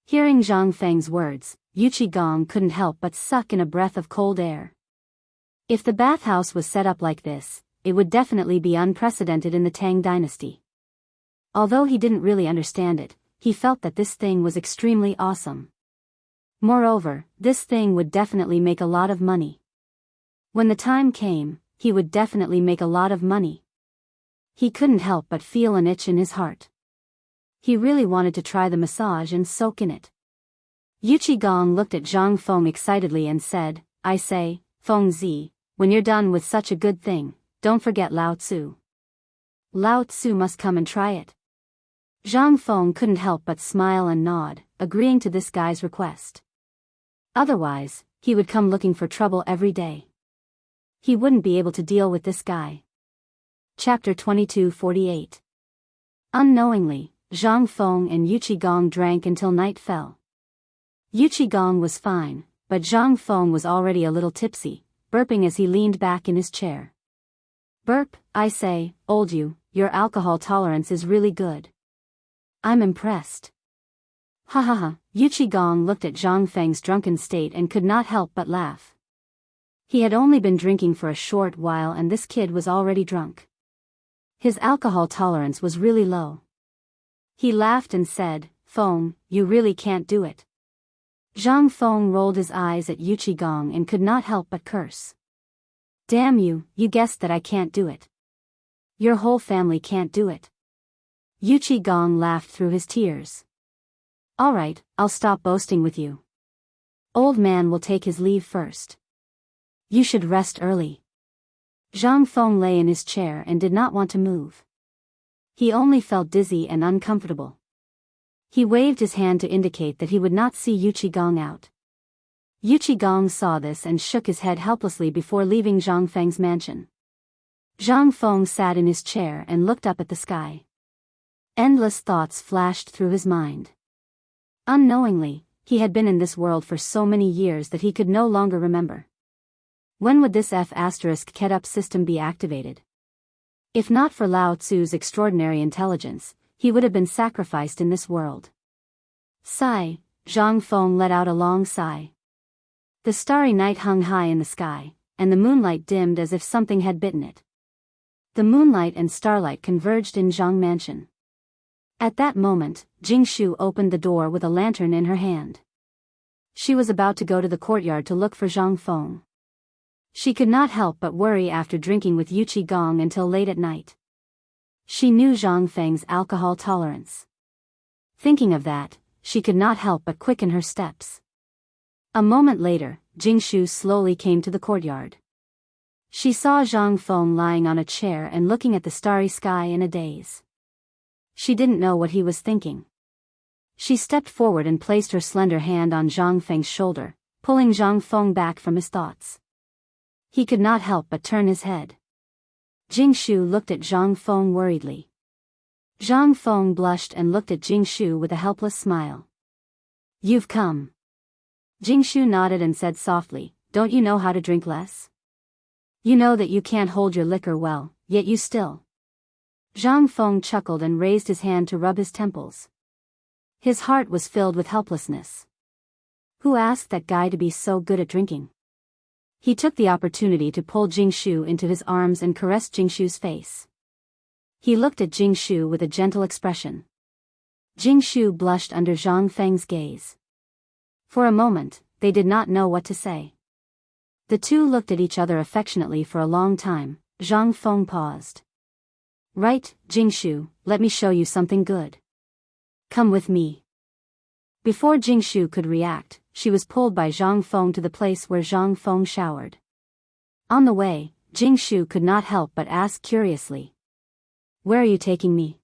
Hearing Zhang Feng's words, Yu Qigong couldn't help but suck in a breath of cold air. If the bathhouse was set up like this, it would definitely be unprecedented in the Tang dynasty. Although he didn't really understand it, he felt that this thing was extremely awesome. Moreover, this thing would definitely make a lot of money. When the time came, he would definitely make a lot of money. He couldn't help but feel an itch in his heart. He really wanted to try the massage and soak in it. Yu Qigong looked at Zhang Feng excitedly and said, "I say, Feng Zi, when you're done with such a good thing, don't forget Lao Tzu. Lao Tzu must come and try it." Zhang Feng couldn't help but smile and nod, agreeing to this guy's request. Otherwise, he would come looking for trouble every day. He wouldn't be able to deal with this guy. Chapter 22:48. Unknowingly, Zhang Feng and Yu Qigong drank until night fell. Yu Qigong was fine, but Zhang Feng was already a little tipsy, burping as he leaned back in his chair. "Burp, I say, old you, your alcohol tolerance is really good. I'm impressed." Ha ha ha, Yu Qigong looked at Zhang Feng's drunken state and could not help but laugh. He had only been drinking for a short while and this kid was already drunk. His alcohol tolerance was really low. He laughed and said, "Feng, you really can't do it." Zhang Feng rolled his eyes at Yu Qigong and could not help but curse. "Damn you, you guessed that I can't do it. Your whole family can't do it. Yuchi Gong laughed through his tears. All right, I'll stop boasting with you. Old man will take his leave first. You should rest early. Zhang Feng lay in his chair and did not want to move. He only felt dizzy and uncomfortable. He waved his hand to indicate that he would not see Yuchi Gong out. Yuchi Gong saw this and shook his head helplessly before leaving Zhang Feng's mansion. Zhang Feng sat in his chair and looked up at the sky. Endless thoughts flashed through his mind. Unknowingly, he had been in this world for so many years that he could no longer remember. When would this F***Ketup system be activated? If not for Lao Tzu's extraordinary intelligence, he would have been sacrificed in this world. Sigh, Zhang Feng let out a long sigh. The starry night hung high in the sky, and the moonlight dimmed as if something had bitten it. The moonlight and starlight converged in Zhang Mansion. At that moment, Jingshu opened the door with a lantern in her hand. She was about to go to the courtyard to look for Zhang Feng. She could not help but worry after drinking with Yuchi Gong until late at night. She knew Zhang Feng's alcohol tolerance. Thinking of that, she could not help but quicken her steps. A moment later, Jingshu slowly came to the courtyard. She saw Zhang Feng lying on a chair and looking at the starry sky in a daze. She didn't know what he was thinking. She stepped forward and placed her slender hand on Zhang Feng's shoulder, pulling Zhang Feng back from his thoughts. He could not help but turn his head. Jingshu looked at Zhang Feng worriedly. Zhang Feng blushed and looked at Jingshu with a helpless smile. You've come. Jingshu nodded and said softly, don't you know how to drink less? You know that you can't hold your liquor well, yet you still. Zhang Feng chuckled and raised his hand to rub his temples. His heart was filled with helplessness. Who asked that guy to be so good at drinking? He took the opportunity to pull Jingshu into his arms and caressed Jingshu's face. He looked at Jingshu with a gentle expression. Jingshu blushed under Zhang Feng's gaze. For a moment, they did not know what to say. The two looked at each other affectionately for a long time. Zhang Feng paused. Right, Jingshu, let me show you something good. Come with me. Before Jingshu could react, she was pulled by Zhang Feng to the place where Zhang Feng showered. On the way, Jingshu could not help but ask curiously. Where are you taking me?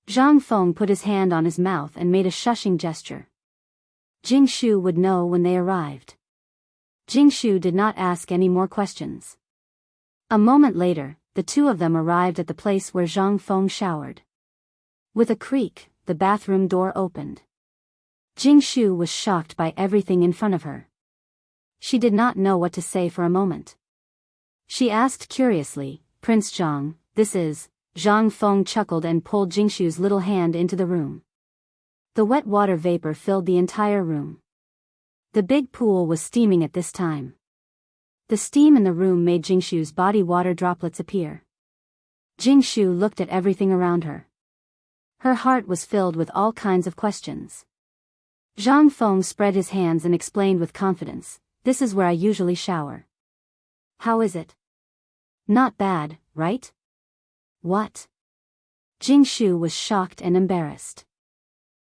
Zhang Feng put his hand on his mouth and made a shushing gesture. Jingshu would know when they arrived. Jingshu did not ask any more questions. A moment later, the two of them arrived at the place where Zhang Feng showered. With a creak, the bathroom door opened. Jingshu was shocked by everything in front of her. She did not know what to say for a moment. She asked curiously, Prince Zhang, this is... Zhang Feng chuckled and pulled Jingshu's little hand into the room. The wet water vapor filled the entire room. The big pool was steaming at this time. The steam in the room made Jingshu's body water droplets appear. Jingshu looked at everything around her. Her heart was filled with all kinds of questions. Zhang Feng spread his hands and explained with confidence, this is where I usually shower. How is it? Not bad, right? What? Jingshu was shocked and embarrassed.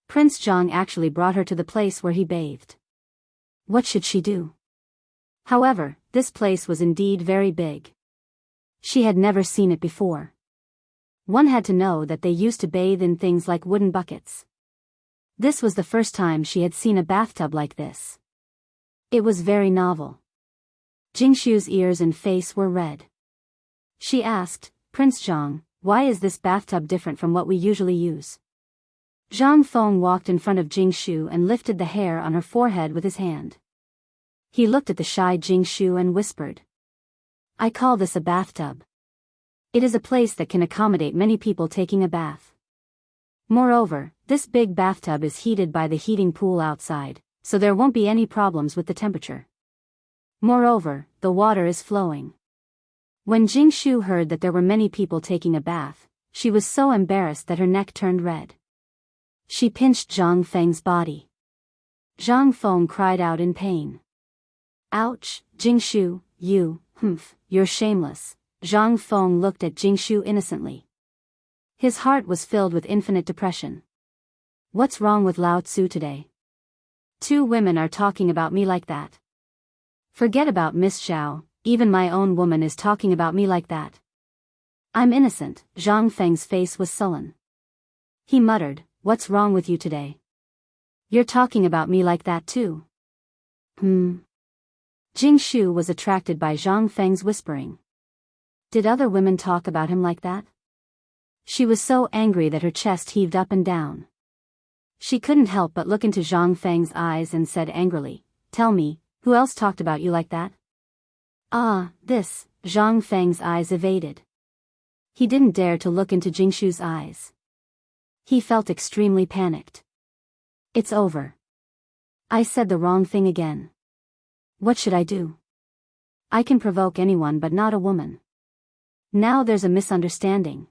Prince Zhang actually brought her to the place where he bathed. What should she do? However, this place was indeed very big. She had never seen it before. One had to know that they used to bathe in things like wooden buckets. This was the first time she had seen a bathtub like this. It was very novel. Jingshu's ears and face were red. She asked, Prince Zhang, why is this bathtub different from what we usually use? Zhang Feng walked in front of Jingshu and lifted the hair on her forehead with his hand. He looked at the shy Jingshu and whispered. I call this a bathtub. It is a place that can accommodate many people taking a bath. Moreover, this big bathtub is heated by the heating pool outside, so there won't be any problems with the temperature. Moreover, the water is flowing. When Jingshu heard that there were many people taking a bath, she was so embarrassed that her neck turned red. She pinched Zhang Feng's body. Zhang Feng cried out in pain. Ouch, Jingshu, you're shameless. Zhang Feng looked at Jingshu innocently. His heart was filled with infinite depression. What's wrong with Lao Tzu today? 2 women are talking about me like that. Forget about Miss Zhao, even my own woman is talking about me like that. I'm innocent. Zhang Feng's face was sullen. He muttered, what's wrong with you today? You're talking about me like that too. Jing Shu was attracted by Zhang Feng's whispering. Did other women talk about him like that? She was so angry that her chest heaved up and down. She couldn't help but look into Zhang Feng's eyes and said angrily, tell me, who else talked about you like that? Zhang Feng's eyes evaded. He didn't dare to look into Jingshu's eyes. He felt extremely panicked. It's over. I said the wrong thing again. What should I do? I can provoke anyone but not a woman. Now there's a misunderstanding.